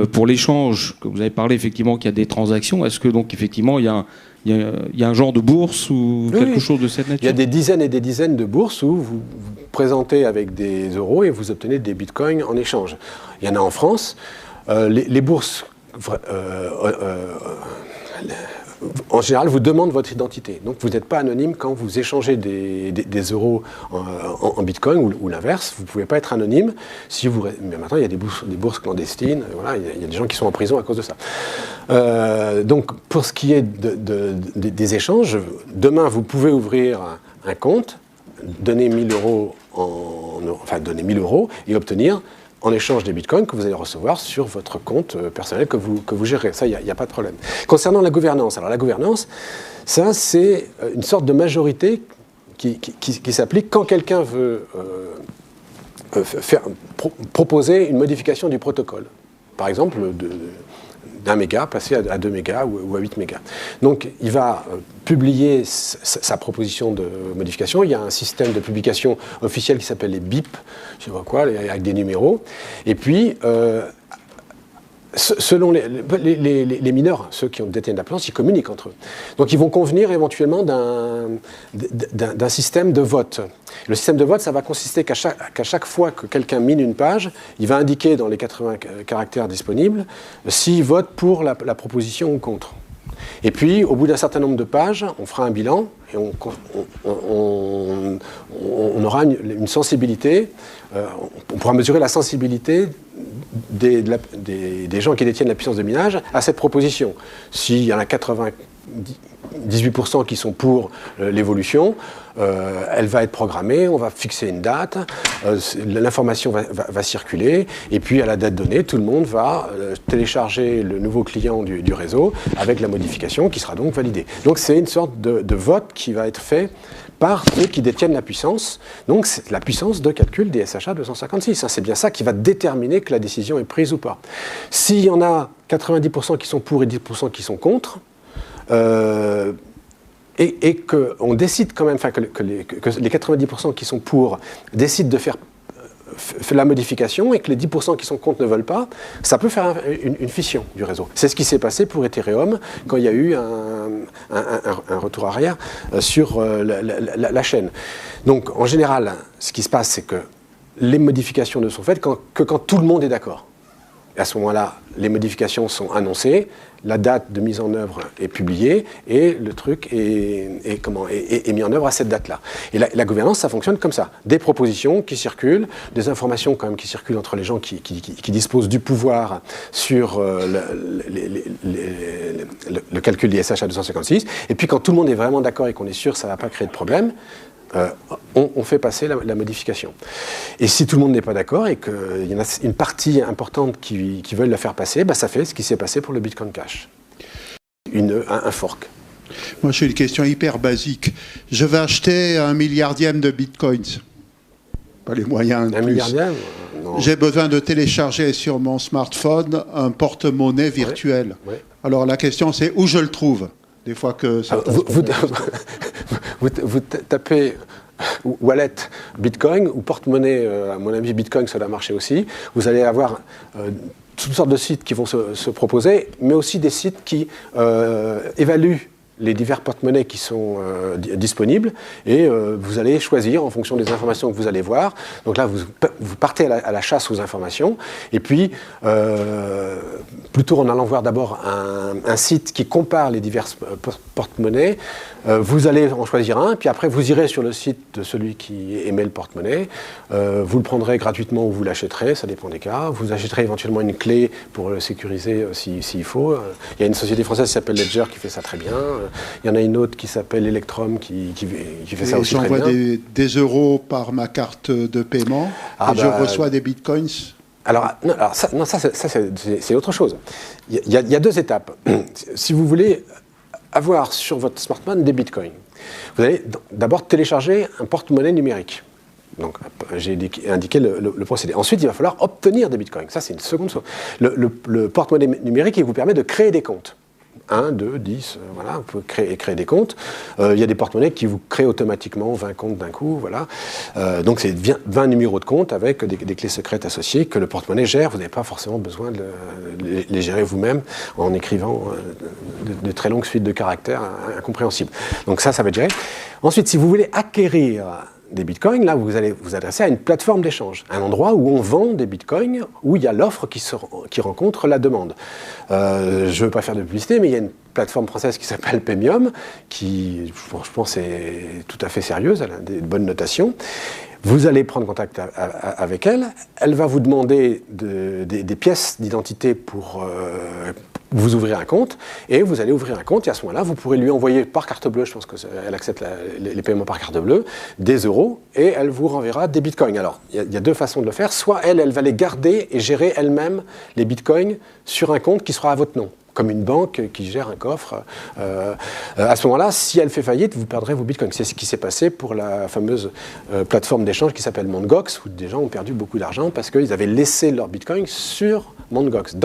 pour l'échange, que vous avez parlé effectivement qu'il y a des transactions, est-ce que donc effectivement il y a un genre de bourse ou quelque chose de cette nature ? Il y a des dizaines et des dizaines de bourses où vous présentez avec des euros et vous obtenez des bitcoins en échange. Il y en a en France. Les bourses... en général, vous demandent votre identité. Donc, vous n'êtes pas anonyme quand vous échangez des euros en bitcoin ou l'inverse. Vous ne pouvez pas être anonyme. Mais maintenant, il y a des bourses clandestines. Voilà, il y a des gens qui sont en prison à cause de ça. Donc, pour ce qui est des échanges, demain, vous pouvez ouvrir un compte, donner 1 000 euros donner 1 000 euros et obtenir en échange des bitcoins que vous allez recevoir sur votre compte personnel que vous gérez. Ça, il n'y a pas de problème. Concernant la gouvernance, alors la gouvernance, ça, c'est une sorte de majorité qui s'applique quand quelqu'un veut proposer une modification du protocole. Par exemple, d'1 méga passer à 2 mégas ou à 8 mégas. Donc, il va publier sa proposition de modification. Il y a un système de publication officiel qui s'appelle les BIP, je ne sais pas quoi, avec des numéros. Et puis, selon les mineurs, ceux qui détiennent la plante, ils communiquent entre eux. Donc, ils vont convenir éventuellement d'un système de vote. Le système de vote, ça va consister qu'à chaque fois que quelqu'un mine une page, il va indiquer dans les 80 caractères disponibles s'il vote pour la proposition ou contre. Et puis, au bout d'un certain nombre de pages, on fera un bilan et on aura une sensibilité, on pourra mesurer la sensibilité des gens qui détiennent la puissance de minage à cette proposition. S'il y en a 98% qui sont pour l'évolution, elle va être programmée, on va fixer une date, l'information va circuler, et puis à la date donnée, tout le monde va télécharger le nouveau client du réseau avec la modification qui sera donc validée. Donc c'est une sorte de vote qui va être fait par ceux qui détiennent la puissance. Donc c'est la puissance de calcul des SHA 256. C'est bien ça qui va déterminer que la décision est prise ou pas. S'il y en a 90% qui sont pour et 10% qui sont contre, et qu'on décide quand même, que les 90% qui sont pour décident de faire la modification et que les 10% qui sont contre ne veulent pas, ça peut faire une fission du réseau. C'est ce qui s'est passé pour Ethereum quand il y a eu un retour arrière sur la chaîne. Donc en général, ce qui se passe, c'est que les modifications ne sont faites que quand tout le monde est d'accord. Et à ce moment-là, les modifications sont annoncées, la date de mise en œuvre est publiée et le truc est mis en œuvre à cette date-là. Et la gouvernance, ça fonctionne comme ça. Des propositions qui circulent, des informations quand même qui circulent entre les gens qui disposent du pouvoir sur le calcul des SHA 256. Et puis quand tout le monde est vraiment d'accord et qu'on est sûr que ça ne va pas créer de problème, on fait passer la modification. Et si tout le monde n'est pas d'accord et qu'il y en a une partie importante qui veulent la faire passer, ça fait ce qui s'est passé pour le Bitcoin Cash. Un fork. Moi, j'ai une question hyper basique. Je vais acheter 1 milliardième de Bitcoins. Pas les moyens de plus. 1 milliardième ? Non. J'ai besoin de télécharger sur mon smartphone un porte-monnaie virtuel. Oui. Alors la question, c'est où je le trouve ? Des fois que ça vous tapez wallet Bitcoin ou porte-monnaie, à mon avis Bitcoin ça doit marcher aussi, vous allez avoir toutes sortes de sites qui vont se proposer, mais aussi des sites qui évaluent les divers porte-monnaies qui sont disponibles et vous allez choisir en fonction des informations que vous allez voir. Donc là, vous partez à la chasse aux informations et puis plutôt en allant voir d'abord un site qui compare les diverses porte-monnaies, vous allez en choisir un, puis après vous irez sur le site de celui qui émet le porte-monnaie, vous le prendrez gratuitement ou vous l'achèterez, ça dépend des cas, vous achèterez éventuellement une clé pour le sécuriser s'il faut. Il y a une société française qui s'appelle Ledger qui fait ça très bien. Il y en a une autre qui s'appelle Electrum qui fait ça aussi très bien. J'envoie des euros par ma carte de paiement et je reçois des bitcoins. Alors ça c'est autre chose. Il y a deux étapes. Si vous voulez avoir sur votre smartphone des bitcoins, vous allez d'abord télécharger un porte-monnaie numérique. Donc, j'ai indiqué le procédé. Ensuite, il va falloir obtenir des bitcoins. Ça, c'est une seconde chose. Le porte-monnaie numérique, il vous permet de créer des comptes. 1, 2, 10, voilà, vous pouvez créer des comptes. Il y a des porte-monnaies qui vous créent automatiquement 20 comptes d'un coup, voilà. Donc c'est 20 numéros de compte avec des clés secrètes associées que le porte-monnaie gère. Vous n'avez pas forcément besoin de les gérer vous-même en écrivant de très longues suites de caractères incompréhensibles. Donc ça va être géré. Ensuite, si vous voulez acquérir des bitcoins, là vous allez vous adresser à une plateforme d'échange, un endroit où on vend des bitcoins, où il y a l'offre qui rencontre la demande. Je ne veux pas faire de publicité, mais il y a une plateforme française qui s'appelle Paymium, qui je pense est tout à fait sérieuse, elle a des bonnes notations. Vous allez prendre contact avec elle, elle va vous demander des pièces d'identité pour vous ouvrir un compte, et vous allez ouvrir un compte, et à ce moment-là, vous pourrez lui envoyer par carte bleue, je pense qu'elle accepte les paiements par carte bleue, des euros, et elle vous renverra des bitcoins. Alors, il y a deux façons de le faire. Soit elle va les garder et gérer elle-même les bitcoins sur un compte qui sera à votre nom, comme une banque qui gère un coffre. À ce moment-là, si elle fait faillite, vous perdrez vos bitcoins. C'est ce qui s'est passé pour la fameuse plateforme d'échange qui s'appelle Mt. Gox, où des gens ont perdu beaucoup d'argent parce qu'ils avaient laissé leurs bitcoins sur Mt. Gox,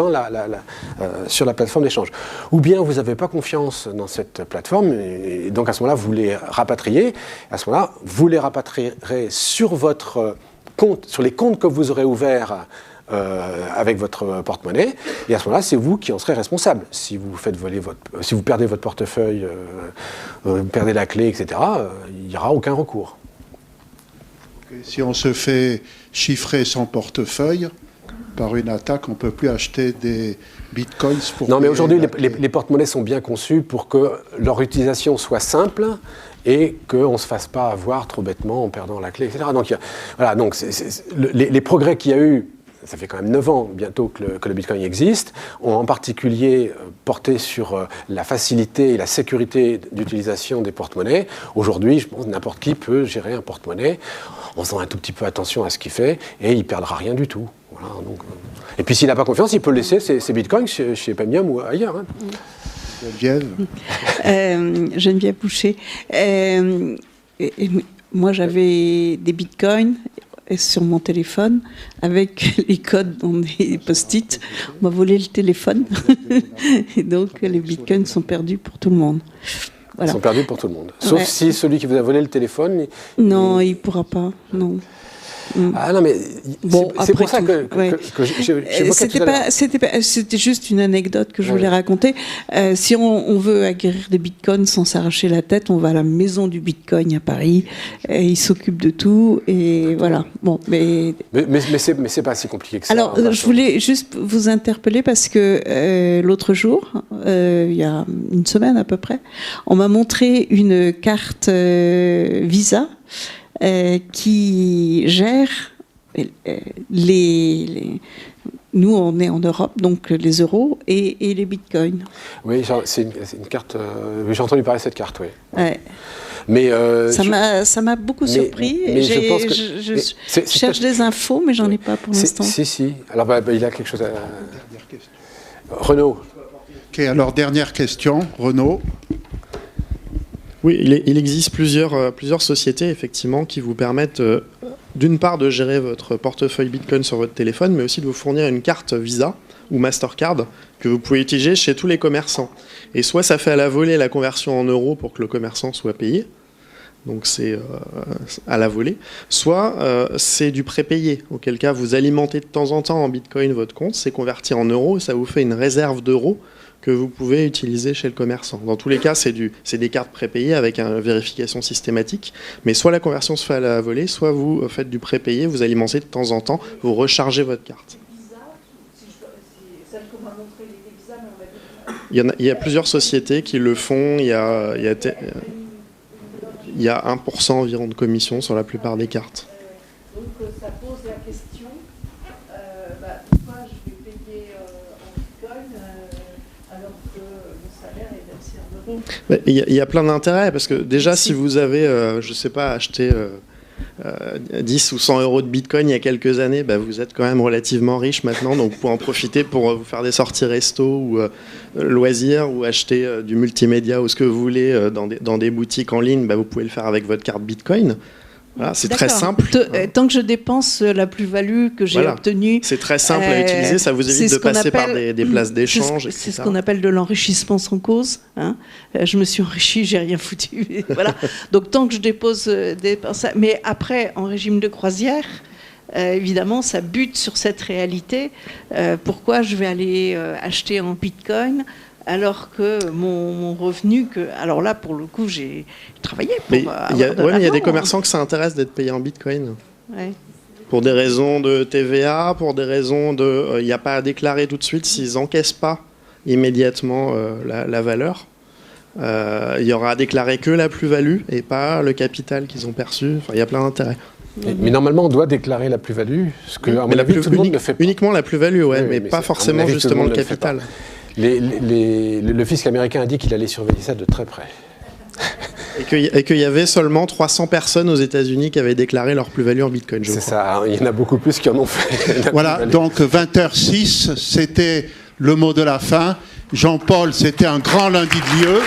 sur la plateforme d'échange. Ou bien vous n'avez pas confiance dans cette plateforme, et donc à ce moment-là, vous les rapatriez. À ce moment-là, vous les rapatrierez sur votre compte, sur les comptes que vous aurez ouverts avec votre porte-monnaie, et à ce moment-là, c'est vous qui en serez responsable. Si vous faites voler si vous perdez votre portefeuille, vous perdez la clé, etc., il n'y aura aucun recours. Si on se fait chiffrer son portefeuille, Par une attaque, on ne peut plus acheter des bitcoins pour... Non, mais aujourd'hui, les porte-monnaies sont bien conçus pour que leur utilisation soit simple et qu'on ne se fasse pas avoir trop bêtement en perdant la clé, etc. Donc, voilà, donc les progrès qu'il y a eu, ça fait quand même 9 ans bientôt que le Bitcoin existe, ont en particulier porté sur la facilité et la sécurité d'utilisation des porte-monnaies. Aujourd'hui, je pense que n'importe qui peut gérer un porte-monnaie en faisant un tout petit peu attention à ce qu'il fait et il ne perdra rien du tout. Voilà, donc, et puis s'il n'a pas confiance, il peut laisser ses bitcoins chez Paymium ou ailleurs. Hein. Geneviève Boucher. Moi, j'avais des bitcoins sur mon téléphone avec les codes dans des post-it. On m'a volé le téléphone. Et donc, les bitcoins sont perdus pour tout le monde. Voilà. Ils sont perdus pour tout le monde. Sauf si celui qui vous a volé le téléphone... Non, il ne pourra pas. Non. Ah non, mais bon, c'est pour ça que c'était juste une anecdote que je voulais raconter. Si on veut acquérir des bitcoins sans s'arracher la tête, on va à la maison du bitcoin à Paris. Ils s'occupent de tout et voilà. Bon, mais c'est pas si compliqué que ça. Alors, je voulais juste vous interpeller parce que l'autre jour, il y a une semaine à peu près, on m'a montré une carte Visa. Qui gère nous on est en Europe, donc les euros et les bitcoins. Oui, c'est une carte, j'ai entendu parler de cette carte, oui. Ouais. Mais ça m'a beaucoup surpris. Je cherche des infos, mais j'en ai pas pour l'instant. Si. Alors il a quelque chose à... Renaud. Ok, alors dernière question, Renaud. Oui, il existe plusieurs sociétés, effectivement, qui vous permettent, d'une part, de gérer votre portefeuille Bitcoin sur votre téléphone, mais aussi de vous fournir une carte Visa ou Mastercard que vous pouvez utiliser chez tous les commerçants. Et soit ça fait à la volée la conversion en euros pour que le commerçant soit payé, donc c'est à la volée, soit c'est du prépayé, auquel cas vous alimentez de temps en temps en Bitcoin votre compte, c'est converti en euros et ça vous fait une réserve d'euros que vous pouvez utiliser chez le commerçant. Dans tous les cas, c'est des cartes prépayées avec une vérification systématique, mais soit la conversion se fait à la volée, soit vous faites du prépayé, vous alimentez de temps en temps, vous rechargez votre carte. Il y a plusieurs sociétés qui le font, il y a 1% environ de commission sur la plupart des cartes. Donc ça pose la question, pourquoi je vais payer en Bitcoin alors que mon salaire est versé en euros? Il y a plein d'intérêts, parce que déjà si vous avez, je ne sais pas, acheté 10 ou 100 euros de Bitcoin il y a quelques années, vous êtes quand même relativement riche maintenant, donc vous pouvez en profiter pour vous faire des sorties resto ou loisirs, ou acheter du multimédia ou ce que vous voulez dans des boutiques en ligne, vous pouvez le faire avec votre carte Bitcoin. Voilà, c'est très simple. Tant que je dépense la plus-value que j'ai obtenue... C'est très simple à utiliser, ça vous évite de passer par des places d'échange, C'est ce qu'on appelle de l'enrichissement sans cause. Hein. Je me suis enrichi, j'ai rien foutu. Voilà. Donc tant que je dépose... Mais après, en régime de croisière, évidemment, ça bute sur cette réalité. Pourquoi je vais aller acheter en Bitcoin alors que mon revenu, alors là, pour le coup, j'ai travaillé pour il y a des commerçants que ça intéresse d'être payés en Bitcoin. Ouais. Pour des raisons de TVA, pour des raisons de... Il n'y a pas à déclarer tout de suite s'ils n'encaissent pas immédiatement la valeur. Il y aura à déclarer que la plus-value et pas le capital qu'ils ont perçu. Enfin, il y a plein d'intérêts. Mais normalement, on doit déclarer la plus-value. Ce que, à mon avis, tout le monde ne fait pas. Uniquement la plus-value, mais pas forcément justement le capital. Le fisc américain a dit qu'il allait surveiller ça de très près. Et qu'il y avait seulement 300 personnes aux États-Unis qui avaient déclaré leur plus-value en Bitcoin. C'est ça, il y en a beaucoup plus qui en ont fait. Voilà, donc 20h06, c'était le mot de la fin. Jean-Paul, c'était un grand lundi de lieu.